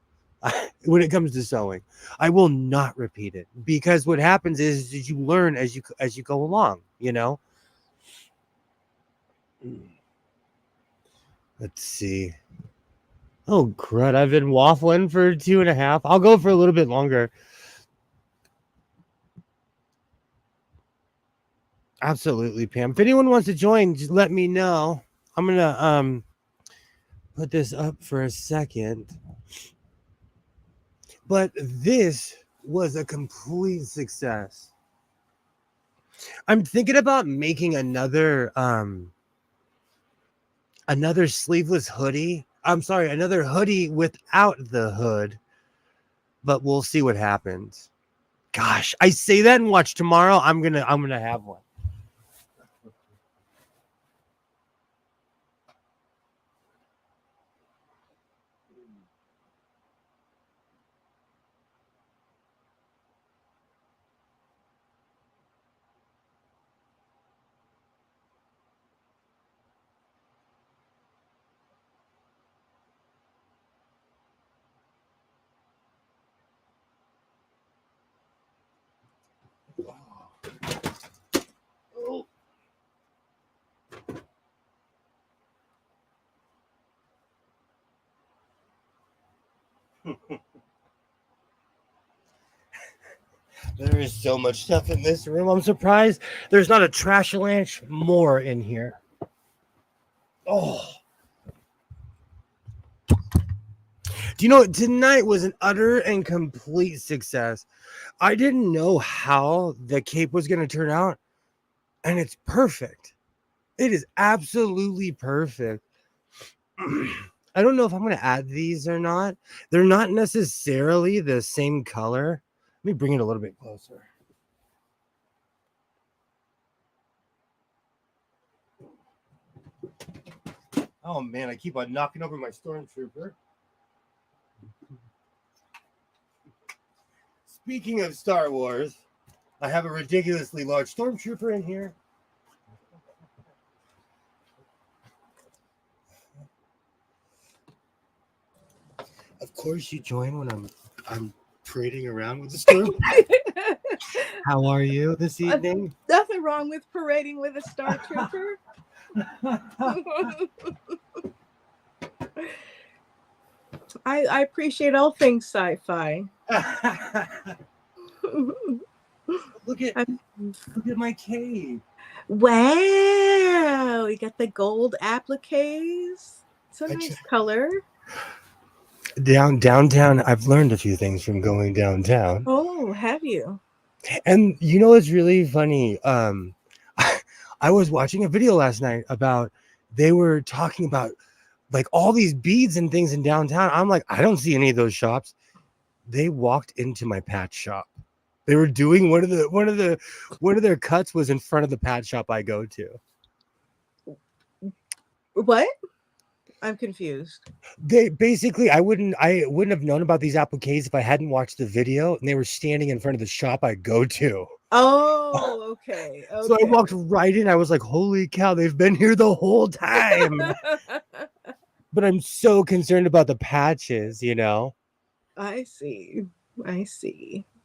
When it comes to sewing, I will not repeat it because what happens is you learn as you go along. You know. Let's see. Oh crud! I've been waffling for 2.5. I'll go for a little bit longer. Absolutely, Pam. If anyone wants to join, just let me know. I'm gonna put this up for a second. But this was a complete success. I'm thinking about making another sleeveless hoodie. I'm sorry, another hoodie without the hood, but we'll see what happens. Gosh, I say that and watch tomorrow. I'm gonna have one. There is so much stuff in this room. I'm surprised there's not a trash lunch more in here. Oh. Do you know, tonight was an utter and complete success. I didn't know how the cape was going to turn out, and it's perfect. It is absolutely perfect. I don't know if I'm going to add these or not. They're not necessarily the same color. Let me bring it a little bit closer. Oh man, I keep on knocking over my stormtrooper. Speaking of Star Wars, I have a ridiculously large stormtrooper in here. Of course, you join when I'm parading around with the storm. How are you this evening? Nothing wrong with parading with a Star Trooper. I appreciate all things sci-fi. Look at my cave. Wow, you got the gold appliques. It's a nice color. Downtown, I've learned a few things from going downtown. Oh, have you? And you know what's really funny? I was watching a video last night about, they were talking about like all these beads and things in downtown. I'm like, I don't see any of those shops. They walked into my patch shop. They were doing one of their cuts was in front of the patch shop I go to. What? I'm confused. They basically, I wouldn't have known about these appliques if I hadn't watched the video, and they were standing in front of the shop I go to. Oh, okay. So I walked right in. I was like, holy cow, they've been here the whole time. But I'm so concerned about the patches, you know. I see.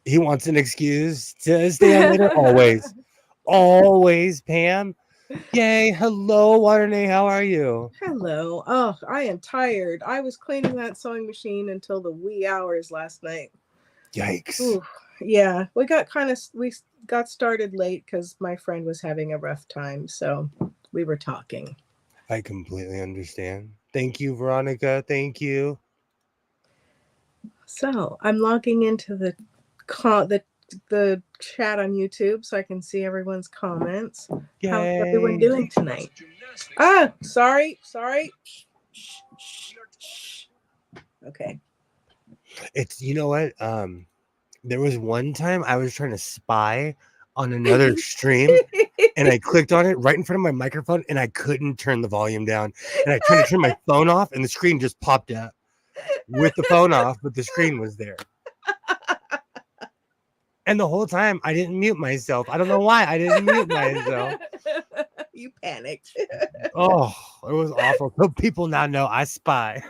He wants an excuse to stay on later. Always, Pam. Yay. Hello, Waterday. How are you? Hello. Oh, I am tired. I was cleaning that sewing machine until the wee hours last night. Yikes. Ooh, yeah, we got started late because my friend was having a rough time, so we were talking. I completely understand. Thank you, Veronica. Thank you. So I'm logging into the chat on YouTube so I can see everyone's comments. Yay. How's everyone doing tonight? Sorry. Okay. It's, you know what? There was one time I was trying to spy on another stream and I clicked on it right in front of my microphone and I couldn't turn the volume down. And I tried to turn my phone off and the screen just popped up with the phone off, but the screen was there. And the whole time I didn't mute myself. I don't know why I didn't mute myself. You panicked. Oh, it was awful. So people now know I spy.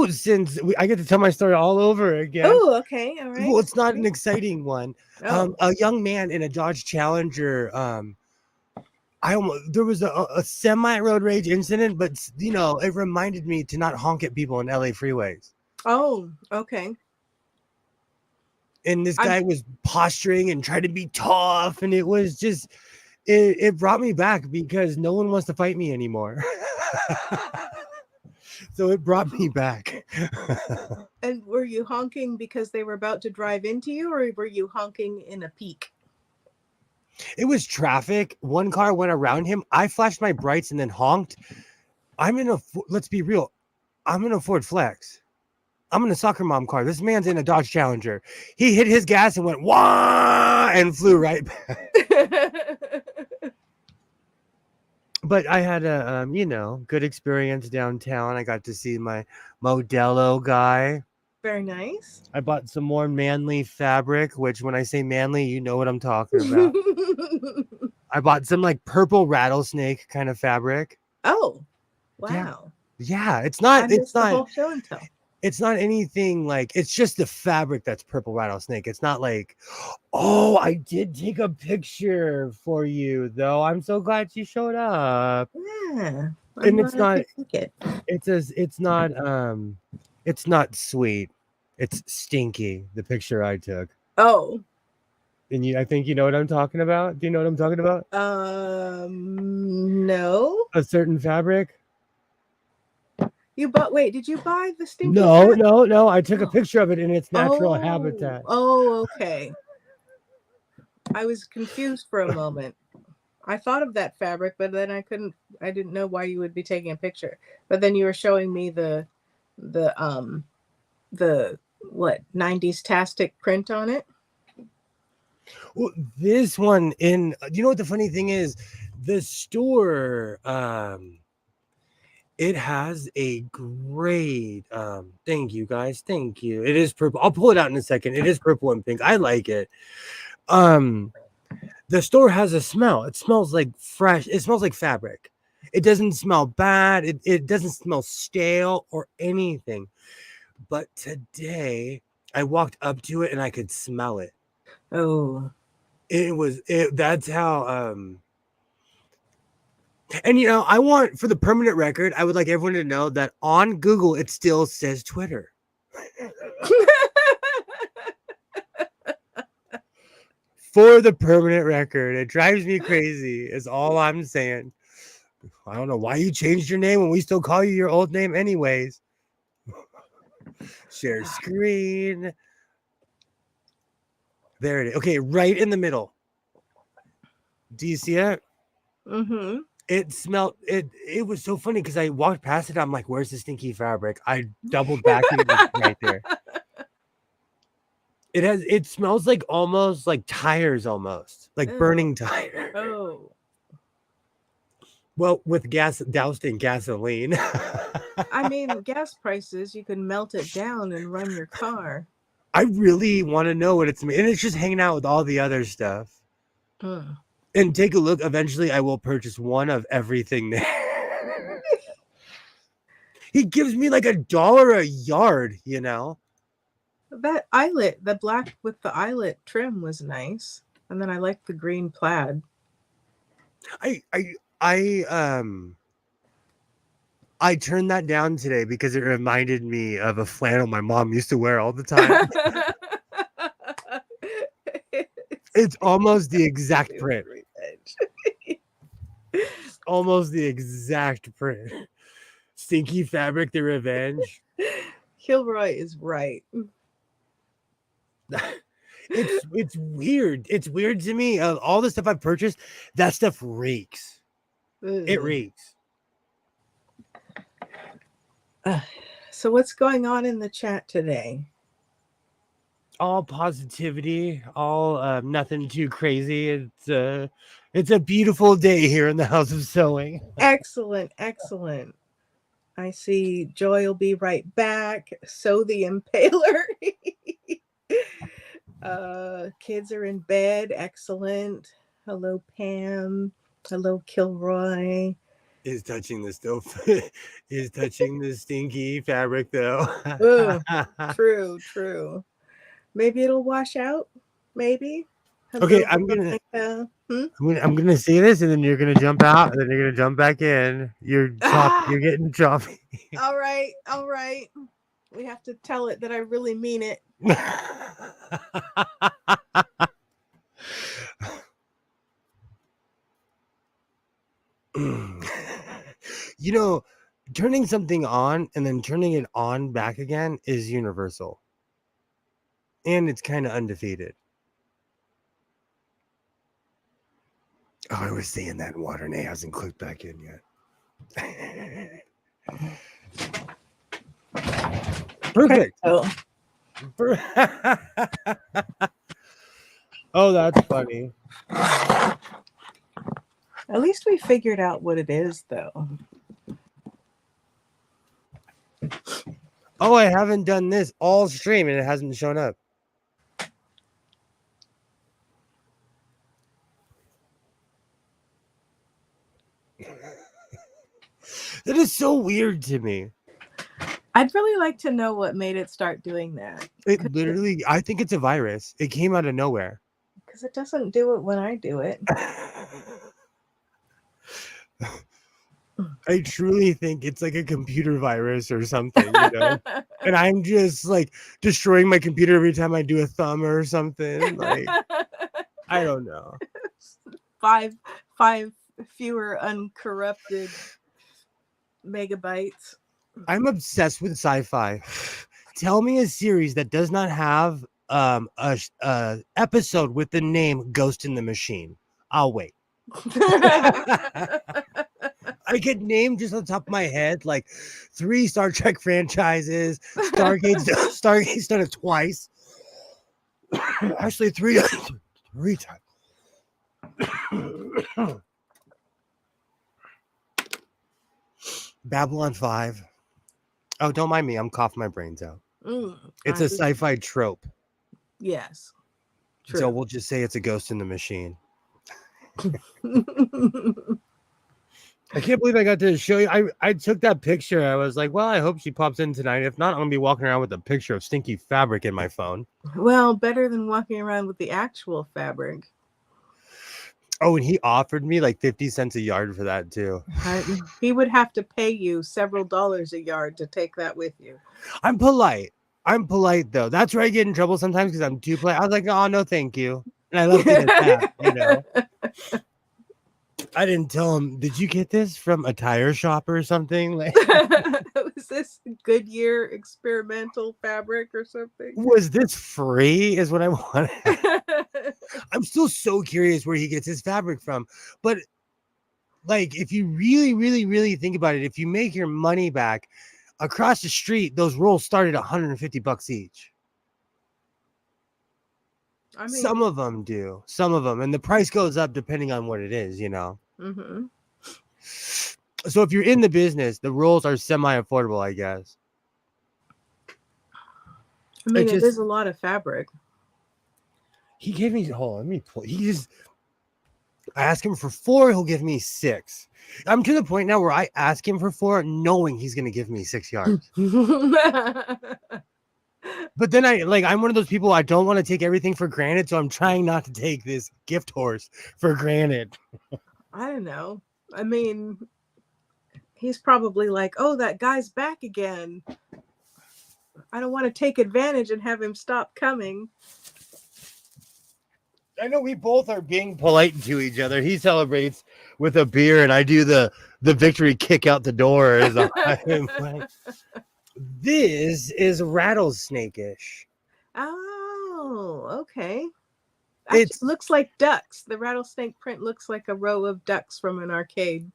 Since I get to tell my story all over again. Oh, okay. All right. Well, it's not an exciting one. A young man in a Dodge Challenger. There was a semi road rage incident, but you know, it reminded me to not honk at people in LA freeways. Oh, okay. And this guy was posturing and trying to be tough, and it was just it brought me back because no one wants to fight me anymore. So it brought me back. And were you honking because they were about to drive into you, or were you honking in a peak? It was traffic. One car went around him. I flashed my brights and then honked. Let's be real. I'm in a Ford Flex. I'm in a soccer mom car. This man's in a Dodge Challenger. He hit his gas and went, wah, and flew right back. But I had a, good experience downtown. I got to see my Modelo guy. Very nice. I bought some more manly fabric, which when I say manly, you know what I'm talking about. I bought some like purple rattlesnake kind of fabric. Oh, wow. Yeah, it's not. The whole show and tell. It's not anything like, it's just the fabric that's purple rattlesnake. It's not like, oh, I did take a picture for you though. I'm so glad you showed up. Yeah. And it's not, It. it's not sweet. It's stinky, the picture I took. Oh. And I think you know what I'm talking about. Do you know what I'm talking about? No. A certain fabric? Wait, did you buy the stinky No, cat? no. I took a picture of it in its natural habitat. Oh, okay. I was confused for a moment. I thought of that fabric, but then I didn't know why you would be taking a picture. But then you were showing me the what 90s tastic print on it. Well, this one you know what the funny thing is? The store, it has a great, thank you guys. Thank you. It is purple. I'll pull it out in a second. It is purple and pink. I like it. The store has a smell. It smells like fresh. It smells like fabric. It doesn't smell bad. It doesn't smell stale or anything. But today I walked up to it and I could smell it. Oh. That's how, and I want, for the permanent record, I would like everyone to know that on Google it still says Twitter. For the permanent record, it drives me crazy, is all I'm saying. I don't know why you changed your name when we still call you your old name anyways. Share screen. There it is. Okay, right in the middle. Do you see it? Mm-hmm. It smelled it. It was so funny because I walked past it. I'm like, "Where's the stinky fabric?" I doubled back and it was right there. It smells like almost like tires, almost like burning tire. Oh. Well, with gas doused in gasoline. I mean, gas prices, you can melt it down and run your car. I really want to know what it's made, and it's just hanging out with all the other stuff. And take a look. Eventually, I will purchase one of everything there. He gives me like $1 a yard, That eyelet, the black with the eyelet trim was nice. And then I like the green plaid. I turned that down today because it reminded me of a flannel my mom used to wear all the time. It's almost the exact print. Almost the exact print. Stinky fabric, the revenge. Kilroy is right. It's weird. It's weird to me. All the stuff I've purchased, that stuff reeks. It reeks. So what's going on in the chat today? All positivity, all nothing too crazy. It's a beautiful day here in the House of Sewing. Excellent. I see Joy will be right back. Sew the Impaler. Kids are in bed. Excellent. Hello, Pam. Hello, Kilroy. Is touching the stove. Is touching the stinky fabric though. True. Maybe it'll wash out. Maybe. Okay, I'm gonna say this, and then you're gonna jump out, and then you're gonna jump back in. You're getting choppy. All right. We have to tell it that I really mean it. Turning something on and then turning it on back again is universal. And it's kind of undefeated. Oh, I was saying that water and it hasn't clicked back in yet. Perfect. Oh, oh, that's funny. At least we figured out what it is, though. Oh, I haven't done this all stream and it hasn't shown up. That is so weird to me. I'd really like to know what made it start doing that. It literally, I think it's a virus. It came out of nowhere. Because it doesn't do it when I do it. I truly think it's like a computer virus or something, you know? And I'm just like destroying my computer every time I do a thumb or something. Like, I don't know. Five fewer uncorrupted megabytes. I'm obsessed with sci-fi. Tell me a series that does not have a episode with the name Ghost in the Machine. I'll wait. I get named just on top of my head like 3 Star Trek franchises. Stargate's done it twice. Actually, 3 times. Babylon 5. Oh, don't mind me. I'm coughing my brains out. It's a sci-fi trope. Yes. True. So we'll just say it's a Ghost in the Machine. I can't believe I got to show you. I took that picture. I was like, well, I hope she pops in tonight. If not, I'm going to be walking around with a picture of stinky fabric in my phone. Well, better than walking around with the actual fabric. Oh, and he offered me like 50 cents a yard for that too. He would have to pay you several dollars a yard to take that with you. I'm polite though. That's where I get in trouble sometimes because I'm too polite. I was like, oh, no, thank you. And I left it at that, you know. I didn't tell him, did you get this from a tire shop or something? Like, was this Goodyear experimental fabric or something? Was this free is what I wanted. I'm still so curious where he gets his fabric from. But like, if you really, really, really think about it, if you make your money back across the street, those rolls start at $150 each. I mean, some of them do, and the price goes up depending on what it is, you know. Mm-hmm. So if you're in the business, the rolls are semi-affordable, I guess. I mean, it is a lot of fabric. He gave me, hold on, let me pull. I ask him for 4, he'll give me 6. I'm to the point now where I ask him for 4, knowing he's going to give me 6 yards. But then I'm one of those people, I don't want to take everything for granted, so I'm trying not to take this gift horse for granted. I don't know. I mean, he's probably like, oh, that guy's back again. I don't want to take advantage and have him stop coming. I know we both are being polite to each other. He celebrates with a beer, and I do the victory kick out the door. As I'm like, this is rattlesnake-ish. Oh, okay. It looks like ducks. The rattlesnake print looks like a row of ducks from an arcade.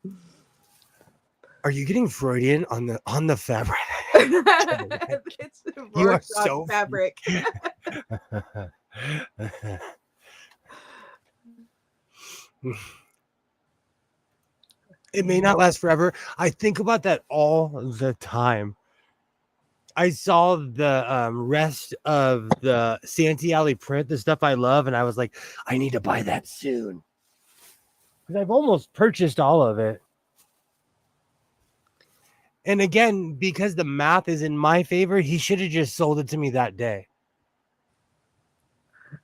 Are you getting Freudian on the fabric? It's you are so fabric. It may not last forever. I think about that all the time. I saw the rest of the Santee Alley print, the stuff I love, and I was like, I need to buy that soon. Because I've almost purchased all of it. And again, because the math is in my favor, he should have just sold it to me that day.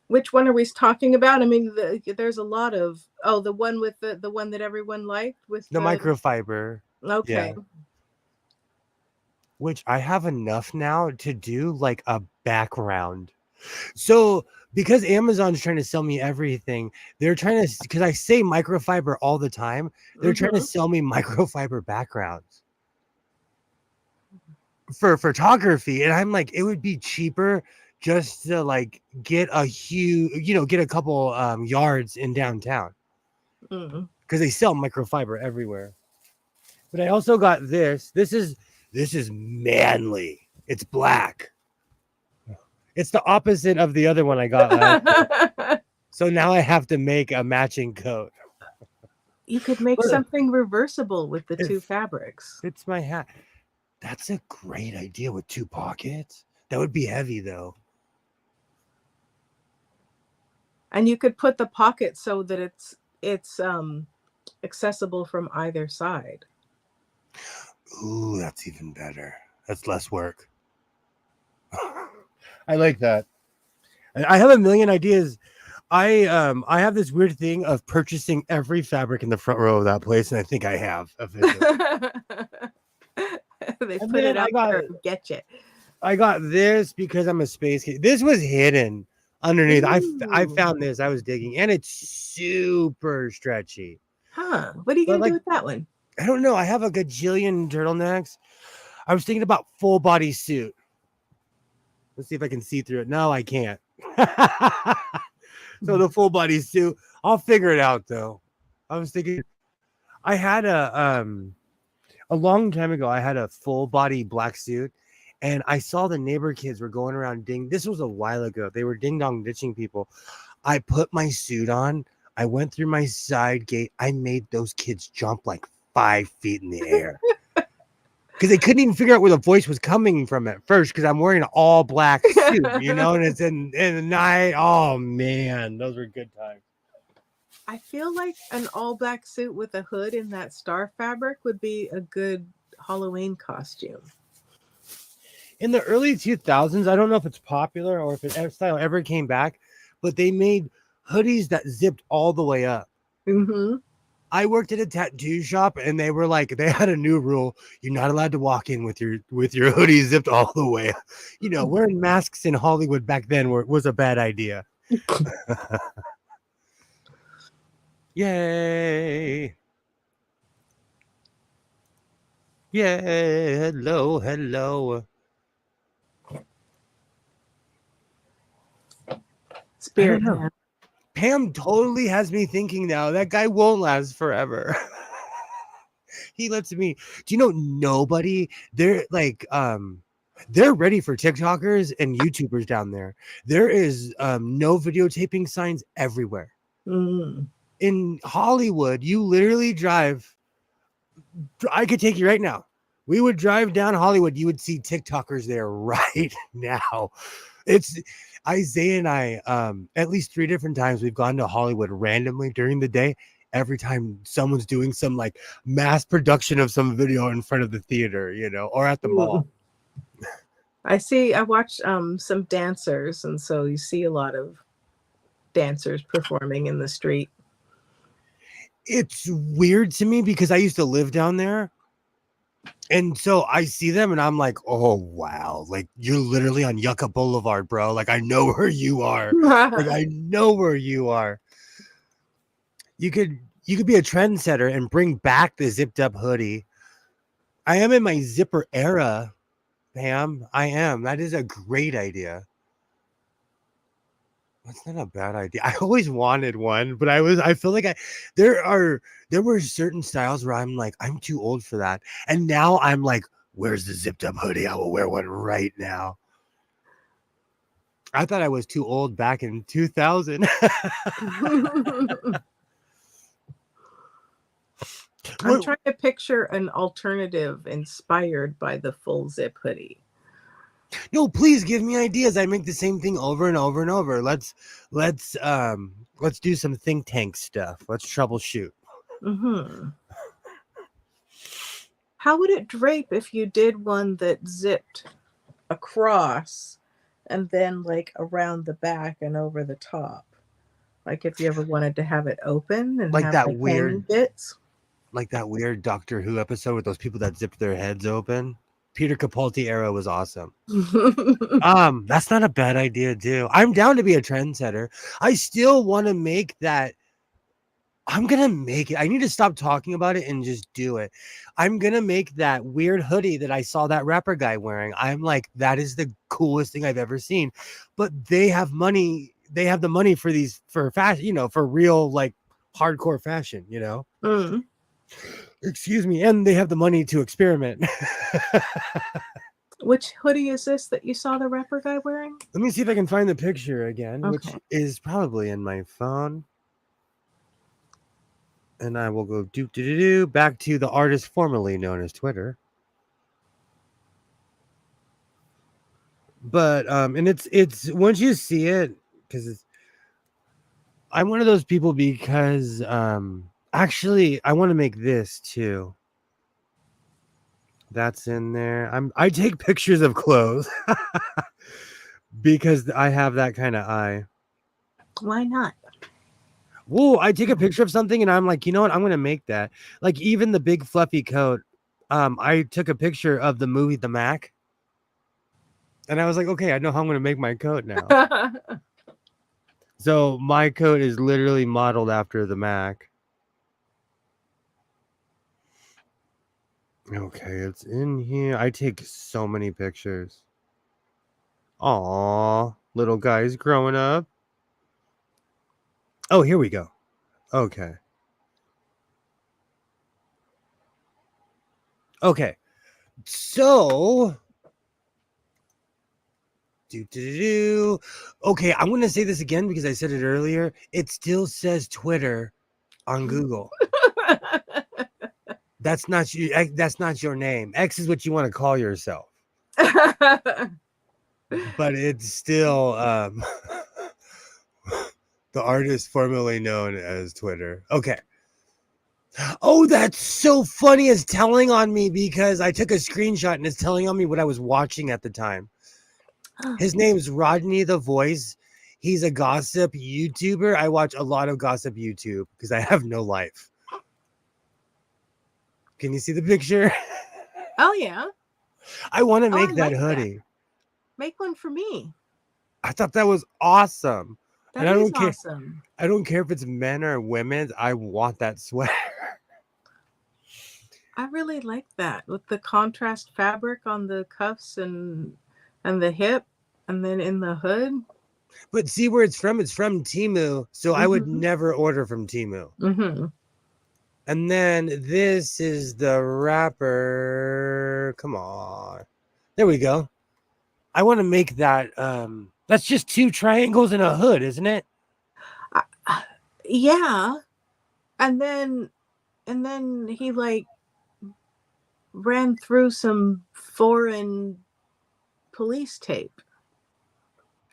Which one are we talking about? I mean, there's a lot of the one with the one that everyone liked with the microfiber. Okay. Yeah. Which I have enough now to do like a background. So because Amazon's trying to sell me everything, they're trying to, because I say microfiber all the time, they're trying to sell me microfiber backgrounds for photography. And I'm like, it would be cheaper just to like get a couple yards in downtown because they sell microfiber everywhere. But I also got this. This is manly. It's black. It's the opposite of the other one I got last year. So now I have to make a matching coat. You could make something reversible with the 2 fabrics. It's my hat. That's a great idea with 2 pockets. That would be heavy though. And you could put the pocket so that it's accessible from either side. Ooh, that's even better. That's less work. I like that. I have a million ideas. I have this weird thing of purchasing every fabric in the front row of that place, and I think I have officially. They And put then it up there to get you. I got this because I'm a space kid. This was hidden underneath. I Ooh. found this. I was digging, and it's super stretchy. Huh. What are you But, going to like, do with that one? I don't know. I have a gajillion turtlenecks. I was thinking about full body suit. Let's see if I can see through it. No, I can't. So the full body suit, I'll figure it out though. I was thinking I had a long time ago, I had a full body black suit, and I saw the neighbor kids were going around this was a while ago. They were ding dong ditching people. I put my suit on, I went through my side gate, I made those kids jump like 5 feet in the air. Because they couldn't even figure out where the voice was coming from at first, because I'm wearing an all black suit, and it's in the night. Oh man, those were good times. I feel like an all black suit with a hood in that star fabric would be a good Halloween costume. In the early 2000s, I don't know if it's popular or if it style ever came back, but they made hoodies that zipped all the way up. Mm-hmm. I worked at a tattoo shop, and they were like, they had a new rule: you're not allowed to walk in with your hoodie zipped all the way. Wearing masks in Hollywood back then was a bad idea. Yay! Yay! Hello. Spirit know. man. Pam totally has me thinking now that guy won't last forever. He lets me. Do you know nobody? They're like they're ready for TikTokers and YouTubers down there. There is no videotaping signs everywhere. Mm. In Hollywood, you literally drive. I could take you right now. We would drive down Hollywood. You would see TikTokers there right now. It's Isaiah and I, at least 3 different times we've gone to Hollywood randomly during the day. Every time someone's doing some like mass production of some video in front of the theater, or at the mall. I watch some dancers, and so you see a lot of dancers performing in the street. It's weird to me because I used to live down there. And so I see them and I'm like, oh, wow. Like, you're literally on Yucca Boulevard, bro. Like, I know where you are. Like, I know where you are. You could be a trendsetter and bring back the zipped up hoodie. I am in my zipper era, Pam. I am. That is a great idea. That's not a bad idea. I always wanted one, but I feel like there were certain styles where I'm like, I'm too old for that. And now I'm like, where's the zipped up hoodie? I will wear one right now. I thought I was too old back in 2000. I'm trying to picture an alternative inspired by the full zip hoodie. No, please give me ideas. I make the same thing over and over and over. Let's do some think tank stuff. Let's troubleshoot. Mm-hmm. How would it drape if you did one that zipped across and then like around the back and over the top? Like if you ever wanted to have it open and like have that like weird bits. Like that weird Doctor Who episode with those people that zipped their heads open. Peter Capaldi era was awesome. That's not a bad idea, too. I'm down to be a trendsetter. I still want to make that. I'm gonna make it. I need to stop talking about it and just do it. I'm gonna make that weird hoodie that I saw that rapper guy wearing. I'm like, that is the coolest thing I've ever seen. But they have money. They have the money for fashion, for real, like hardcore fashion, Mm. Excuse me, and they have the money to experiment. Which hoodie is this that you saw the rapper guy wearing? Let me see if I can find the picture again, Okay. which is probably in my phone. And I will go back to the artist formerly known as Twitter. But and it's once you see it, because I'm one of those people, because actually I want to make this too. That's in there. I take pictures of clothes because I have that kind of eye. Why not? Whoa, I take a picture of something and I'm like, you know what? I'm gonna make that. Like even the big fluffy coat. I took a picture of the movie The Mac. And I was like, okay, I know how I'm gonna make my coat now. So my coat is literally modeled after the Mac. Okay, it's in here. I take so many pictures. Aw, little guy's growing up. Oh, here we go. Okay. Okay. So okay, I'm gonna say this again because I said it earlier. It still says Twitter on Google. That's not you. That's not your name. X is what you want to call yourself, but it's still the artist formerly known as Twitter. Okay. Oh, that's so funny. It's telling on me because I took a screenshot and it's telling on me what I was watching at the time. His name's Rodney the Voice. He's a gossip YouTuber. I watch a lot of gossip YouTube because I have no life. Can you see the picture? Oh yeah. I want to Oh, make I that like hoodie. that. Make one for me. I thought that was awesome. That And I is don't care. awesome. I don't care if it's men or women. I want that sweater. I really like that with the contrast fabric on the cuffs and the hip, and then in the hood. But see where it's from? It's from Temu. So I would never order from Temu. Mm-hmm. And then this is the wrapper. Come on. There we go. I want to make that. That's just 2 triangles and a hood, isn't it? Yeah, and then he like ran through some foreign police tape.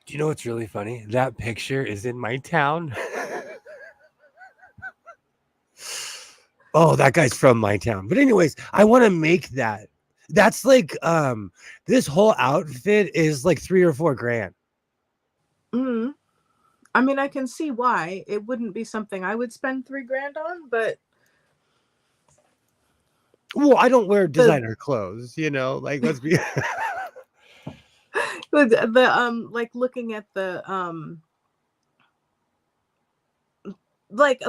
Do you know what's really funny? That picture is in my town. Oh, that guy's from my town. But anyways, I want to make that. That's like this whole outfit is like 3 or 4 grand. Mm. I mean, I can see why it wouldn't be something I would spend $3,000 on, but Well, I don't wear designer clothes, you know, like let's be the like looking at the like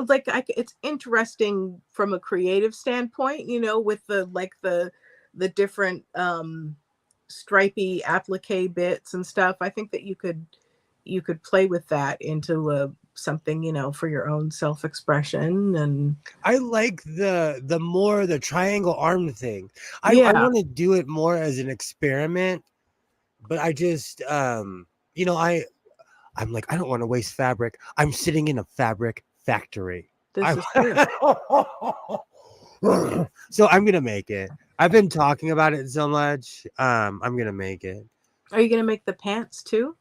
it's interesting from a creative standpoint, you know, with the like the different stripy applique bits and stuff. I think that you could play with that into something, you know, for your own self-expression. And I like the more the triangle arm thing. I yeah, want to do it more as an experiment, but I just you know, I'm like I don't want to waste fabric. I'm sitting in a fabric factory. this is true. So I'm gonna make it. I've been talking about it so much. I'm gonna make it. Are you gonna make the pants too?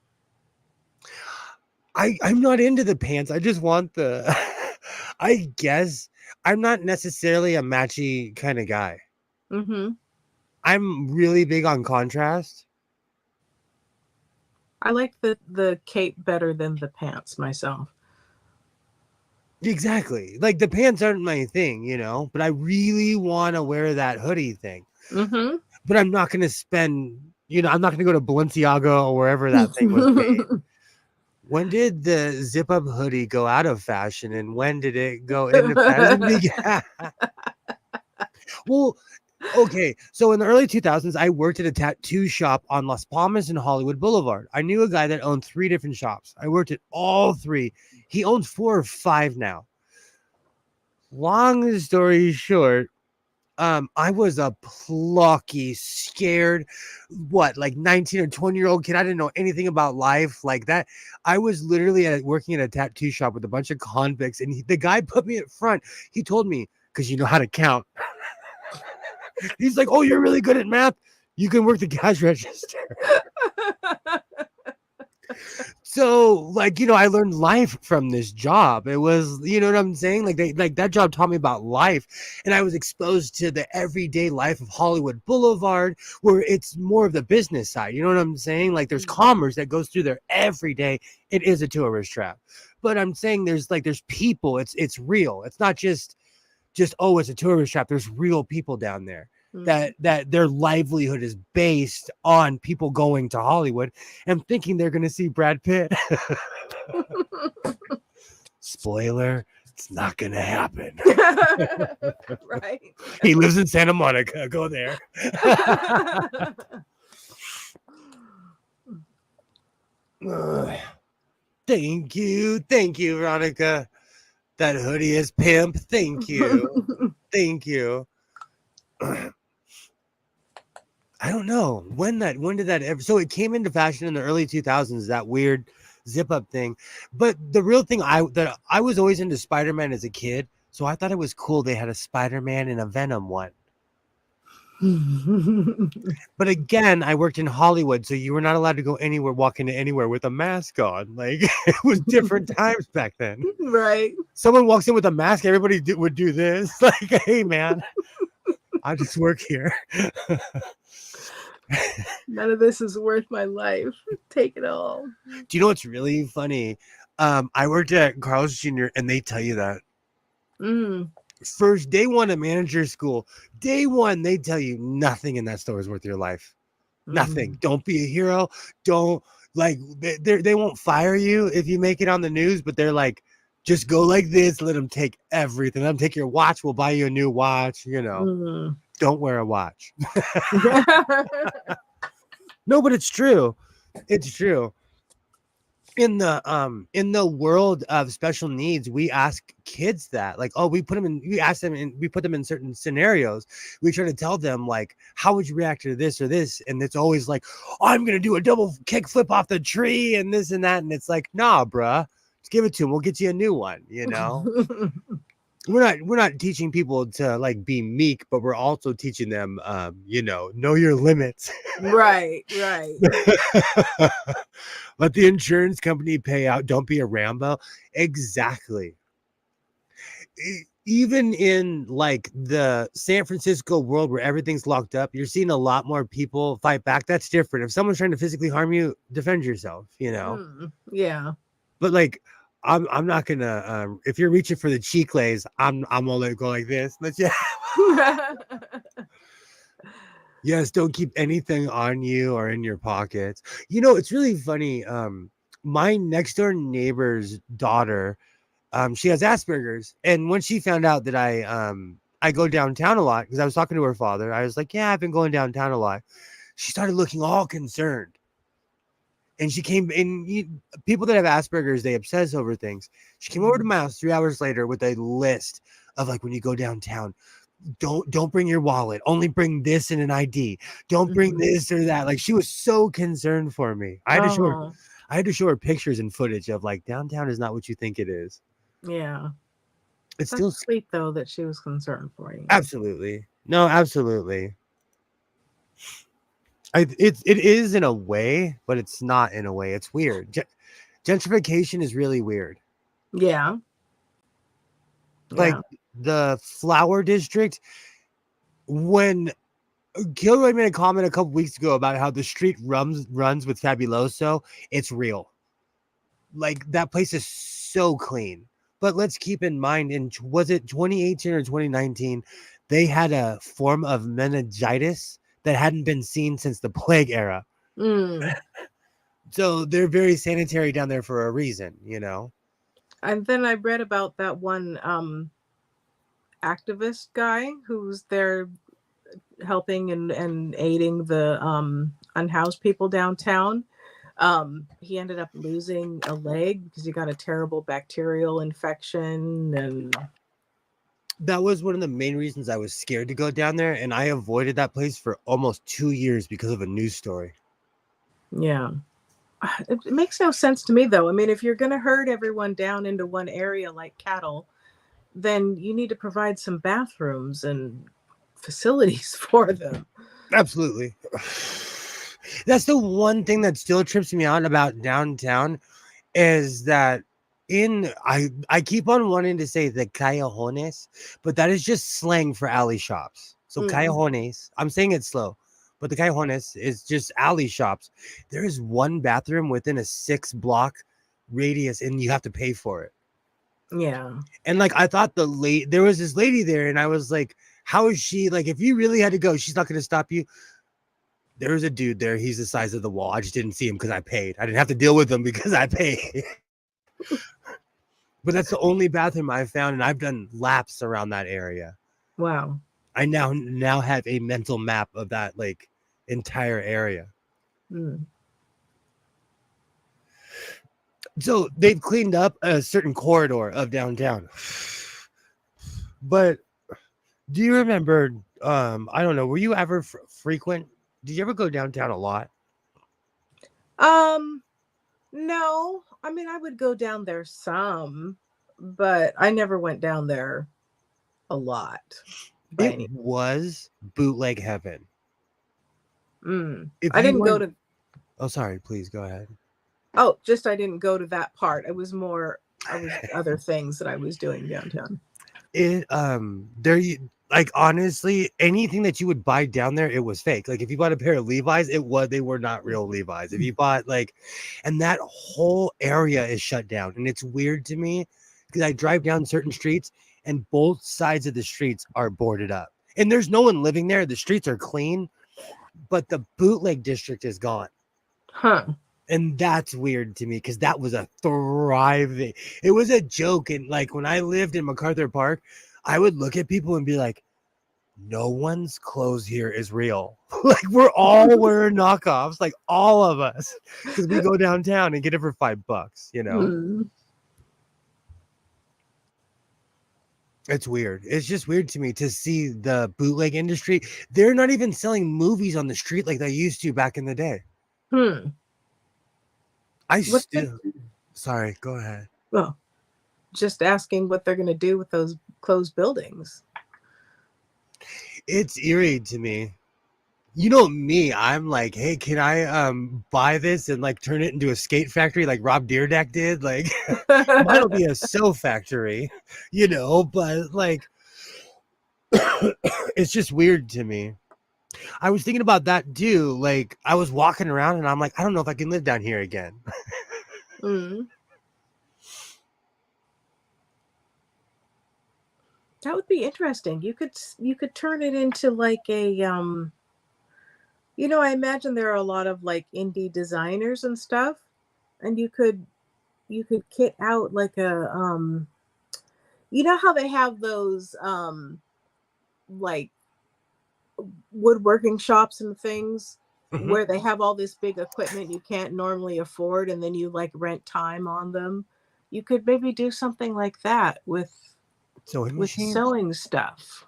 I'm not into the pants. I just want the I guess I'm not necessarily a matchy kind of guy. Mm-hmm. I'm really big on contrast. I like the cape better than the pants myself. Exactly. Like the pants aren't my thing, you know, but I really want to wear that hoodie thing. Mm-hmm. But I'm not going to spend, you know, I'm not going to go to Balenciaga or wherever that thing was made. When did the zip up hoodie go out of fashion and when did it go into fashion? Well, okay. So in the early 2000s, I worked at a tattoo shop on Las Palmas and Hollywood Boulevard. I knew a guy that owned 3 different shops. I worked at all 3. He owns 4 or 5 now. Long story short, I was a plucky, scared, like 19 or 20-year-old kid. I didn't know anything about life like that. I was literally working at a tattoo shop with a bunch of convicts, and the guy put me at front. He told me, because you know how to count. He's like, oh, you're really good at math. You can work the cash register. So, like, I learned life from this job. It was, you know what I'm saying? Like that job taught me about life, and I was exposed to the everyday life of Hollywood Boulevard, where it's more of the business side. You know what I'm saying? Like, there's commerce that goes through there every day. It is a tourist trap, but I'm saying there's people. It's real. It's not just oh, it's a tourist trap. There's real people down there. That their livelihood is based on people going to Hollywood and thinking they're going to see Brad Pitt. Spoiler, it's not going to happen. Right. He lives in Santa Monica. Go there. Thank you, Veronica. That hoodie is pimp. Thank you. Thank you. I don't know when did that ever, so it came into fashion in the early 2000s, that weird zip up thing. But the real thing, I was always into Spider-Man as a kid, so I thought it was cool they had a Spider-Man and a Venom one. But again, I worked in Hollywood, so you were not allowed to go anywhere, walk into anywhere with a mask on. Like, it was different times back then. Right. Someone walks in with a mask, everybody would do this. Like, hey man, I just work here. None of this is worth my life. Take it all. Do you know what's really funny? I worked at Carl's Jr. and they tell you that. First, day one of manager school, day one, they tell you nothing in that store is worth your life. Nothing. Don't be a hero. Don't, like, they won't fire you if you make it on the news, but they're like, just go like this. Let them take everything. Let them take your watch. We'll buy you a new watch. Don't wear a watch. No, but it's true. It's true. In the world of special needs, we ask kids that, like, oh, we put them in certain scenarios. We try to tell them, like, how would you react to this or this? And it's always like, oh, I'm gonna do a double kick flip off the tree and this and that. And it's like, nah, bruh, just give it to him. We'll get you a new one. We're not teaching people to, like, be meek, but we're also teaching them, know your limits. Right. Let the insurance company pay out. Don't be a Rambo. Exactly. Even in, like, the San Francisco world where everything's locked up, you're seeing a lot more people fight back. That's different. If someone's trying to physically harm you, defend yourself, Yeah. But, like, I'm not gonna, if you're reaching for the cheek lays, I'm gonna let it go like this. Yes, don't keep anything on you or in your pockets. It's really funny. My next door neighbor's daughter, she has Asperger's, and when she found out that I go downtown a lot, because I was talking to her father, I was like, yeah, I've been going downtown a lot. She started looking all concerned. And she came in. People that have Asperger's, they obsess over things. She came over to my house 3 hours later with a list of, like, when you go downtown, don't bring your wallet. Only bring this and an ID. Don't bring this or that. Like, she was so concerned for me. I had to show her pictures and footage of, like, downtown is not what you think it is. Yeah. It's That's still sweet though that she was concerned for you. Absolutely. No, absolutely. It is in a way, but it's not in a way. It's weird. Gentrification is really weird. Yeah. Like, the Flower District, when Kilroy made a comment a couple weeks ago about how the street runs with Fabuloso, it's real. Like, that place is so clean. But let's keep in mind, was it 2018 or 2019, they had a form of meningitis that hadn't been seen since the plague era. So they're very sanitary down there for a reason, And then I read about that one activist guy who's there helping and aiding the unhoused people downtown. He ended up losing a leg because he got a terrible bacterial infection, and that was one of the main reasons I was scared to go down there, and I avoided that place for almost 2 years because of a news story. Yeah. It makes no sense to me, though. I mean, if you're going to herd everyone down into one area like cattle, then you need to provide some bathrooms and facilities for them. Absolutely. That's the one thing that still trips me out about downtown is that I keep on wanting to say the callejones, but that is just slang for alley shops. So callejones, I'm saying it slow, but the callejones is just alley shops. There is one bathroom within a 6-block radius, and you have to pay for it. Yeah. And like I thought there was this lady there, and I was like, how is she? Like, if you really had to go, she's not going to stop you. There's a dude there. He's the size of the wall. I just didn't see him because I paid. I didn't have to deal with him because I paid. But that's the only bathroom I've found, and I've done laps around that area. Wow. I now have a mental map of that like entire area. So they've cleaned up a certain corridor of downtown. But do you remember? I don't know. Were you ever frequent? Did you ever go downtown a lot? No. I mean, I would go down there some, but I never went down there a lot. It was bootleg heaven. I didn't go to. Oh, sorry. Please go ahead. Oh, just I didn't go to that part. It was more. I was other things that I was doing downtown. Like honestly, anything that you would buy down there, it was fake. Like if you bought a pair of Levi's, they were not real Levi's. If you bought and that whole area is shut down, and it's weird to me because I drive down certain streets and both sides of the streets are boarded up, and there's no one living there. The streets are clean, but the bootleg district is gone. Huh. And that's weird to me because that was a thriving. It was a joke, and like when I lived in MacArthur Park, I would look at people and be like, no one's clothes here is real. Like we're all wearing knockoffs, like all of us, because we go downtown and get it for $5, you know? It's weird. It's just weird to me to see the bootleg industry. They're not even selling movies on the street like they used to back in the day. Sorry, go ahead. Well, just asking what they're going to do with those closed buildings. It's eerie to me. You know me, I'm like, hey, can I buy this and like turn it into a skate factory like Rob Dyrdek did? Like mine'll be a sew factory, you know, but like it's just weird to me. I was thinking about that too. Like I was walking around and I'm like, I don't know if I can live down here again. That would be interesting. You could turn it into like a I imagine there are a lot of like indie designers and stuff, and you could kit out like a how they have those like woodworking shops and things where they have all this big equipment you can't normally afford, and then you like rent time on them. You could maybe do something like that with sewing stuff.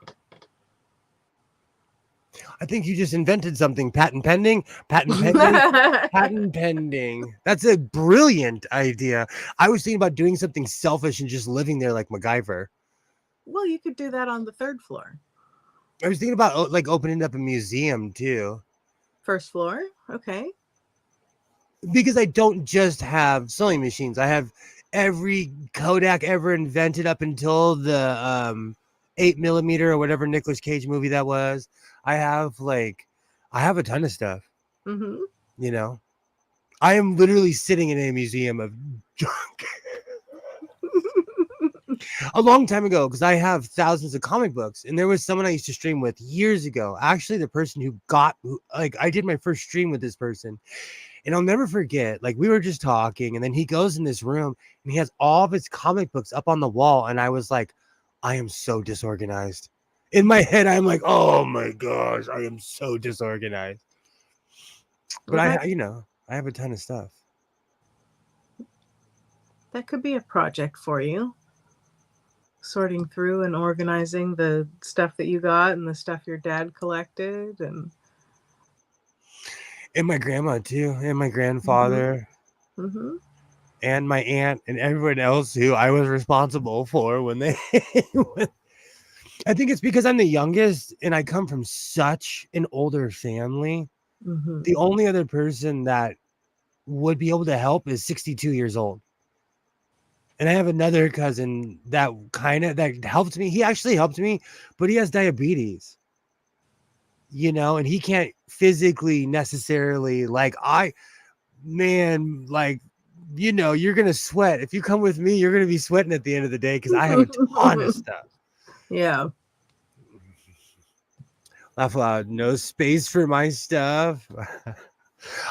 I think you just invented something. Patent pending. Patent pending. That's a brilliant idea. I was thinking about doing something selfish and just living there like MacGyver. Well, you could do that on the 3rd floor. I was thinking about like opening up a museum too. 1st floor? Okay. Because I don't just have sewing machines. I have every Kodak ever invented up until the 8mm or whatever Nicolas Cage movie that was. I have a ton of stuff. You know, I am literally sitting in a museum of junk. A long time ago, because I have thousands of comic books, and there was someone I used to stream with years ago. Actually, the person I did my first stream with this person. And I'll never forget, like we were just talking, and then he goes in this room and he has all of his comic books up on the wall. And I was like, I am so disorganized. In my head, I'm like, oh my gosh, I am so disorganized. But I have a ton of stuff. That could be a project for you. Sorting through and organizing the stuff that you got and the stuff your dad collected and my grandma too, and my grandfather, and my aunt, and everyone else who I was responsible for when they. I think it's because I'm the youngest, and I come from such an older family. The only other person that would be able to help is 62 years old. And I have another cousin that helped me. He actually helped me, but he has diabetes, and he can't physically necessarily you're going to sweat. If you come with me, you're going to be sweating at the end of the day because I have a ton of stuff. Yeah. Laugh loud. No space for my stuff.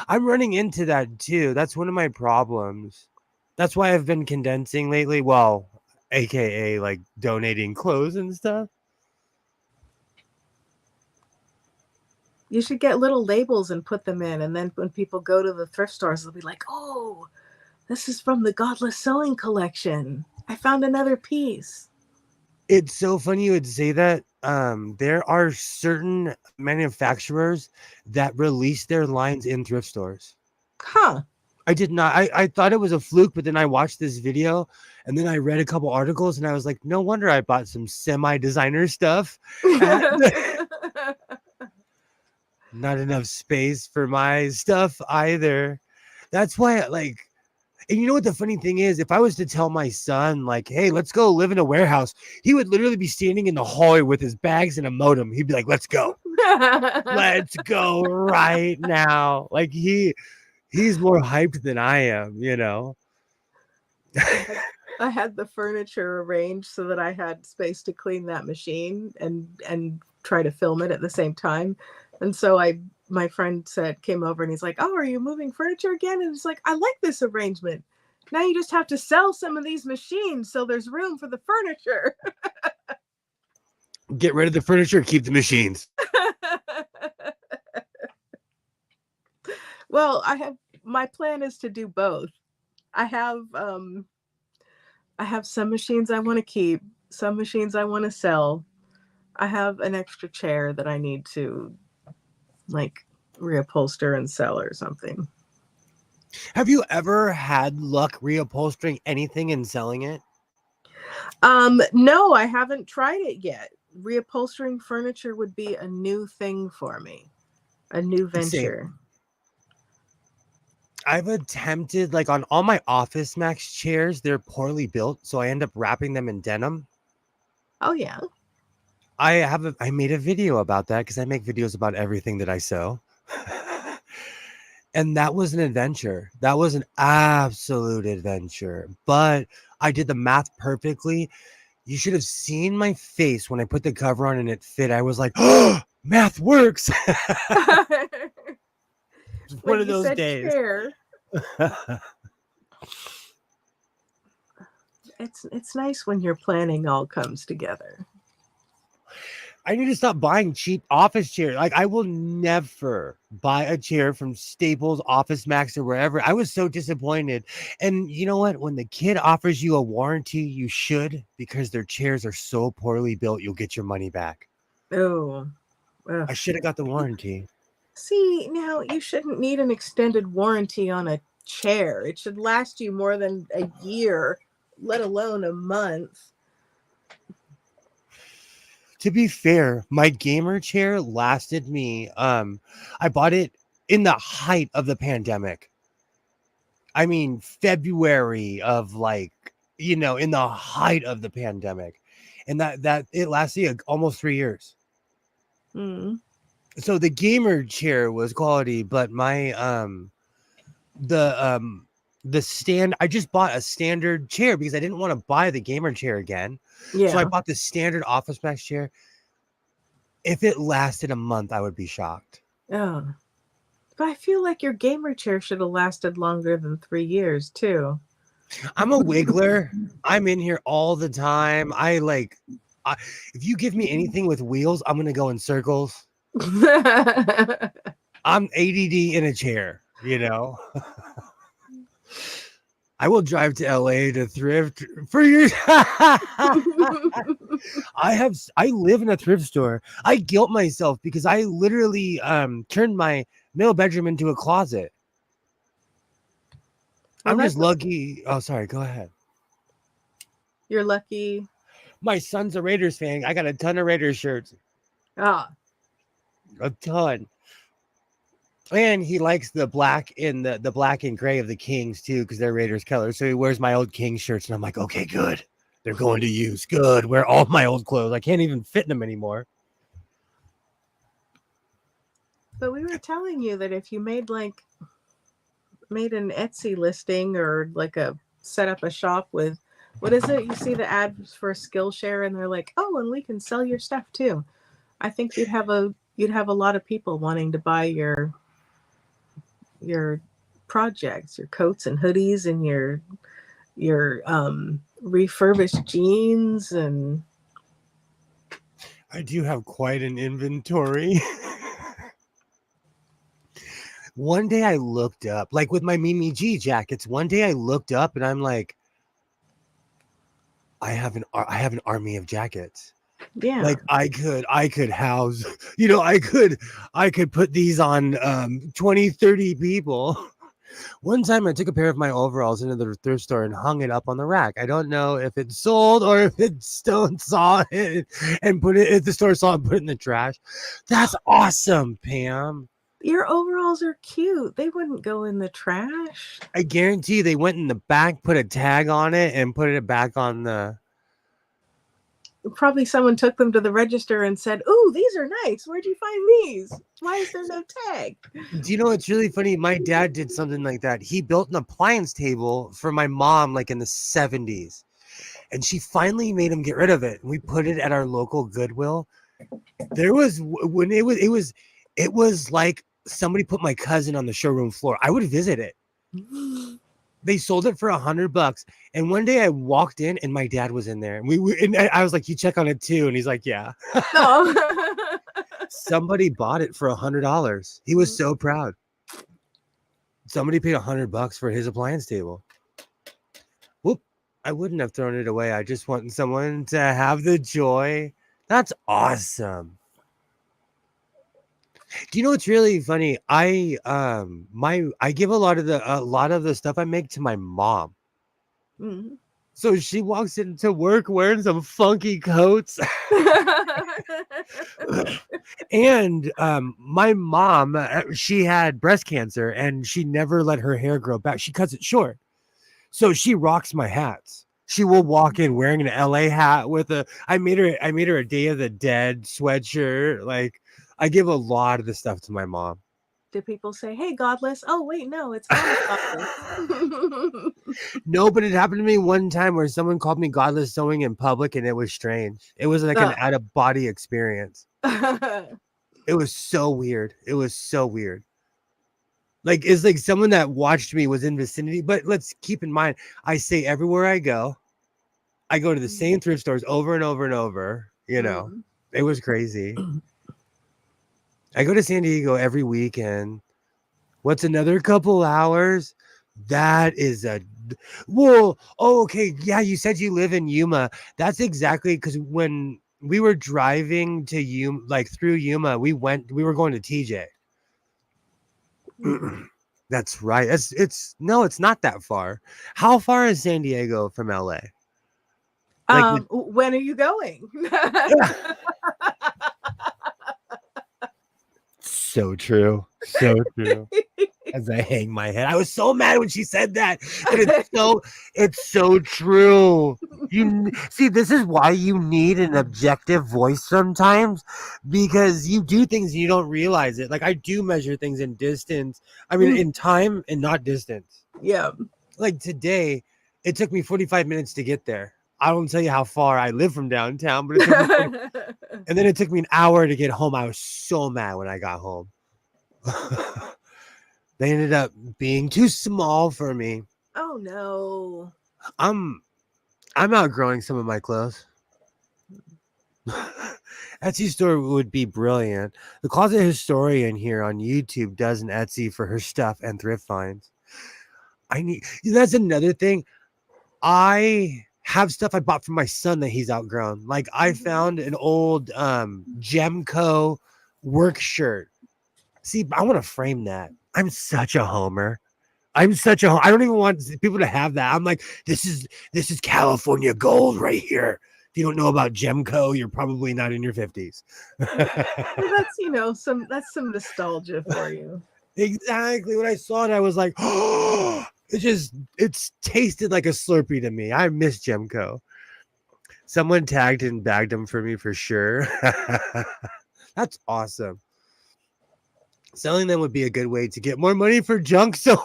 I'm running into that too. That's one of my problems. That's why I've been condensing lately. Well, AKA like donating clothes and stuff. You should get little labels and put them in. And then when people go to the thrift stores, they'll be like, oh, this is from the Godless Sewing collection. I found another piece. It's so funny you would say that. There are certain manufacturers that release their lines in thrift stores. Huh. I did not. I thought it was a fluke, but then I watched this video and then I read a couple articles and I was like, no wonder I bought some semi-designer stuff. Not enough space for my stuff either. That's why and you know what the funny thing is? If I was to tell my son, like, hey, let's go live in a warehouse, he would literally be standing in the hallway with his bags and a modem. He'd be like, let's go. Let's go right now. Like he's more hyped than I am. I had the furniture arranged so that I had space to clean that machine and try to film it at the same time. And so my friend came over and he's like, oh, are you moving furniture again? And it's like, I like this arrangement. Now you just have to sell some of these machines so there's room for the furniture. Get rid of the furniture, keep the machines. Well, my plan is to do both. I have some machines I want to keep, some machines I want to sell. I have an extra chair that I need to reupholster and sell or something. Have you ever had luck reupholstering anything and selling it? No, I haven't tried it yet. Reupholstering furniture would be a new thing for me, a new venture. Same. I've attempted on all my Office Max chairs, they're poorly built, so I end up wrapping them in denim. Oh yeah. I made a video about that because I make videos about everything that I sew. And that was an adventure. That was an absolute adventure. But I did the math perfectly. You should have seen my face when I put the cover on and it fit. I was like, oh, math works. One of those days. It's nice when your planning all comes together. I need to stop buying cheap office chairs. I will never buy a chair from Staples, Office Max, or wherever. I was so disappointed. And you know what? When the kid offers you a warranty, you should, because their chairs are so poorly built, you'll get your money back. Oh. Ugh. I should have got the warranty. See, now you shouldn't need an extended warranty on a chair. It should last you more than a year, let alone a month. To be fair, my gamer chair lasted me. I bought it in the height of the pandemic. I mean, February of in the height of the pandemic, and that it lasted almost 3 years. Mm. So the gamer chair was quality, but my the stand, I just bought a standard chair because I didn't want to buy the gamer chair again. Yeah. So I bought the standard Office Max chair. If it lasted a month, I would be shocked. Oh. But I feel like your gamer chair should have lasted longer than 3 years too. I'm a wiggler. I'm in here all the time. If you give me anything with wheels, I'm gonna go in circles. I'm ADD in a chair, I will drive to LA to thrift for years. I live in a thrift store. I guilt myself because I literally turned my middle bedroom into a closet. Well, I'm just lucky. Oh, sorry. Go ahead. You're lucky. My son's a Raiders fan. I got a ton of Raiders shirts. Ah. A ton. And he likes the black in the black and gray of the Kings too, because they're Raiders colors. So he wears my old King shirts, and I'm like, okay, good. They're going to use. Good. Wear all my old clothes. I can't even fit in them anymore. But we were telling you that if you made an Etsy listing or like set up a shop with, what is it? You see the ads for Skillshare and they're like, oh, and we can sell your stuff too. I think you'd have a lot of people wanting to buy your projects, your coats and hoodies and your refurbished jeans. And I do have quite an inventory. One day I looked up, like with my Mimi G jackets. One day I looked up and I'm like, I have an army of jackets. yeah, Like I could house, I could put these on 20, 30 people. One time I took a pair of my overalls into the thrift store and hung it up on the rack. I don't know if it sold or if it still saw it and put it at the store, saw it, put it in the trash. That's awesome, Pam. your overalls are cute. They wouldn't go in the trash. I guarantee they went in the back, put a tag on it, and put it back on the. Probably someone took them to the register and said, "Ooh, these are nice. Where'd you find these? Why is there no tag?" Do you know what's really funny? My dad did something like that. He built an appliance table for my mom like in the 70s. And she finally made him get rid of it. We put it at our local Goodwill. There was when it was like somebody put my cousin on the showroom floor. I would visit it. They sold it for $100. And one day I walked in and my dad was in there. And I was like, you check on it too. And he's like, yeah. Oh. Somebody bought it for $100. He was so proud. Somebody paid $100 for his appliance table. Whoop. I wouldn't have thrown it away. I just want someone to have the joy. That's awesome. Do you know what's really funny? I give a lot of the stuff I make to my mom. Mm. So she walks into work wearing some funky coats. And my mom, she had breast cancer and she never let her hair grow back. She cuts it short. So she rocks my hats. She will walk in wearing an LA hat with I made her a Day of the Dead sweatshirt. Like I give a lot of the stuff to my mom. Do people say, "Hey, godless"? Oh, wait, no, it's godless. No, but it happened to me one time where someone called me godless sewing in public, and it was strange. It was like an out of body experience. It was so weird. It was so weird. Like it's like someone that watched me was in vicinity. But let's keep in mind, I say everywhere I go to the same thrift stores over and over and over. You know, it was crazy. I go to San Diego every weekend. What's another couple hours? That is okay. Yeah, you said you live in Yuma. That's exactly because when we were driving to Yuma, like through Yuma, we were going to TJ. That's right. It's not that far. How far is San Diego from LA? Like, when are you going? So true. So true. As I hang my head. I was so mad when she said that. And it's so true. You see, this is why you need an objective voice sometimes, because you do things and you don't realize it. Like I do measure things in distance. I mean, in time and not distance. Yeah. Like today, it took me 45 minutes to get there. I don't tell you how far I live from downtown, but and then it took me an hour to get home. I was so mad when I got home. They ended up being too small for me. Oh no. I'm outgrowing some of my clothes. Etsy store would be brilliant. The Closet Historian here on YouTube does an Etsy for her stuff and thrift finds. That's another thing. I have stuff I bought from my son that he's outgrown. Like I found an old Gemco work shirt. See, I want to frame that. I'm such a homer. I don't even want people to have that. I'm like, this is California gold right here. If you don't know about Gemco, you're probably not in your 50s. Well, that's some nostalgia for you. Exactly. When I saw it, I was like, oh, it's tasted like a Slurpee to me. I miss Gemco. Someone tagged and bagged them for me for sure. That's awesome. Selling them would be a good way to get more money for junk sewing.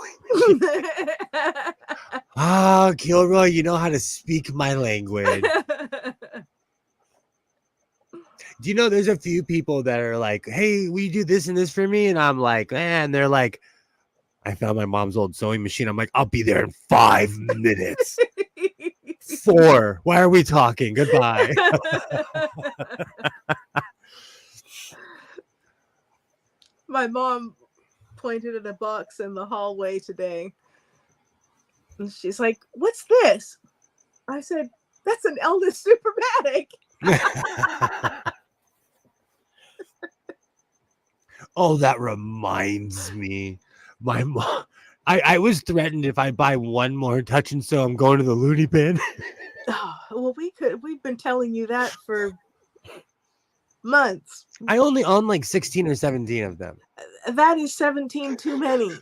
Kilroy, you know how to speak my language. Do you know there's a few people that are like, hey, will you do this and this for me? And I'm like, and they're like, I found my mom's old sewing machine. I'm like, I'll be there in 5 minutes. 4. Why are we talking? Goodbye. My mom pointed at a box in the hallway today. And she's like, what's this? I said, that's an Eldest Supermatic. Oh, that reminds me. My mom. I was threatened if I buy one more touch and sew, I'm going to the loony bin. Oh, well, we've been telling you that for months. I only own like 16 or 17 of them. That is 17 too many.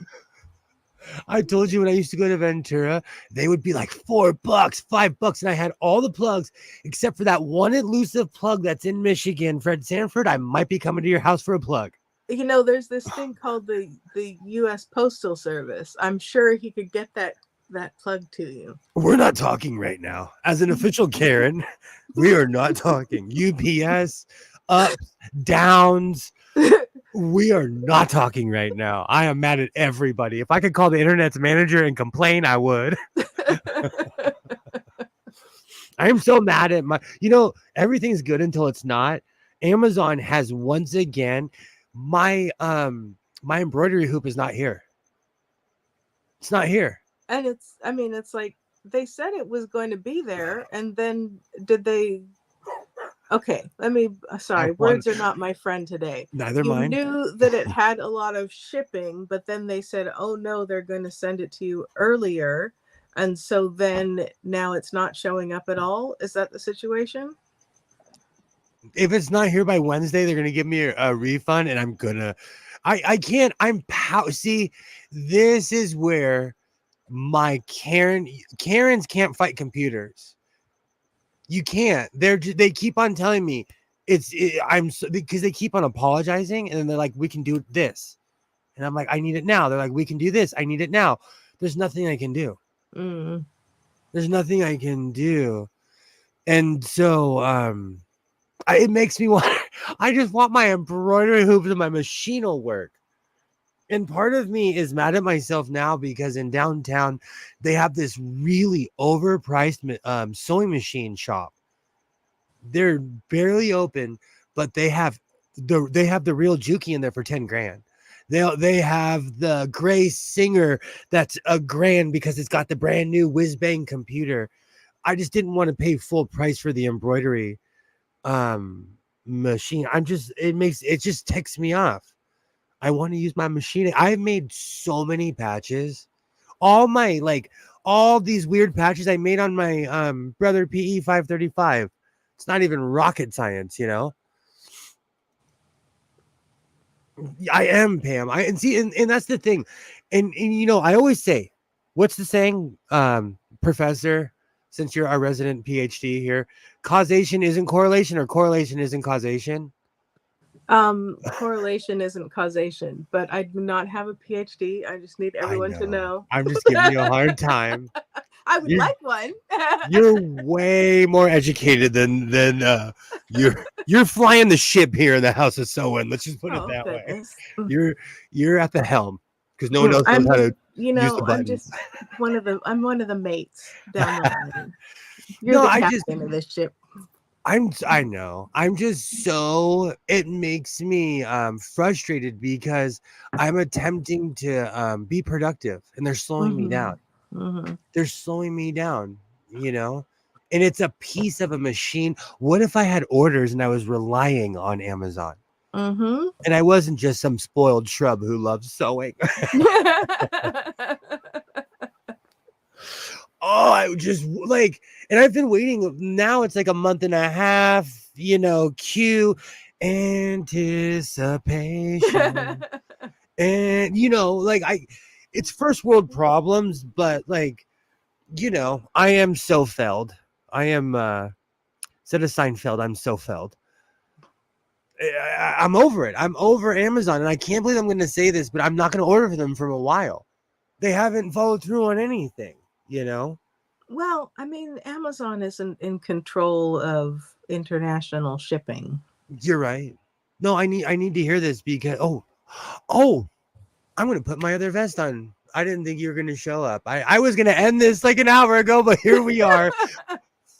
I told you when I used to go to Ventura, they would be like $4, $5, and I had all the plugs except for that one elusive plug that's in Michigan. Fred Sanford, I might be coming to your house for a plug. You know, there's this thing called the U.S. Postal Service. I'm sure he could get that plug to you. We're not talking right now. As an official Karen, we are not talking. UPS, ups, downs. We are not talking right now. I am mad at everybody. If I could call the internet's manager and complain, I would. I am so mad at everything's good until it's not. Amazon has once again, my embroidery hoop is not here. It's not here. And it's like they said it was going to be there, and then did they? Okay, words are not my friend today. Neither you mine. Knew that it had a lot of shipping, but then they said, oh no, they're going to send it to you earlier. And so then now it's not showing up at all. Is that the situation? If it's not here by Wednesday, they're going to give me a refund, and I'm going to, I can't, see, this is where my Karens can't fight computers. You can't. They keep on telling me because they keep on apologizing, and then they're like, we can do this, and I'm like, I need it now. They're like, we can do this. I need it now. There's nothing I can do. There's nothing I can do, and so it makes me want. I just want my embroidery hoops and my machine will work. And part of me is mad at myself now because in downtown, they have this really overpriced sewing machine shop. They're barely open, but they have the real Juki in there for 10 grand. They have the Gray Singer that's $1,000 because it's got the brand new whiz bang computer. I just didn't want to pay full price for the embroidery machine. It just ticks me off. I want to use my machine. I've made so many patches. All these weird patches I made on my Brother PE 535. It's not even rocket science, you know. I am, Pam. And that's the thing. And you know, I always say, what's the saying, Professor, since you're our resident PhD here, causation isn't correlation or correlation isn't causation? Correlation isn't causation, but I do not have a PhD. I just need everyone to know. I'm just giving you a hard time. I would like one. You're way more educated than you're flying the ship here in the House of Sewing. Let's just put it that goodness. way. You're at the helm because no one else knows how to use the buttons. I'm just one of the mates down the line. You're the captain of this ship. I know. I'm just it makes me frustrated because I'm attempting to be productive and they're slowing me down. They're slowing me down, you know, and it's a piece of a machine. What if I had orders and I was relying on Amazon and I wasn't just some spoiled shrub who loves sewing? Oh, I just and I've been waiting. Now it's like a month and a half, you know, cue anticipation. And like it's first world problems, but like, I am so felled. I am instead of Seinfeld, I'm so felled. I'm over it. I'm over Amazon, and I can't believe I'm going to say this, but I'm not going to order for them for a while. They haven't followed through on anything, Well, I mean, Amazon isn't in control of international shipping. You're right. No, I need to hear this because I'm going to put my other vest on. I didn't think you were going to show up. I was going to end this like an hour ago, but here we are.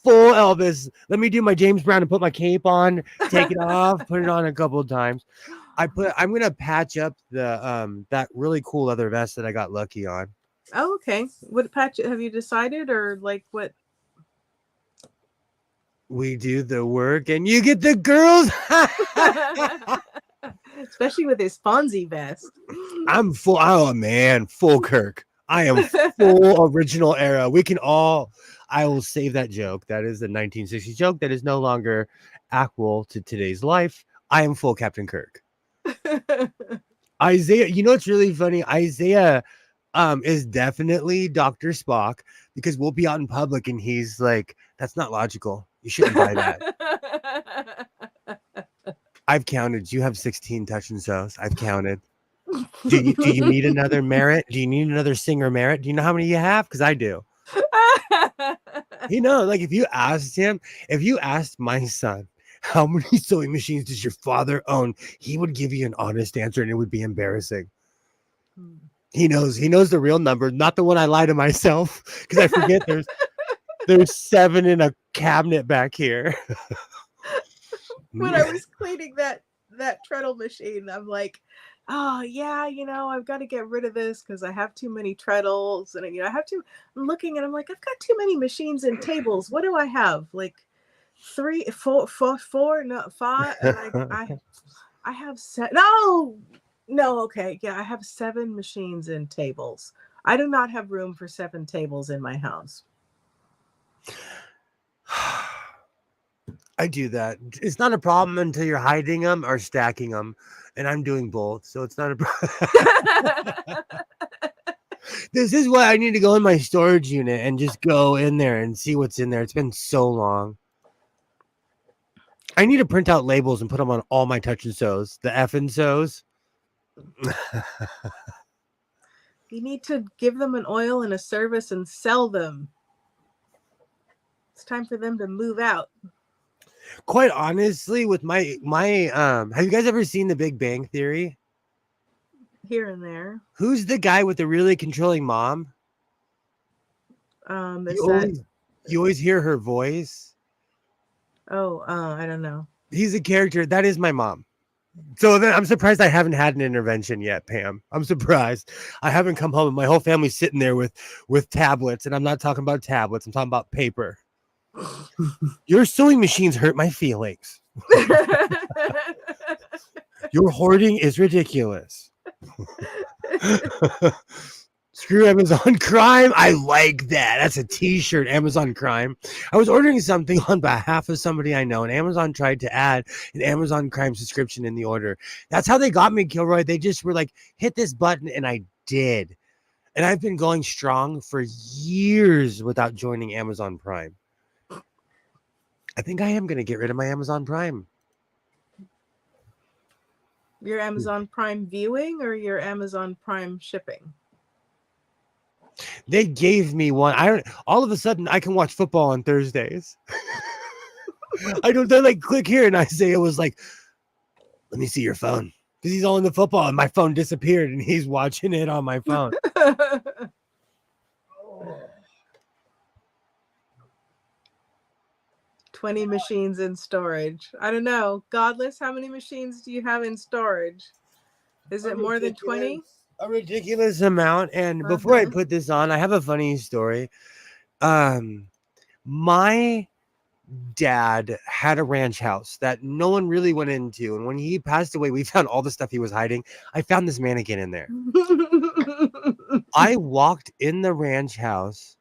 Full Elvis. Let me do my James Brown and put my cape on, take it off, put it on a couple of times. I'm gonna patch up the that really cool leather vest that I got lucky on. Oh, okay. What patch have you decided, or like what? We do the work and you get the girls. Especially with his Fonzie vest. I'm full. Oh man, full Kirk. I am full original era. I will save that joke. That is a 1960s joke that is no longer actual to today's life. I am full Captain Kirk. Isaiah, it's really funny. Isaiah is definitely Dr. Spock because we'll be out in public and he's like, that's not logical. You shouldn't buy that. I've counted. You have 16 touch and sews. I've counted. Do you need another merit? Do you need another singer merit? Do you know how many you have? Because I do. Like if you asked my son, how many sewing machines does your father own? He would give you an honest answer and it would be embarrassing. He knows the real number, not the one I lie to myself because I forget there's 7 in a cabinet back here. When I was cleaning that treadle machine, I'm like, oh yeah, I've got to get rid of this because I have too many treadles, and I'm looking and I'm like, I've got too many machines and tables. What do I have? Like 3, 4, 4, no 5. And I have no, okay, yeah, I have 7 machines and tables. I do not have room for 7 tables in my house. I do that. It's not a problem until you're hiding them or stacking them, and I'm doing both, so it's not a problem. This is why I need to go in my storage unit and just go in there and see what's in there. It's been so long. I need to print out labels and put them on all my touch and sews, the F and sews. You need to give them an oil and a service and sell them. It's time for them to move out. Quite honestly, with my have you guys ever seen The Big Bang Theory? Here and there. Who's the guy with the really controlling mom? You always hear her voice. Oh, I don't know. He's a character. That is my mom. So then I'm surprised I haven't had an intervention yet, Pam. I'm surprised. I haven't come home and my whole family's sitting there with tablets, and I'm not talking about tablets. I'm talking about paper. Your sewing machines hurt my feelings. Your hoarding is ridiculous. Screw Amazon Crime. I like that. That's a t-shirt, Amazon Crime. I was ordering something on behalf of somebody I know, and Amazon tried to add an Amazon Crime subscription in the order. That's how they got me, Kilroy. They just were like, hit this button, and I did. And I've been going strong for years without joining Amazon Prime. I think I am going to get rid of my Amazon Prime. Your Amazon Prime viewing or your Amazon Prime shipping? They gave me one. All of a sudden I can watch football on Thursdays. They're like, click here, and Isaiah was like, let me see your phone. Because he's all in the football and my phone disappeared and he's watching it on my phone. 20 machines in storage. I don't know. Godless, how many machines do you have in storage? Is it more than 20? A ridiculous amount. And before I put this on, I have a funny story. My dad had a ranch house that no one really went into. And when he passed away, we found all the stuff he was hiding. I found this mannequin in there. I walked in the ranch house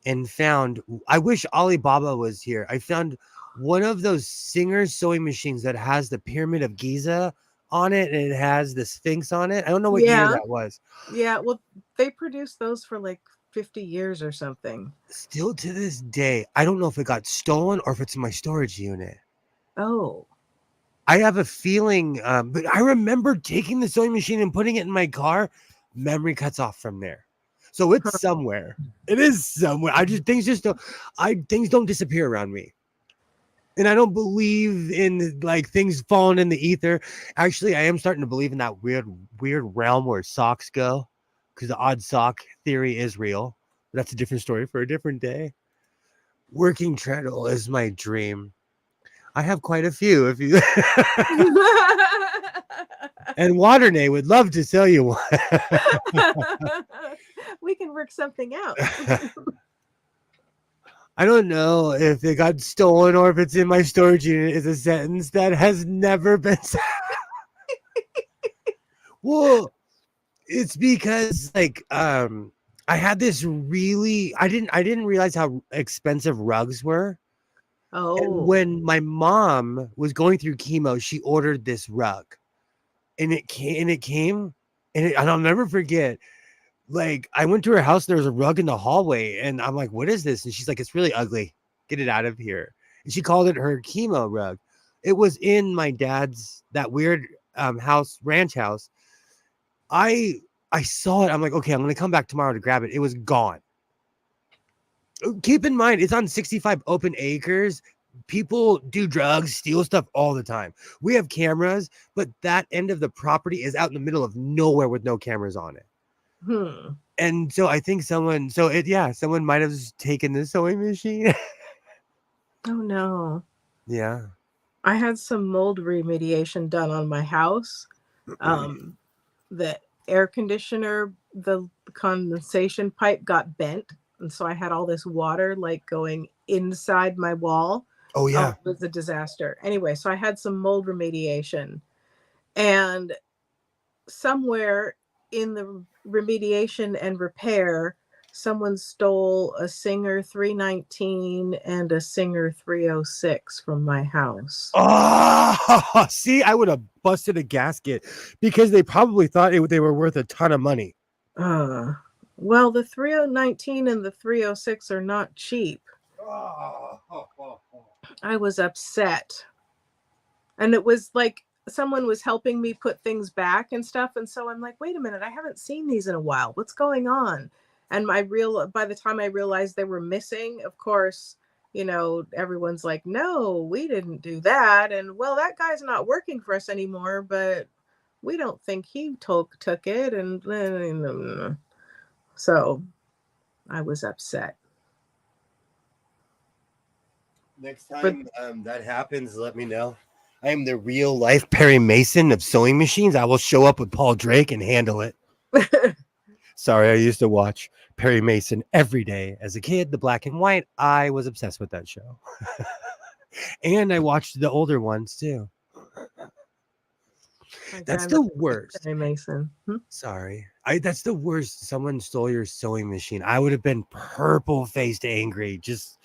and found, I wish Alibaba was here. I found one of those Singer sewing machines that has the Pyramid of Giza on it, and it has the Sphinx on it. I don't know what year Yeah. that was. Yeah. Well, they produced those for like 50 years or something. Still to this day, I don't know if it got stolen or if it's in my storage unit. Oh. I have a feeling, but I remember taking the sewing machine and putting it in my car. Memory cuts off from there, so it's somewhere. It is somewhere. Things don't disappear around me, and I don't believe in like things falling in the ether. Actually, I am starting to believe in that weird realm where socks go, because the odd sock theory is real. But that's a different story for a different day. Working treadle is my dream. I have quite a few. If you and Waternay would love to sell you one. We can work something out. I don't know if it got stolen or if it's in my storage unit is a sentence that has never been said. Well, it's because like I had this really I didn't realize how expensive rugs were. And Oh. when my mom was going through chemo, she ordered this rug. And it came and I'll never forget. Like I went to her house, there was a rug in the hallway, and I'm like, what is this? And she's like, it's really ugly. Get it out of here. And she called it her chemo rug. It was in my dad's that weird ranch house. I saw it. I'm like, okay, I'm gonna come back tomorrow to grab it. It was gone. Keep in mind, it's on 65 open acres. People do drugs, steal stuff all the time. We have cameras, but that end of the property is out in the middle of nowhere with no cameras on it. And so I think someone might have taken the sewing machine. Oh no. Yeah. I had some mold remediation done on my house. The air conditioner, the condensation pipe got bent, and so I had all this water like going inside my wall. Oh yeah. It was a disaster. Anyway, so I had some mold remediation, and somewhere in the remediation and repair, someone stole a Singer 319 and a Singer 306 from my house. Oh, see, I would have busted a gasket because they probably thought they were worth a ton of money. Well, the 3019 and the 306 are not cheap. I was upset. And it was like someone was helping me put things back and stuff. And so I'm like, wait a minute, I haven't seen these in a while. What's going on? And by the time I realized they were missing, of course, everyone's like, no, we didn't do that. And well, that guy's not working for us anymore, but we don't think he took it. And so I was upset. Next time that happens, let me know. I am the real life Perry Mason of sewing machines. I will show up with Paul Drake and handle it. Sorry, I used to watch Perry Mason every day as a kid, the black and white. I was obsessed with that show. And I watched the older ones too. That's the worst. Perry Mason. Sorry. That's the worst. Someone stole your sewing machine. I would have been purple-faced angry. Just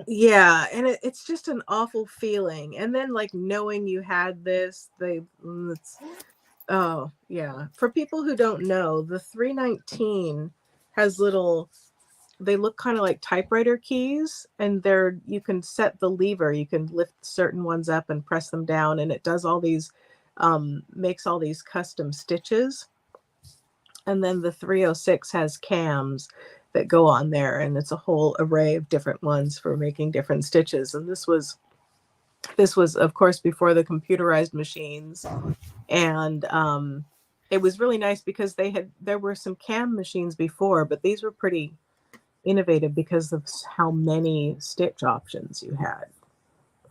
yeah, and it's just an awful feeling. And then like knowing you had this, oh yeah. For people who don't know, the 319 has they look kind of like typewriter keys, and you can set the lever, you can lift certain ones up and press them down, and it does all these makes all these custom stitches. And then the 306 has cams that go on there, and it's a whole array of different ones for making different stitches. And this was of course before the computerized machines, and it was really nice because there were some cam machines before, but these were pretty innovative because of how many stitch options you had.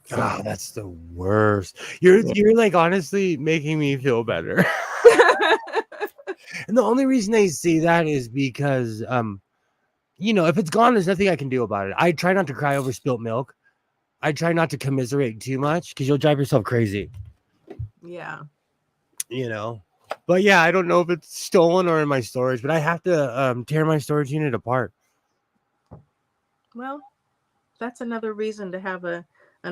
So. That's the worst. You're like honestly making me feel better. And the only reason I see that is because if it's gone, there's nothing I can do about it. I try not to cry over spilt milk. I try not to commiserate too much because you'll drive yourself crazy. Yeah. But yeah, I don't know if it's stolen or in my storage, but I have to tear my storage unit apart. Well, that's another reason to have an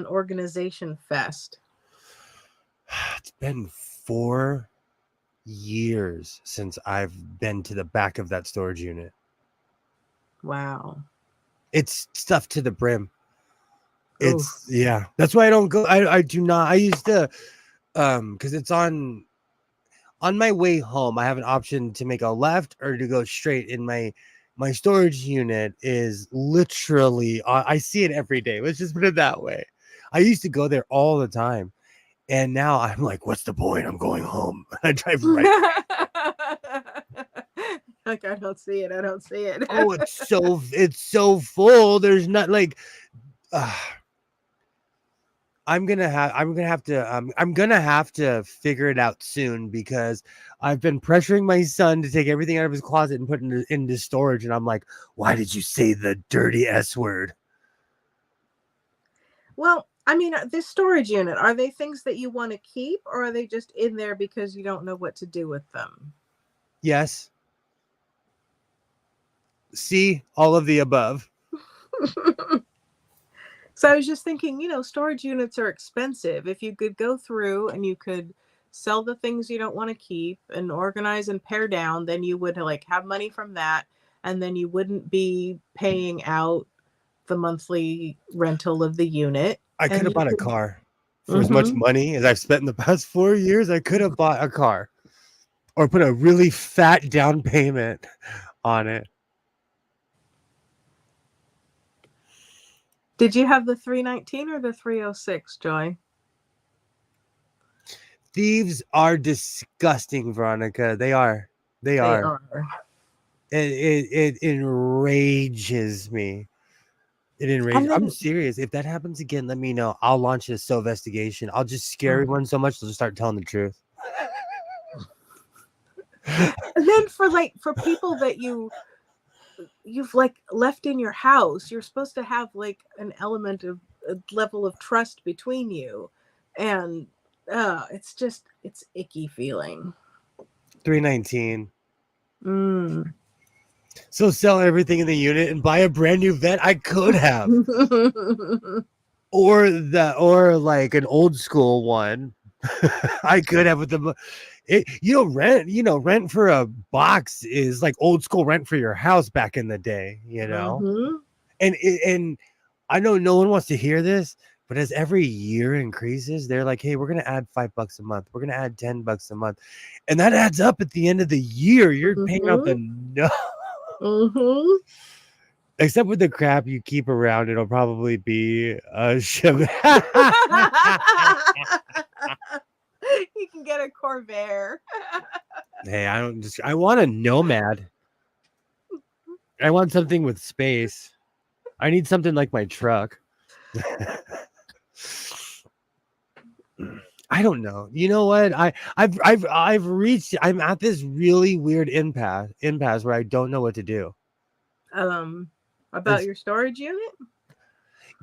organization fest. been 4 years since I've been to the back of that storage unit. Wow. It's stuffed to the brim. Oof. Yeah. That's why I don't go. I do not. I used to because it's on my way home. I have an option to make a left or to go straight. In my storage unit is literally I see it every day. Let's just put it that way. I used to go there all the time. And now I'm like, what's the point? I'm going home. I drive right. Like, I don't see it. I don't see it. Oh, it's so full. There's not like I'm gonna have to figure it out soon because I've been pressuring my son to take everything out of his closet and put it into storage. And I'm like, why did you say the dirty S word? Well, I mean, this storage unit, are they things that you want to keep, or are they just in there because you don't know what to do with them? Yes. See, all of the above. So I was just thinking, storage units are expensive. If you could go through and you could sell the things you don't want to keep and organize and pare down, then you would like have money from that, and then you wouldn't be paying out the monthly rental of the unit. I could have bought a car for as much money as I've spent in the past 4 years. I could have bought a car or put a really fat down payment on it. Did you have the 319 or the 306, Joy? Thieves are disgusting, Veronica. They are. It enrages me. I'm serious. If that happens again, let me know. I'll launch a investigation. I'll just scare everyone so much they'll just start telling the truth. And then for people that you've like left in your house, you're supposed to have like an element of a level of trust between you, and it's icky feeling. 319. So sell everything in the unit and buy a brand new vet. I could have, or like an old school one. I could have with the. Rent for a box is like old school rent for your house back in the day. And I know no one wants to hear this, but as every year increases, they're like, hey, we're gonna add $5 a month. We're gonna add $10 a month, and that adds up at the end of the year. You're paying out the no. Except with the crap you keep around, it'll probably be a Chevy. You can get a Corvair. Hey, I want a Nomad. I want something with space. I need something like my truck. I don't know. You know what? I've reached. I'm at this really weird impasse where I don't know what to do. About your storage unit?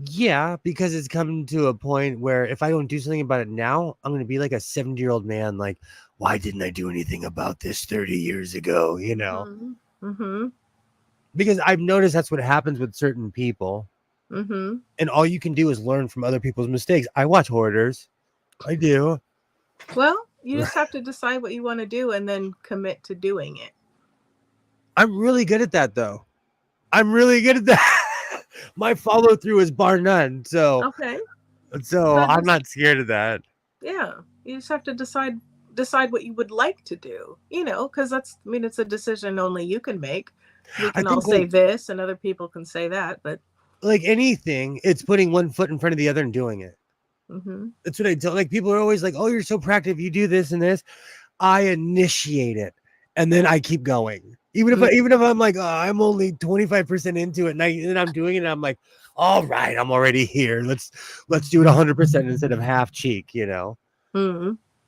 Yeah, because it's coming to a point where if I don't do something about it now, I'm going to be like a 70-year-old man. Like, why didn't I do anything about this 30 years ago? Because I've noticed that's what happens with certain people. And all you can do is learn from other people's mistakes. I watch Hoarders. I do. Well, you just have to decide what you want to do and then commit to doing it. I'm really good at that, though. I'm really good at that. My follow through is bar none. So okay. So I'm not scared of that. Yeah, you just have to decide what you would like to do. Because it's a decision only you can make. We can all say this, and other people can say that, but like anything, it's putting one foot in front of the other and doing it. That's what I tell. Like people are always like, "Oh, you're so proactive. You do this and this." I initiate it, and then I keep going. Even if I'm like, I'm only 25% into it, and I'm doing it, and I'm like, all right, I'm already here. Let's do it 100% instead of half cheek,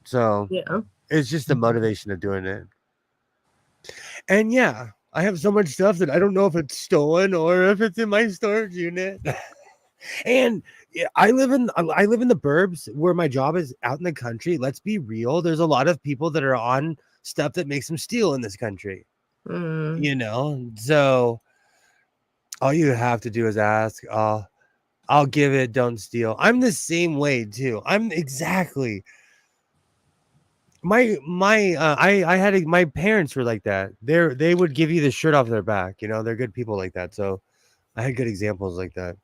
So yeah, it's just the motivation of doing it. And yeah, I have so much stuff that I don't know if it's stolen or if it's in my storage unit. And I live in the burbs where my job is out in the country. Let's be real. There's a lot of people that are on stuff that makes them steal in this country. So all you have to do is ask. I'll give it. Don't steal. I'm the same way too. I'm exactly. My parents were like that. They would give you the shirt off their back. You know, they're good people like that. So I had good examples like that.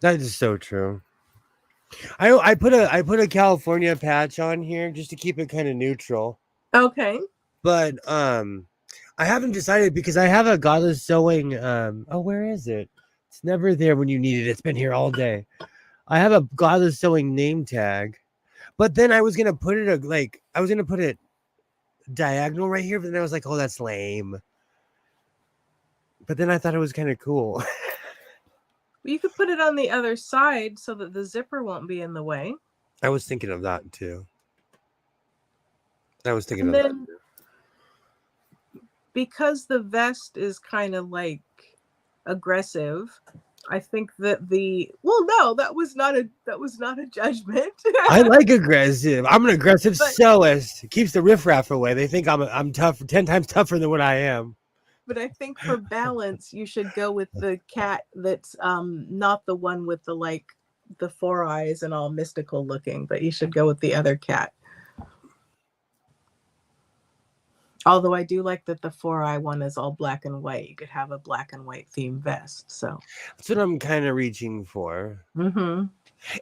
That is so true. I put a California patch on here just to keep it kind of neutral. Okay. But I haven't decided because I have a Godless Sewing. Oh, where is it? It's never there when you need it. It's been here all day. I have a Godless Sewing name tag, but then I was gonna put it I was gonna put it diagonal right here, but then I was like, oh, that's lame. But then I thought it was kind of cool. You could put it on the other side so that the zipper won't be in the way. I was thinking of that too. I was thinking And of then, because the vest is kind of like aggressive, I think that no, that was not a judgment. I like aggressive. I'm an aggressive But- sewist. It keeps the riffraff away. They think I'm tough, 10 times tougher than what I am. But I think for balance, you should go with the cat that's not the one with the 4 eyes and all mystical looking, but you should go with the other cat. Although I do like that the 4-eye one is all black and white. You could have a black and white theme vest. So That's what I'm kind of reaching for. mm-hmm.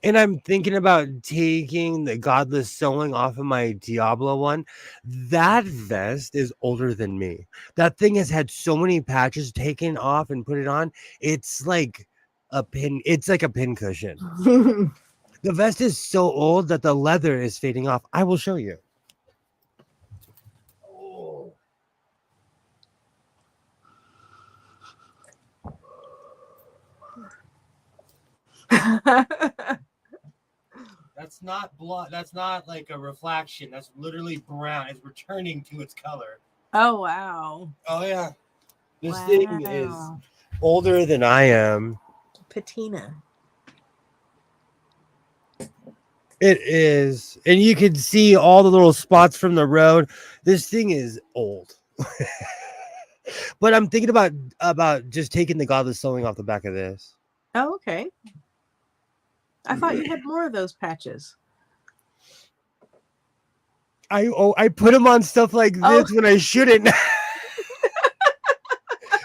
And I'm thinking about taking the Godless Sewing off of my Diablo one. That vest is older than me. That thing has had so many patches taken off and put it on. It's like a pin. It's like a pin cushion. The vest is so old that the leather is fading off. I will show you. That's not blood. That's not like a reflection. That's literally brown. It's returning to its color. Oh wow. Oh yeah. This thing is older than I am. Patina. It is. And you can see all the little spots from the road. This thing is old. But I'm thinking about just taking the Godless Sewing off the back of this. Oh, okay. I thought you had more of those patches. I put them on stuff like this when I shouldn't.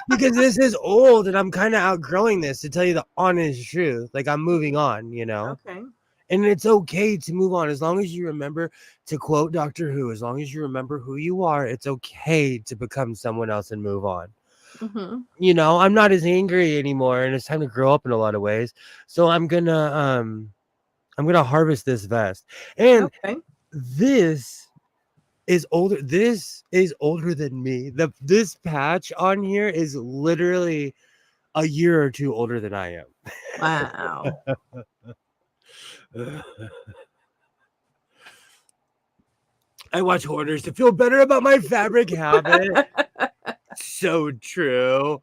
Because this is old and I'm kind of outgrowing this, to tell you the honest truth. Like, I'm moving on, you know? Okay. And it's okay to move on as long as you remember, to quote Doctor Who, as long as you remember who you are, it's okay to become someone else and move on. Mm-hmm. You know, I'm not as angry anymore, and it's time to grow up in a lot of ways. So I'm gonna harvest this vest. And this is older. This is older than me. This patch on here is literally a year or two older than I am. Wow. I watch hoarders to feel better about my fabric habit. So true.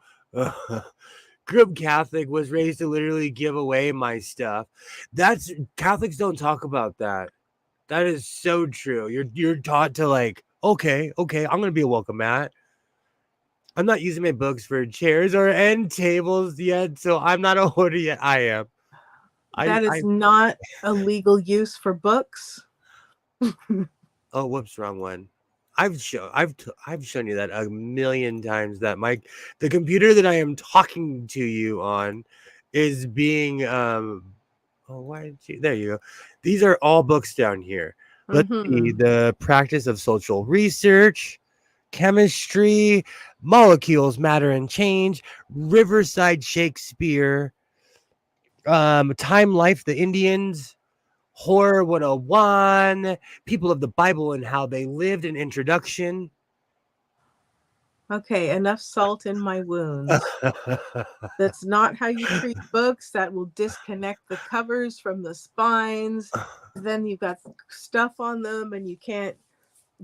Grew up Catholic, was raised to literally give away my stuff. That's Catholics don't talk about that. That is so true. You're taught to like, okay, I'm gonna be a welcome mat. I'm not using my books for chairs or end tables yet, so I'm not a hoarder yet. I am. That is not a legal use for books. Oh, whoops, wrong one. I've shown you that a million times, that the computer that I am talking to you on is being there you go. These are all books down here. Let's see, the practice of social research, chemistry, molecules, matter and change, Riverside Shakespeare, Time Life, the Indians, Horror 101, People of the Bible and How They Lived, an introduction. Okay, enough salt in my wounds. That's not how you treat books. That will disconnect the covers from the spines. Then you've got stuff on them and you can't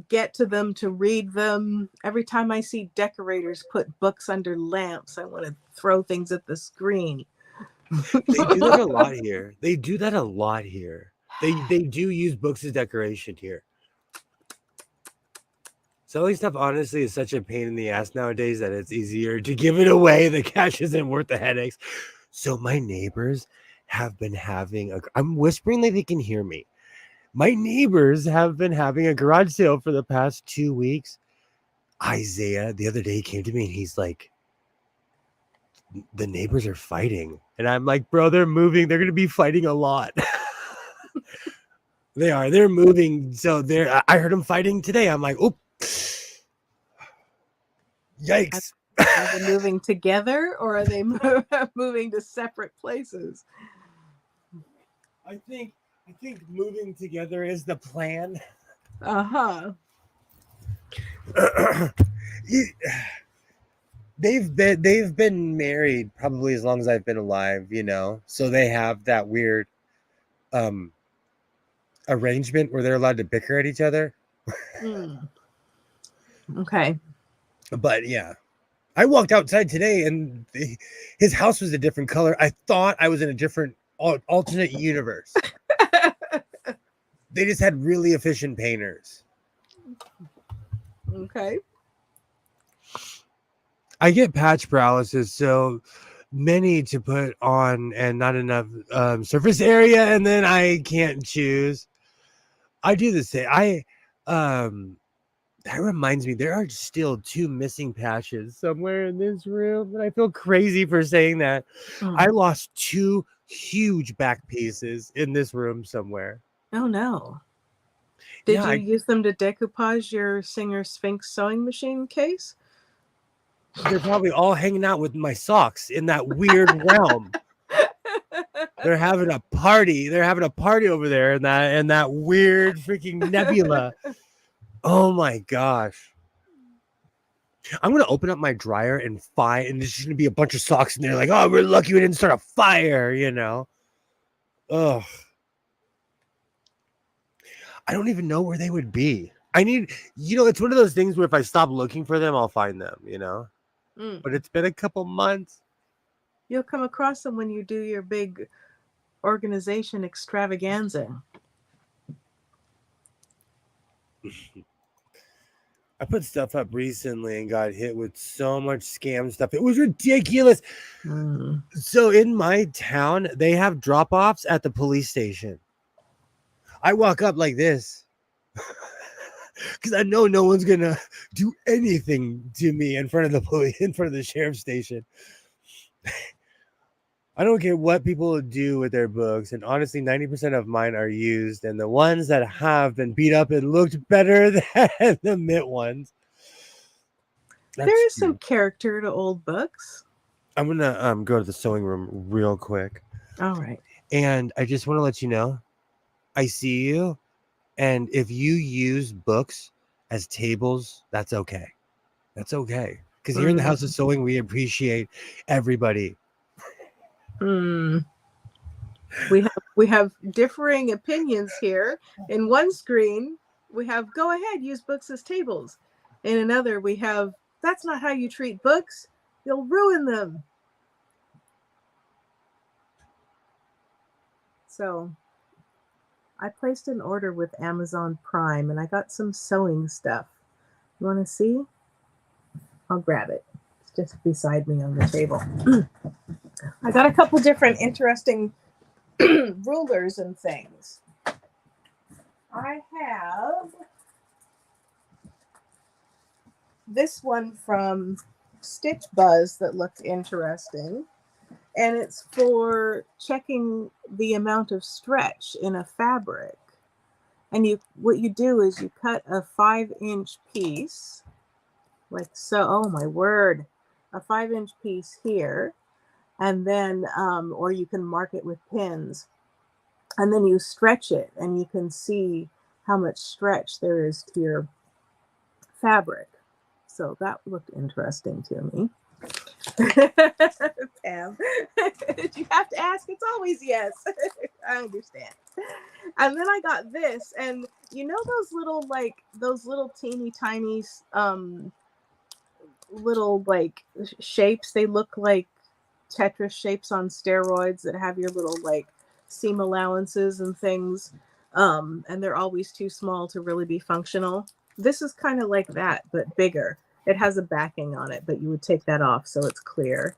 get to them to read them. Every time I see decorators put books under lamps, I want to throw things at the screen. They do that a lot here. They do that a lot here. They do use books as decoration here. Selling stuff, honestly, is such a pain in the ass nowadays that it's easier to give it away. The cash isn't worth the headaches. So my neighbors have been having I'm whispering like they can hear me. My neighbors have been having a garage sale for the past 2 weeks. Isaiah, the other day, he came to me and he's like, the neighbors are fighting. And I'm like, bro, they're moving. They're going to be fighting a lot. They are. They're moving. So I heard them fighting today. I'm like, oh, yikes. Are they moving together or are they moving to separate places? I think moving together is the plan. Uh-huh. They've been married probably as long as I've been alive, you know. So they have that weird arrangement where they're allowed to bicker at each other. Okay. But yeah. I walked outside today and his house was a different color. I thought I was in a different alternate universe. They just had really efficient painters. Okay. I get patch paralysis, so many to put on and not enough surface area, and then I can't choose. I do the same. That reminds me, there are still 2 missing patches somewhere in this room, and I feel crazy for saying that. I lost 2 huge back pieces in this room somewhere. Oh no. Did you use them to decoupage your Singer Sphinx sewing machine case? They're probably all hanging out with my socks in that weird realm. They're having a party. They're having a party over there in that weird freaking nebula. Oh my gosh. I'm gonna open up my dryer and there's just gonna be a bunch of socks in there, like, oh, we're lucky we didn't start a fire, you know. Ugh. I don't even know where they would be. It's one of those things where if I stop looking for them, I'll find them, you know. But it's been a couple months. You'll come across them when you do your big organization extravaganza. I put stuff up recently and got hit with so much scam stuff. It was ridiculous. So in my town, they have drop-offs at the police station. I walk up like this because I know no one's gonna do anything to me in front of the sheriff's station. I don't care what people do with their books, and honestly, 90% of mine are used, and the ones that have been beat up and looked better than the mint ones. There is some character to old books. I'm gonna go to the sewing room real quick. All right. And I just want to let you know, I see you, and if you use books as tables, that's okay. That's okay. Because here in the House of Sewing, we appreciate everybody. We have differing opinions here. In one screen, we have go ahead, use books as tables. In another, we have that's not how you treat books. You'll ruin them. So I placed an order with Amazon Prime and I got some sewing stuff. You want to see? I'll grab it. It's just beside me on the table. I got a couple different interesting rulers and things. I have this one from Stitch Buzz that looked interesting. And it's for checking the amount of stretch in a fabric. And what you do is you cut a 5-inch piece, like so. Oh my word, a 5-inch piece here, and then or you can mark it with pins, and then you stretch it, and you can see how much stretch there is to your fabric. So that looked interesting to me. Pam, you have to ask. It's always yes. I understand. And then I got this, and you know those little teeny tiny little like shapes. They look like Tetris shapes on steroids that have your little like seam allowances and things, and they're always too small to really be functional. This is kind of like that, but bigger. It has a backing on it, but you would take that off so it's clear.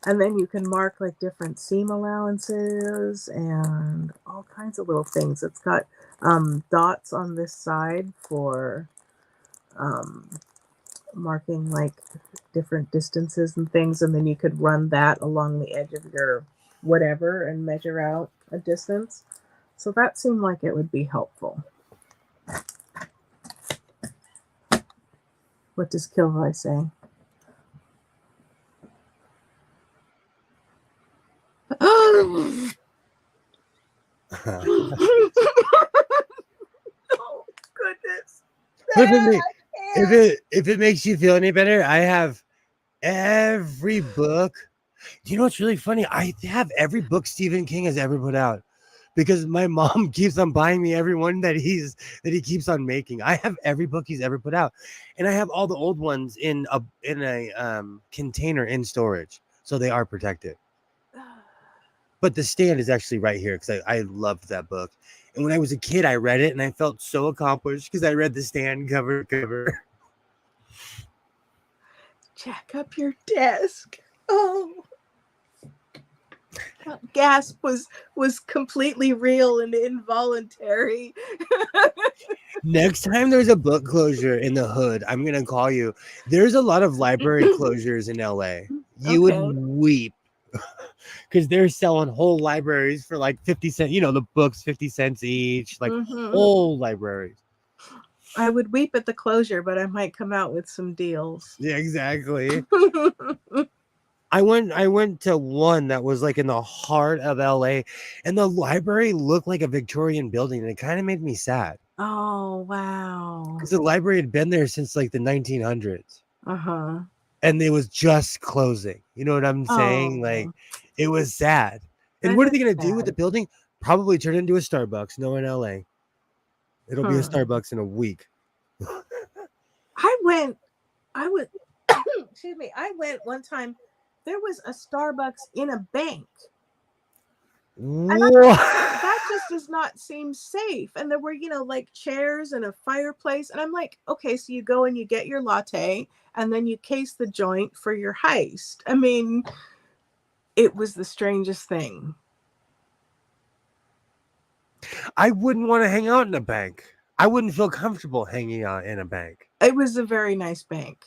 And then you can mark like different seam allowances and all kinds of little things. It's got dots on this side for um, marking like different distances and things. And then you could run that along the edge of your whatever and measure out a distance. So that seemed like it would be helpful. What does Kilroy say? Oh goodness! If it makes you feel any better, I have every book. Do you know what's really funny? I have every book Stephen King has ever put out because my mom keeps on buying me every one that he keeps on making. I have every book he's ever put out, and I have all the old ones in a container in storage, so they are protected. But the stand is actually right here because I loved that book. And when I was a kid, I read it and I felt so accomplished because I read the stand cover to cover. Jack up your desk. Oh, that gasp was completely real and involuntary. Next time there's a book closure in the hood, I'm gonna call you. There's a lot of library closures in LA. You would weep because they're selling whole libraries for like 50 cents. You know, the books 50 cents each, like whole libraries. I would weep at the closure, but I might come out with some deals. Yeah, exactly. I went to one that was like in the heart of LA, and the library looked like a Victorian building, and it kind of made me sad. Oh, wow. Because the library had been there since like the 1900s. Uh-huh. And it was just closing. You know what I'm saying? Like, it was sad. And what are they going to do with the building? Probably turn it into a Starbucks. No, in LA. It'll be a Starbucks in a week. I went excuse me, I went one time. There was a Starbucks in a bank. That just does not seem safe. And there were, like chairs and a fireplace. And I'm like, okay, so you go and you get your latte and then you case the joint for your heist. I mean, it was the strangest thing. I wouldn't want to hang out in a bank. I wouldn't feel comfortable hanging out in a bank. It was a very nice bank.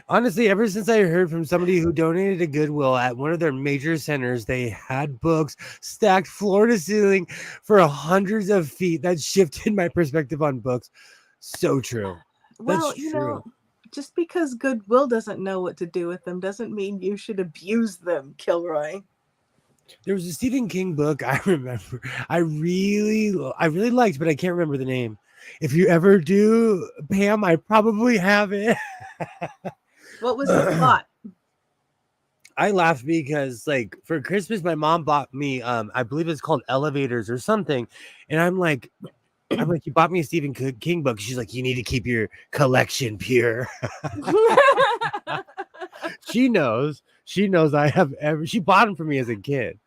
Honestly, ever since I heard from somebody who donated to Goodwill at one of their major centers, they had books stacked floor to ceiling for hundreds of feet. That shifted my perspective on books. So true. Well, That's true. Just because Goodwill doesn't know what to do with them doesn't mean you should abuse them, Kilroy. There was a Stephen King book I remember I really liked, but I can't remember the name. If you ever do, Pam, I probably have it. What was the plot? I laughed because, like, for Christmas, my mom bought me, I believe it's called Elevators or something, and I'm like, you bought me a Stephen King book. She's like, you need to keep your collection pure. She knows I have she bought them for me as a kid.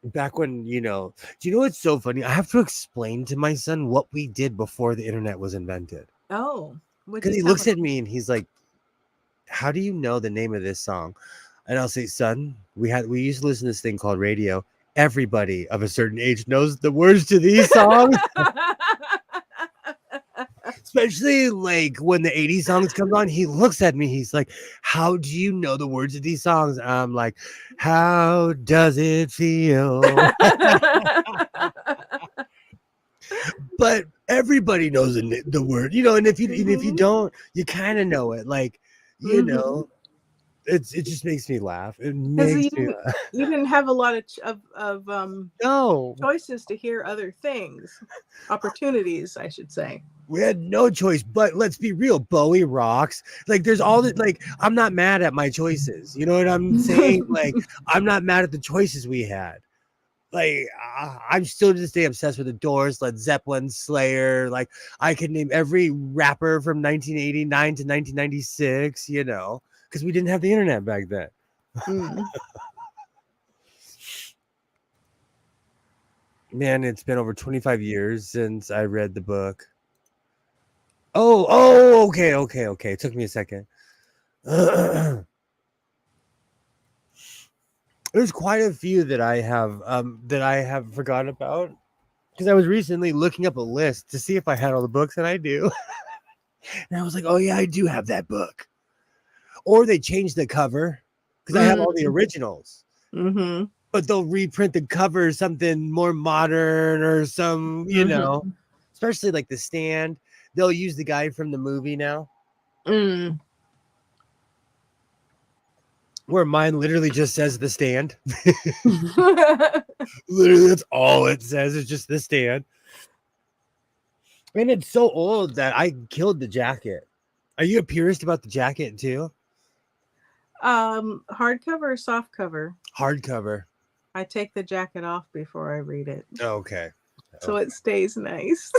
Back when, do you know what's so funny? I have to explain to my son what we did before the internet was invented. Oh. Because he looks at me and he's like, how do you know the name of this song? And I'll say, son, we used to listen to this thing called radio. Everybody of a certain age knows the words to these songs. Especially like when the 80s songs come on, he looks at me. He's like, how do you know the words of these songs? And I'm like, how does it feel? But everybody knows the word, and if you don't, you kind of know it. Like, it just makes me laugh. It makes me laugh. You didn't have a lot of no choices to hear other things, opportunities, I should say. We had no choice, but let's be real. Bowie rocks. Like, there's all that. Like, I'm not mad at my choices. You know what I'm saying? Like, I'm not mad at the choices we had. Like, I'm still to this day obsessed with the Doors, Led Zeppelin, Slayer. Like, I can name every rapper from 1989 to 1996. Because we didn't have the internet back then. Man, it's been over 25 years since I read the book. Oh, okay. It took me a second. There's quite a few that I have forgotten about because I was recently looking up a list to see if I had all the books, and I do. And I was like, oh yeah, I do have that book. Or they changed the cover because I have all the originals. Mm-hmm. But they'll reprint the cover something more modern or some, you know, especially like The Stand. They'll use the guy from the movie now. Mm. Where mine literally just says The Stand. Literally, that's all it says. It's just The Stand. And it's so old that I killed the jacket. Are you a purist about the jacket too? Hardcover or soft cover? Hardcover. I take the jacket off before I read it, Okay. so it stays nice.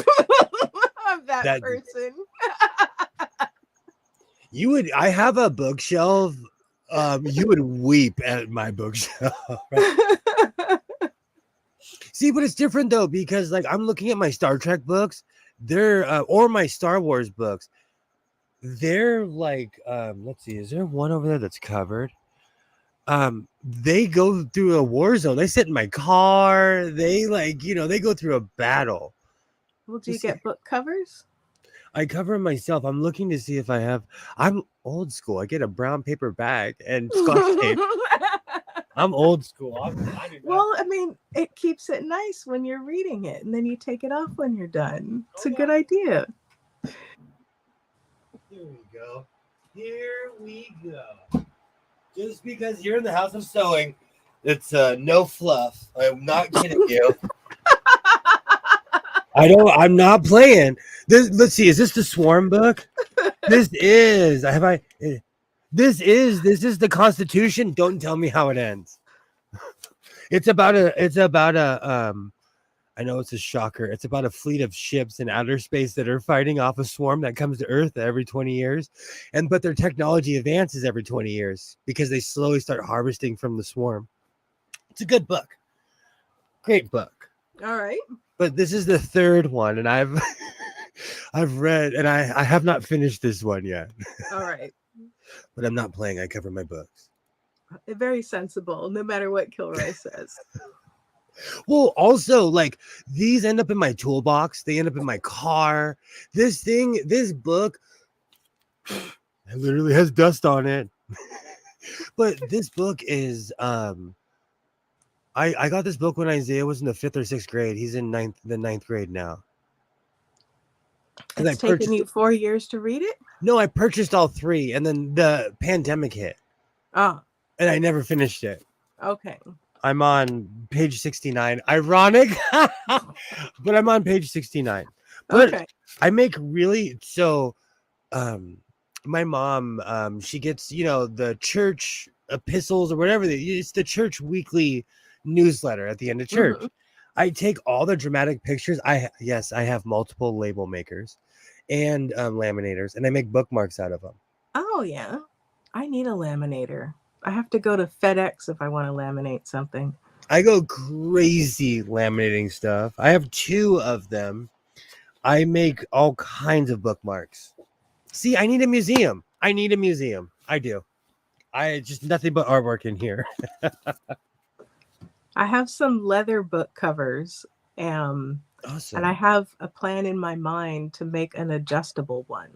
I'm that person. You would. I have a bookshelf. You would weep at my bookshelf. See, but it's different though because like I'm looking at my Star Trek books. They're or my Star Wars books. They're like let's see, is there one over there that's covered? They go through a war zone. They sit in my car. They like, you know, they go through a battle. Well, do you get book covers? I cover them myself. I'm looking to see if I have. I'm old school. I get a brown paper bag and Scotch tape. I'm old school. Well, I mean, it keeps it nice when you're reading it, and then you take it off when you're done. It's a good idea. Here we go. Here we go. Just because you're in the house of sewing, it's no fluff. I'm not kidding you. I'm not playing. Let's see. Is this the Swarm book? This is. This is the Constitution. Don't tell me how it ends. It's about a. I know it's a shocker. It's about a fleet of ships in outer space that are fighting off a swarm that comes to Earth every 20 years, but their technology advances every 20 years because they slowly start harvesting from the swarm. It's a good book. Great book. All right. But this is the third one, and I've read, and I have not finished this one yet. All right. But I'm not playing. I cover my books. Very sensible, no matter what Kilroy says. Well, also, like, these end up in my toolbox. They end up in my car. This book, it literally has dust on it. But this book is, I got this book when Isaiah was in the 5th or 6th grade. He's in the 9th grade now. It's taken you 4 years to read it? No, I purchased all 3, and then the pandemic hit. Oh. And I never finished it. Okay. I'm on page 69. Ironic, but I'm on page 69. But okay. I make really my mom, she gets, the church epistles or whatever. It's the church weekly newsletter at the end of church. Mm-hmm. I take all the dramatic pictures. I have multiple label makers and laminators, and I make bookmarks out of them. Oh yeah, I need a laminator. I have to go to FedEx if I want to laminate something. I go crazy laminating stuff. I have 2 of them. I make all kinds of bookmarks. See, I need a museum. I do. I just nothing but artwork in here. I have some leather book covers. Awesome. And I have a plan in my mind to make an adjustable one.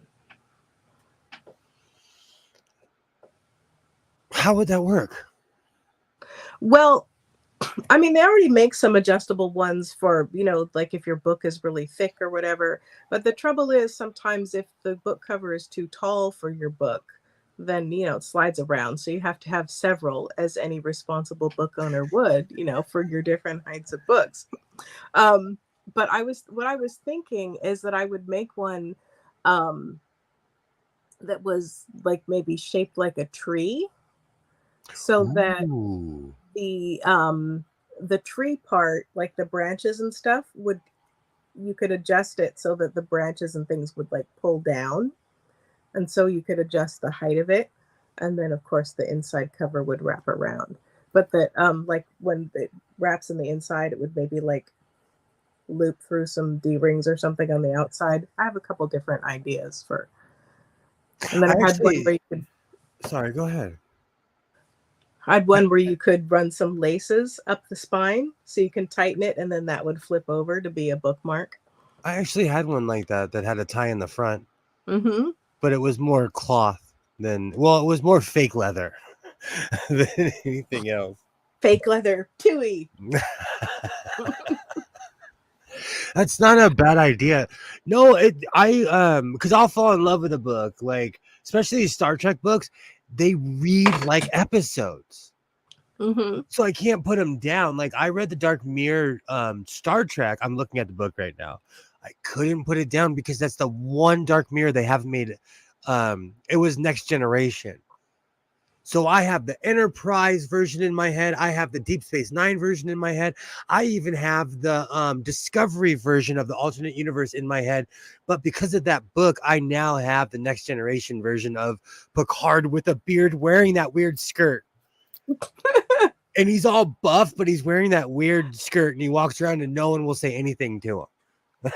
How would that work? Well, I mean, they already make some adjustable ones for, like if your book is really thick or whatever. But the trouble is sometimes if the book cover is too tall for your book, then, it slides around. So you have to have several, as any responsible book owner would, for your different heights of books. But what I was thinking is that I would make one that was like maybe shaped like a tree. So that the tree part, like the branches and stuff, you could adjust it so that the branches and things would like pull down, and so you could adjust the height of it, and then of course the inside cover would wrap around. But that like when it wraps in the inside, it would maybe like loop through some D-rings or something on the outside. I have a couple different ideas for, and then I had one where you could Sorry, go ahead. I had one where you could run some laces up the spine so you can tighten it, and then that would flip over to be a bookmark. I actually had one like that had a tie in the front, Mm-hmm. but it was more cloth than, well, it was more fake leather than anything else. Fake leather, Tui. That's not a bad idea. No, because I'll fall in love with a book, like especially these Star Trek books. They read like episodes, Mm-hmm. so I can't put them down. Like I read the Dark Mirror Star Trek. I'm looking at the book right now. I couldn't put it down because that's the one Dark Mirror they haven't made. It was Next Generation. So I have the Enterprise version in my head. I have the Deep Space Nine version in my head. I even have the Discovery version of the alternate universe in my head. But because of that book, I now have the Next Generation version of Picard with a beard wearing that weird skirt. And he's all buff, but he's wearing that weird skirt and he walks around and no one will say anything to him.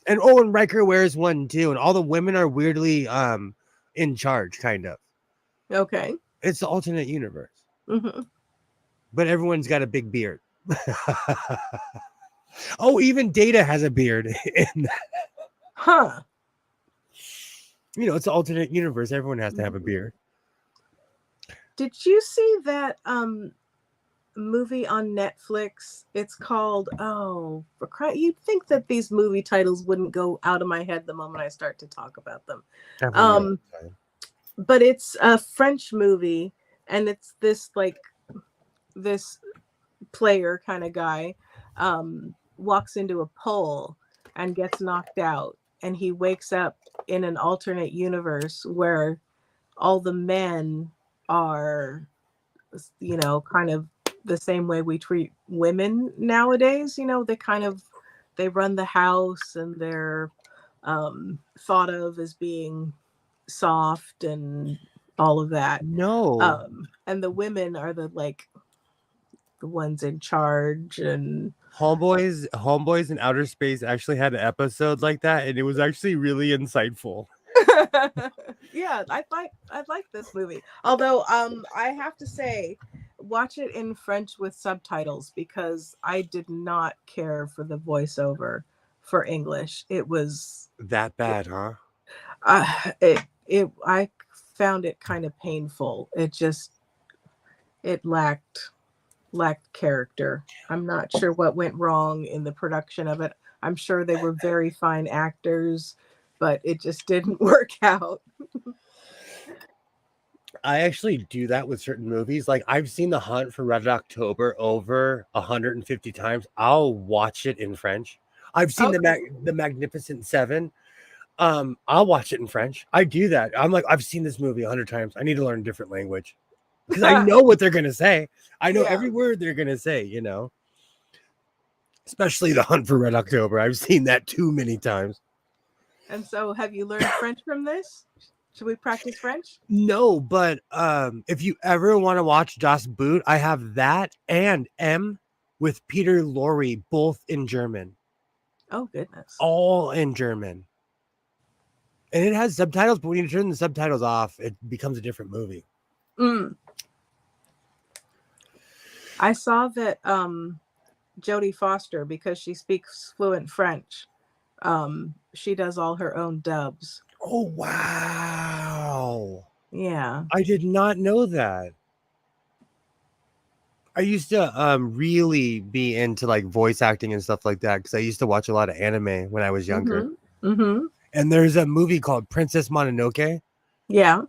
And Owen Riker wears one too. And all the women are weirdly in charge, kind of. Okay. It's the alternate universe. Mm-hmm. But everyone's got a big beard. Oh, even Data has a beard. Huh. It's an alternate universe. Everyone has to have a beard. Did you see that movie on Netflix? It's called, you'd think that these movie titles wouldn't go out of my head the moment I start to talk about them. But it's a French movie, and it's this player kind of guy walks into a pole and gets knocked out, and he wakes up in an alternate universe where all the men are, kind of the same way we treat women nowadays. They run the house and they're thought of as being soft and all of that. No. And the women are the ones in charge. And Homeboys in Outer Space actually had an episode like that, and it was actually really insightful. Yeah, I like this movie. Although I have to say, watch it in French with subtitles, because I did not care for the voiceover for English. It was that bad, huh? I found it kind of painful. It lacked character. I'm not sure what went wrong in the production of it. I'm sure they were very fine actors, but it just didn't work out. I actually do that with certain movies. Like I've seen The Hunt for Red October over 150 times. I'll watch it in French. I've seen the Magnificent Seven. I'll watch it in French. I do that. I'm like, I've seen this movie 100 times. I need to learn a different language because I know what they're gonna say. I know every word they're gonna say. Especially The Hunt for Red October. I've seen that too many times. And so, have you learned French from this? Should we practice French? No, but if you ever want to watch Das Boot, I have that and M with Peter Lorre, both in German. Oh, goodness. All in German. And it has subtitles, but when you turn the subtitles off, it becomes a different movie. I saw that Jodie Foster, because she speaks fluent French, she does all her own dubs. Oh, wow. Yeah. I did not know that. I used to really be into like voice acting and stuff like that because I used to watch a lot of anime when I was younger. Mm-hmm. And there's a movie called Princess Mononoke. Yeah.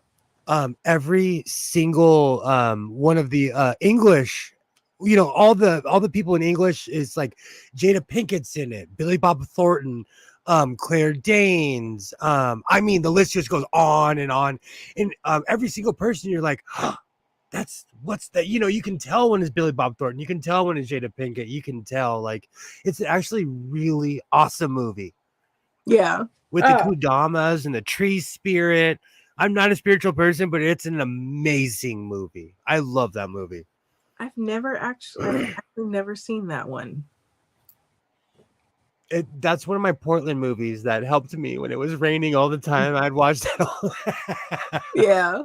Every single one of the English, all the people in English is like Jada Pinkett's in it, Billy Bob Thornton, Claire Danes. I mean, the list just goes on. And every single person, you're like, what's that? You can tell when it's Billy Bob Thornton. You can tell when it's Jada Pinkett. You can tell, like, it's actually really awesome movie. Yeah. With the Kudamas and the tree spirit. I'm not a spiritual person, but it's an amazing movie. I love that movie. I've actually never seen that one. That's one of my Portland movies that helped me when it was raining all the time. I'd watch that all. Yeah.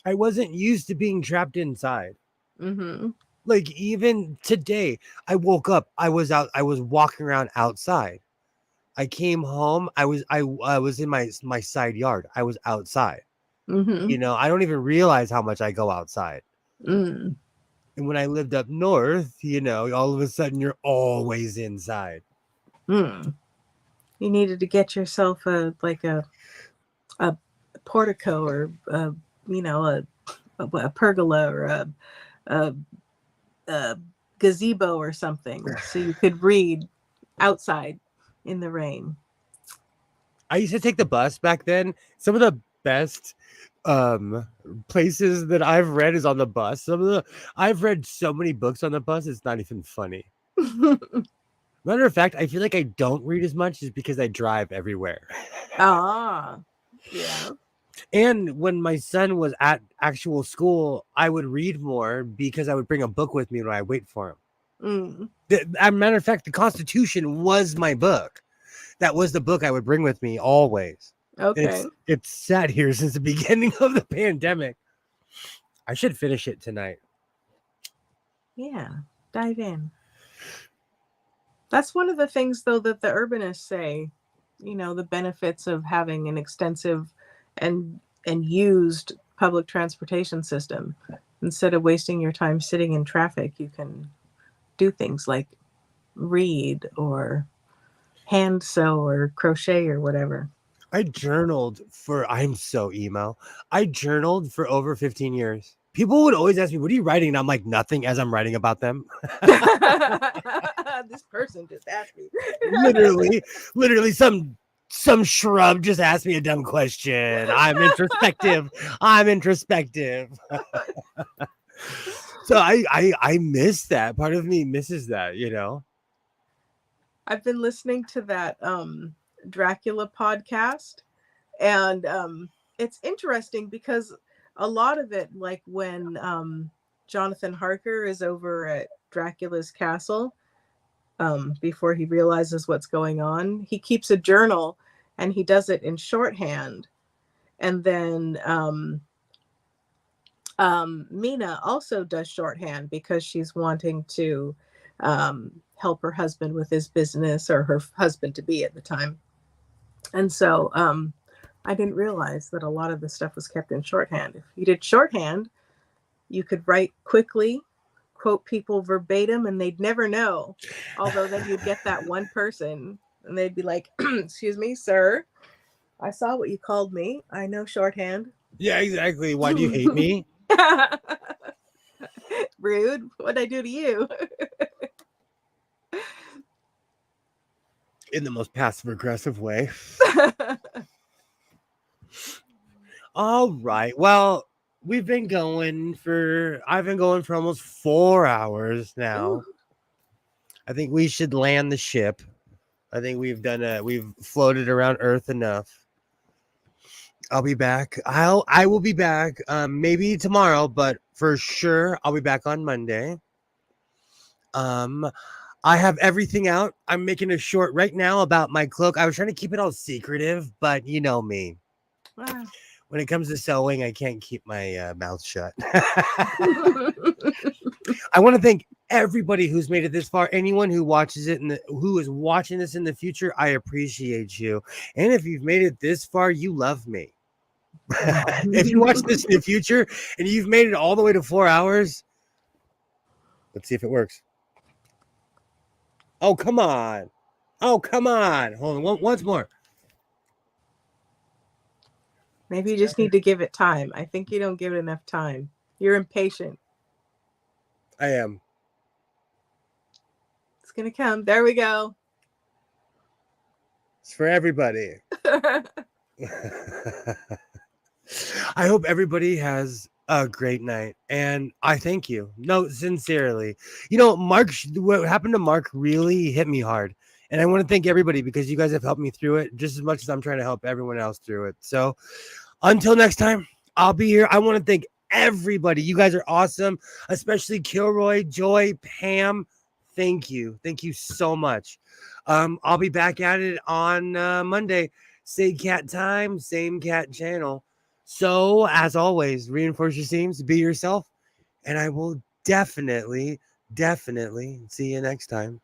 I wasn't used to being trapped inside. Mm-hmm. Like even today, I woke up. I was walking around outside. I came home. I was in my side yard. I was outside. Mm-hmm. I don't even realize how much I go outside. Mm. And when I lived up north, all of a sudden you're always inside. Mm. You needed to get yourself a portico or a pergola or a, a gazebo or something so you could read outside in the rain. I used to take the bus back then. Some of the best places that I've read is on the bus. I've read so many books on the bus, it's not even funny. Matter of fact, I feel like I don't read as much just because I drive everywhere. Ah, yeah. And when my son was at actual school, I would read more because I would bring a book with me when I wait for him. As a matter of fact, the Constitution was my book. That was the book I would bring with me always. Okay. It's sat here since the beginning of the pandemic. I should finish it tonight. Yeah, dive in. That's one of the things, though, that the urbanists say, the benefits of having an extensive and used public transportation system. Instead of wasting your time sitting in traffic, you can do things like read or hand sew or crochet or whatever. I journaled I'm so emo. I journaled for over 15 years. People would always ask me, what are you writing? And I'm like, nothing, as I'm writing about them. This person just asked me. literally some shrub just asked me a dumb question. I'm introspective. So I miss that. Part of me misses that, I've been listening to that Dracula podcast, and it's interesting because a lot of it, like when Jonathan Harker is over at Dracula's castle, before he realizes what's going on, he keeps a journal and he does it in shorthand. And then Mina also does shorthand because she's wanting to help her husband with his business, or her husband to be at the time. And so I didn't realize that a lot of the stuff was kept in shorthand. If you did shorthand, you could write quickly, quote people verbatim, and they'd never know. Although then you'd get that one person and they'd be like, excuse me, sir, I saw what you called me. I know shorthand. Yeah, exactly. Why do you hate me? Rude. What'd I do to you? In the most passive aggressive way. All right. Well, I've been going for almost 4 hours now. Ooh. I think we should land the ship. I think we've floated around Earth enough. I'll be back. I will be back maybe tomorrow, but for sure I'll be back on Monday. I have everything out. I'm making a short right now about my cloak. I was trying to keep it all secretive, but you know me. Wow. When it comes to sewing, I can't keep my mouth shut. I want to thank everybody who's made it this far. Anyone who watches it and who is watching this in the future, I appreciate you. And if you've made it this far, you love me. If you watch this in the future and you've made it all the way to 4 hours, let's see if it works. Oh, come on. Hold on. Once more. Maybe you just need to give it time. I think you don't give it enough time. You're impatient. I am. It's going to come. There we go. It's for everybody. I hope everybody has a great night, and I thank you. No, sincerely. Mark, what happened to Mark really hit me hard, and I want to thank everybody because you guys have helped me through it just as much as I'm trying to help everyone else through it. So until next time, I'll be here. I want to thank everybody. You guys are awesome, especially Kilroy, Joy, Pam. Thank you so much. I'll be back at it on Monday. Same cat time, same cat channel. So, as always, reinforce your seams, be yourself, and I will definitely see you next time.